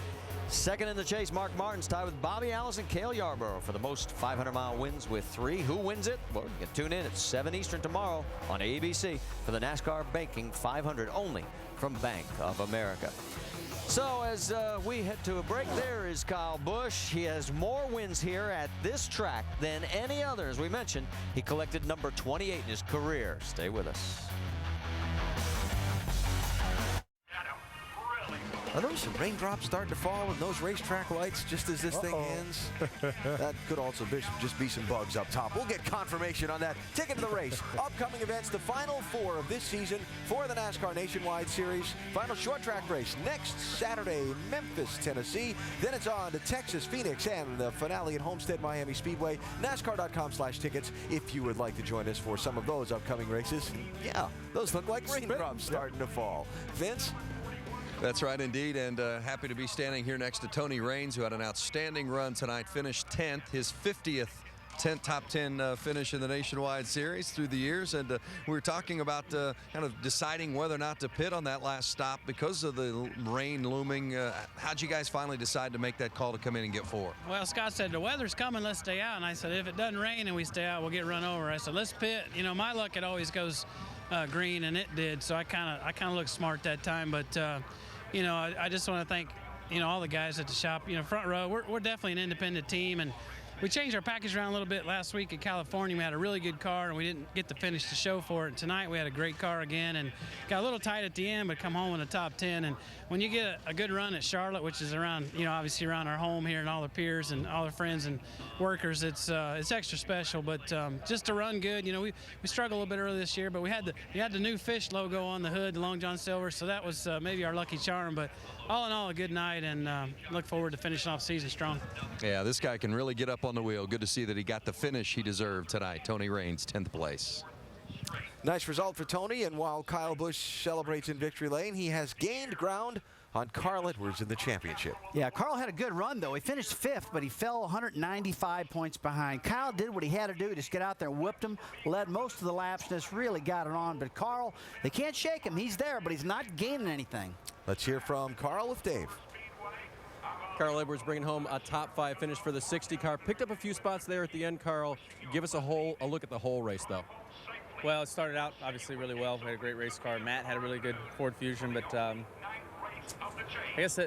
Second in the chase, Mark Martin's tied with Bobby Allison, Cale Yarborough for the most 500-mile wins with 3. Who wins it? Well, you can tune in at 7 Eastern tomorrow on ABC for the NASCAR Banking 500, only from Bank of America. So as we head to a break, there is Kyle Busch. He has more wins here at this track than any other. As we mentioned, he collected number 28 in his career. Stay with us. Are those some raindrops starting to fall in those racetrack lights just as this thing ends? That could also just be some bugs up top. We'll get confirmation on that. Ticket to the race. Upcoming events, the final 4 of this season for the NASCAR Nationwide Series. Final short track race next Saturday, Memphis, Tennessee. Then it's on to Texas, Phoenix, and the finale at Homestead Miami Speedway. NASCAR.com/tickets if you would like to join us for some of those upcoming races. Yeah, those look like raindrops starting to fall. Vince? That's right, indeed, and happy to be standing here next to Tony Raines, who had an outstanding run tonight, finished 10th, his 50th top 10 finish in the Nationwide Series through the years. And we were talking about kind of deciding whether or not to pit on that last stop because of the rain looming. How'd you guys finally decide to make that call to come in and get 4? Well, Scott said, the weather's coming, let's stay out. And I said, if it doesn't rain and we stay out, we'll get run over. I said, let's pit. You know, my luck, it always goes green, and it did. So I kind of looked smart that time. But, you know, I just want to thank, you know, all the guys at the shop. You know, front row, we're definitely an independent team. And we changed our package around a little bit last week in California. We had a really good car, and we didn't get to finish the show for it. Tonight, we had a great car again, and got a little tight at the end, but come home in the top 10. And when you get a good run at Charlotte, which is around, you know, obviously around our home here and all the peers and all the friends and workers, it's extra special. But just to run good, you know, we struggled a little bit early this year, but we had the new fish logo on the hood, the Long John Silver, so that was maybe our lucky charm. But all in all, a good night, and look forward to finishing off the season strong. Yeah, this guy can really get up on the wheel. Good to see that he got the finish he deserved tonight. Tony Raines, 10th place. Nice result for Tony, and while Kyle Busch celebrates in victory lane, he has gained ground on Carl Edwards in the championship. Yeah, Carl had a good run, though. He finished 5th, but he fell 195 points behind. Kyle did what he had to do, just get out there and whipped him, led most of the laps, and just really got it on. But Carl, they can't shake him. He's there, but he's not gaining anything. Let's hear from Carl with Dave. Carl Edwards bringing home a top 5 finish for the 60 car. Picked up a few spots there at the end, Carl. Give us a look at the whole race, though. Well, it started out obviously really well. We had a great race car. Matt had a really good Ford Fusion, but I guess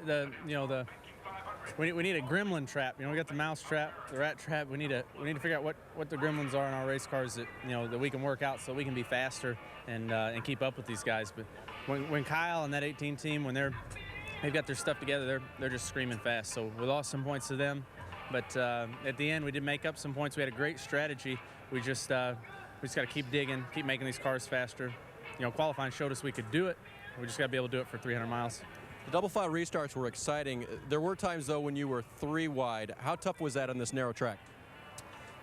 we need a gremlin trap. You know, we got the mouse trap, the rat trap. We need to figure out what the gremlins are in our race cars that, you know, that we can work out so we can be faster and keep up with these guys. But when Kyle and that 18 team, when they've got their stuff together, they're just screaming fast. So we lost some points to them, but at the end we did make up some points. We had a great strategy. We just got to keep digging, keep making these cars faster. You know, qualifying showed us we could do it. We just got to be able to do it for 300 miles. The double file restarts were exciting. There were times, though, when you were 3 wide. How tough was that on this narrow track?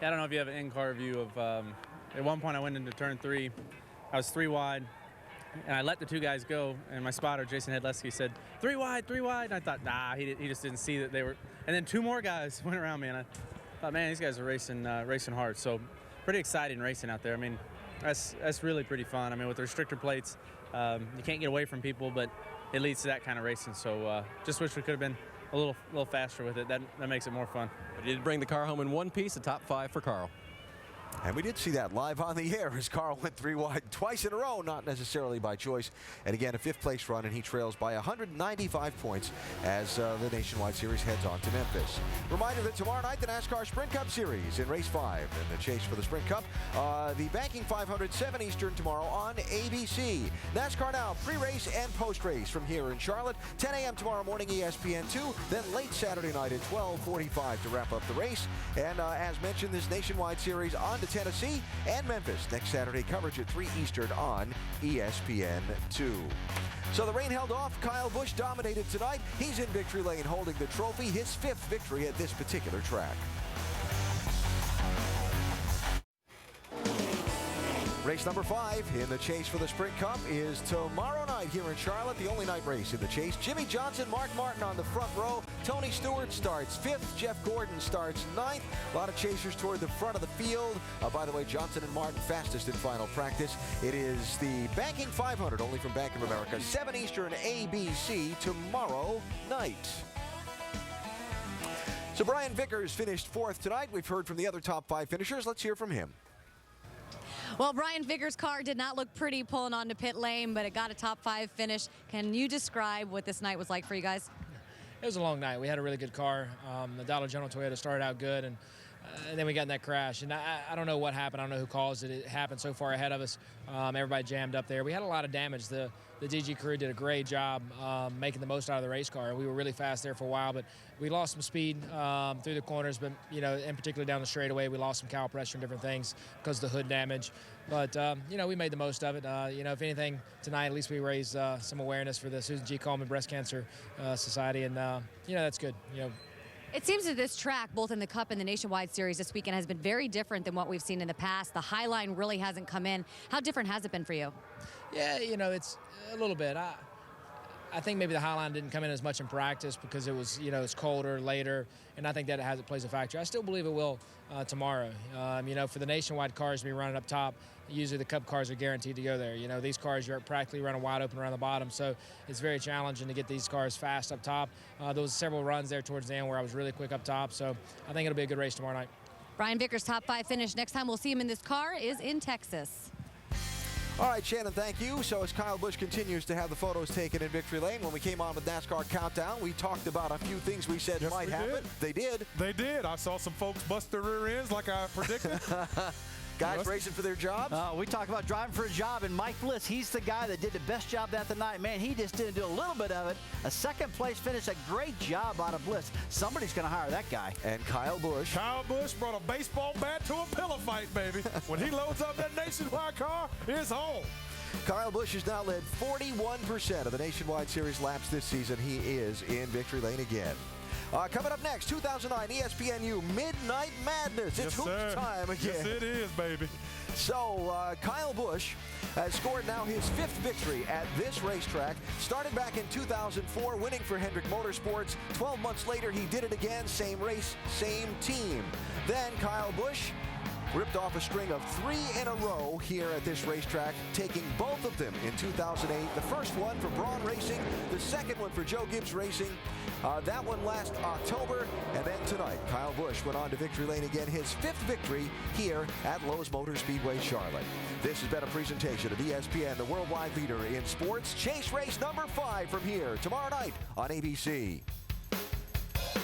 Yeah, I don't know if you have an in-car view of, at one point I went into turn 3. I was 3 wide, and I let the 2 guys go, and my spotter, Jason Hedleski, said, 3 wide, 3 wide. And I thought, nah, he just didn't see that they were. And then 2 more guys went around me, and I thought, man, these guys are racing hard. So pretty exciting racing out there. I mean, that's really pretty fun. I mean, with the restrictor plates, you can't get away from people, but it leads to that kind of racing. So just wish we could have been a little faster with it. That makes it more fun. But you did bring the car home in one piece, a top 5 for Carl. And we did see that live on the air as Carl went 3 wide twice in a row, not necessarily by choice. And again, a 5th place run, and he trails by 195 points as the Nationwide Series heads on to Memphis. Reminder that tomorrow night, the NASCAR Sprint Cup Series in race 5 in the chase for the Sprint Cup. The Banking 500, 7 Eastern tomorrow on ABC. NASCAR Now, pre-race and post-race from here in Charlotte. 10 a.m. tomorrow morning, ESPN2. Then late Saturday night at 12:45 to wrap up the race. And as mentioned, this Nationwide Series on to Tennessee and Memphis. Next Saturday, coverage at 3 Eastern on ESPN2. So the rain held off. Kyle Busch dominated tonight. He's in victory lane holding the trophy, his 5th victory at this particular track. Race number 5 in the chase for the Sprint Cup is tomorrow night here in Charlotte, the only night race in the chase. Jimmy Johnson, Mark Martin on the front row. Tony Stewart starts 5th. Jeff Gordon starts 9th. A lot of chasers toward the front of the field. By the way, Johnson and Martin fastest in final practice. It is the Banking 500, only from Bank of America. 7 Eastern ABC tomorrow night. So Brian Vickers finished 4th tonight. We've heard from the other top 5 finishers. Let's hear from him. Well, Brian Vickers' car did not look pretty pulling onto pit lane, but it got a top 5 finish. Can you describe what this night was like for you guys? It was a long night. We had a really good car. The Dollar General Toyota started out good, and then we got in that crash. And I don't know what happened. I don't know who caused it. It happened so far ahead of us. Everybody jammed up there. We had a lot of damage. The DG crew did a great job making the most out of the race car. We were really fast there for a while, but we lost some speed through the corners, but, you know, in particular down the straightaway, we lost some cowl pressure and different things because of the hood damage. But, you know, we made the most of it. You know, if anything, tonight at least we raised some awareness for the Susan G. Komen Breast Cancer Society, and, you know, that's good. You know, it seems that this track, both in the Cup and the Nationwide Series this weekend, has been very different than what we've seen in the past. The High Line really hasn't come in. How different has it been for you? Yeah, you know, it's a little bit. I think maybe the High Line didn't come in as much in practice because it was, you know, it's colder, later, and I think that it plays a factor. I still believe it will tomorrow. You know, for the Nationwide cars to be running up top, usually the Cup cars are guaranteed to go there. You know, these cars, you're practically running wide open around the bottom, so it's very challenging to get these cars fast up top. There was several runs there towards the end where I was really quick up top, so I think it'll be a good race tomorrow night. Brian Vickers' top 5 finish. Next time we'll see him in this car is in Texas. All right, Shannon, thank you. So as Kyle Busch continues to have the photos taken in Victory Lane, when we came on with NASCAR Countdown, we talked about a few things we said might happen. They did. They did. I saw some folks bust their rear ends like I predicted. Guys racing for their jobs? We talk about driving for a job, and Mike Bliss, he's the guy that did the best job that night. Man, he just didn't do a little bit of it. A second-place finish, a great job out of Bliss. Somebody's going to hire that guy. And Kyle Busch. Kyle Busch brought a baseball bat to a pillow fight, baby. When he loads up that Nationwide car, it's on. Kyle Busch has now led 41% of the Nationwide Series laps this season. He is in Victory Lane again. Coming up next, 2009 ESPNU Midnight Madness. It's hoops time again. Yes, it is, baby. So, Kyle Busch has scored now his 5th victory at this racetrack. Started back in 2004, winning for Hendrick Motorsports. 12 months later, he did it again. Same race, same team. Then Kyle Busch ripped off a string of 3 in a row here at this racetrack, taking both of them in 2008. The first one for Braun Racing, the second one for Joe Gibbs Racing. That one last October, and then tonight, Kyle Busch went on to Victory Lane again, his 5th victory here at Lowe's Motor Speedway, Charlotte. This has been a presentation of ESPN, the worldwide leader in sports. Chase race number 5 from here tomorrow night on ABC.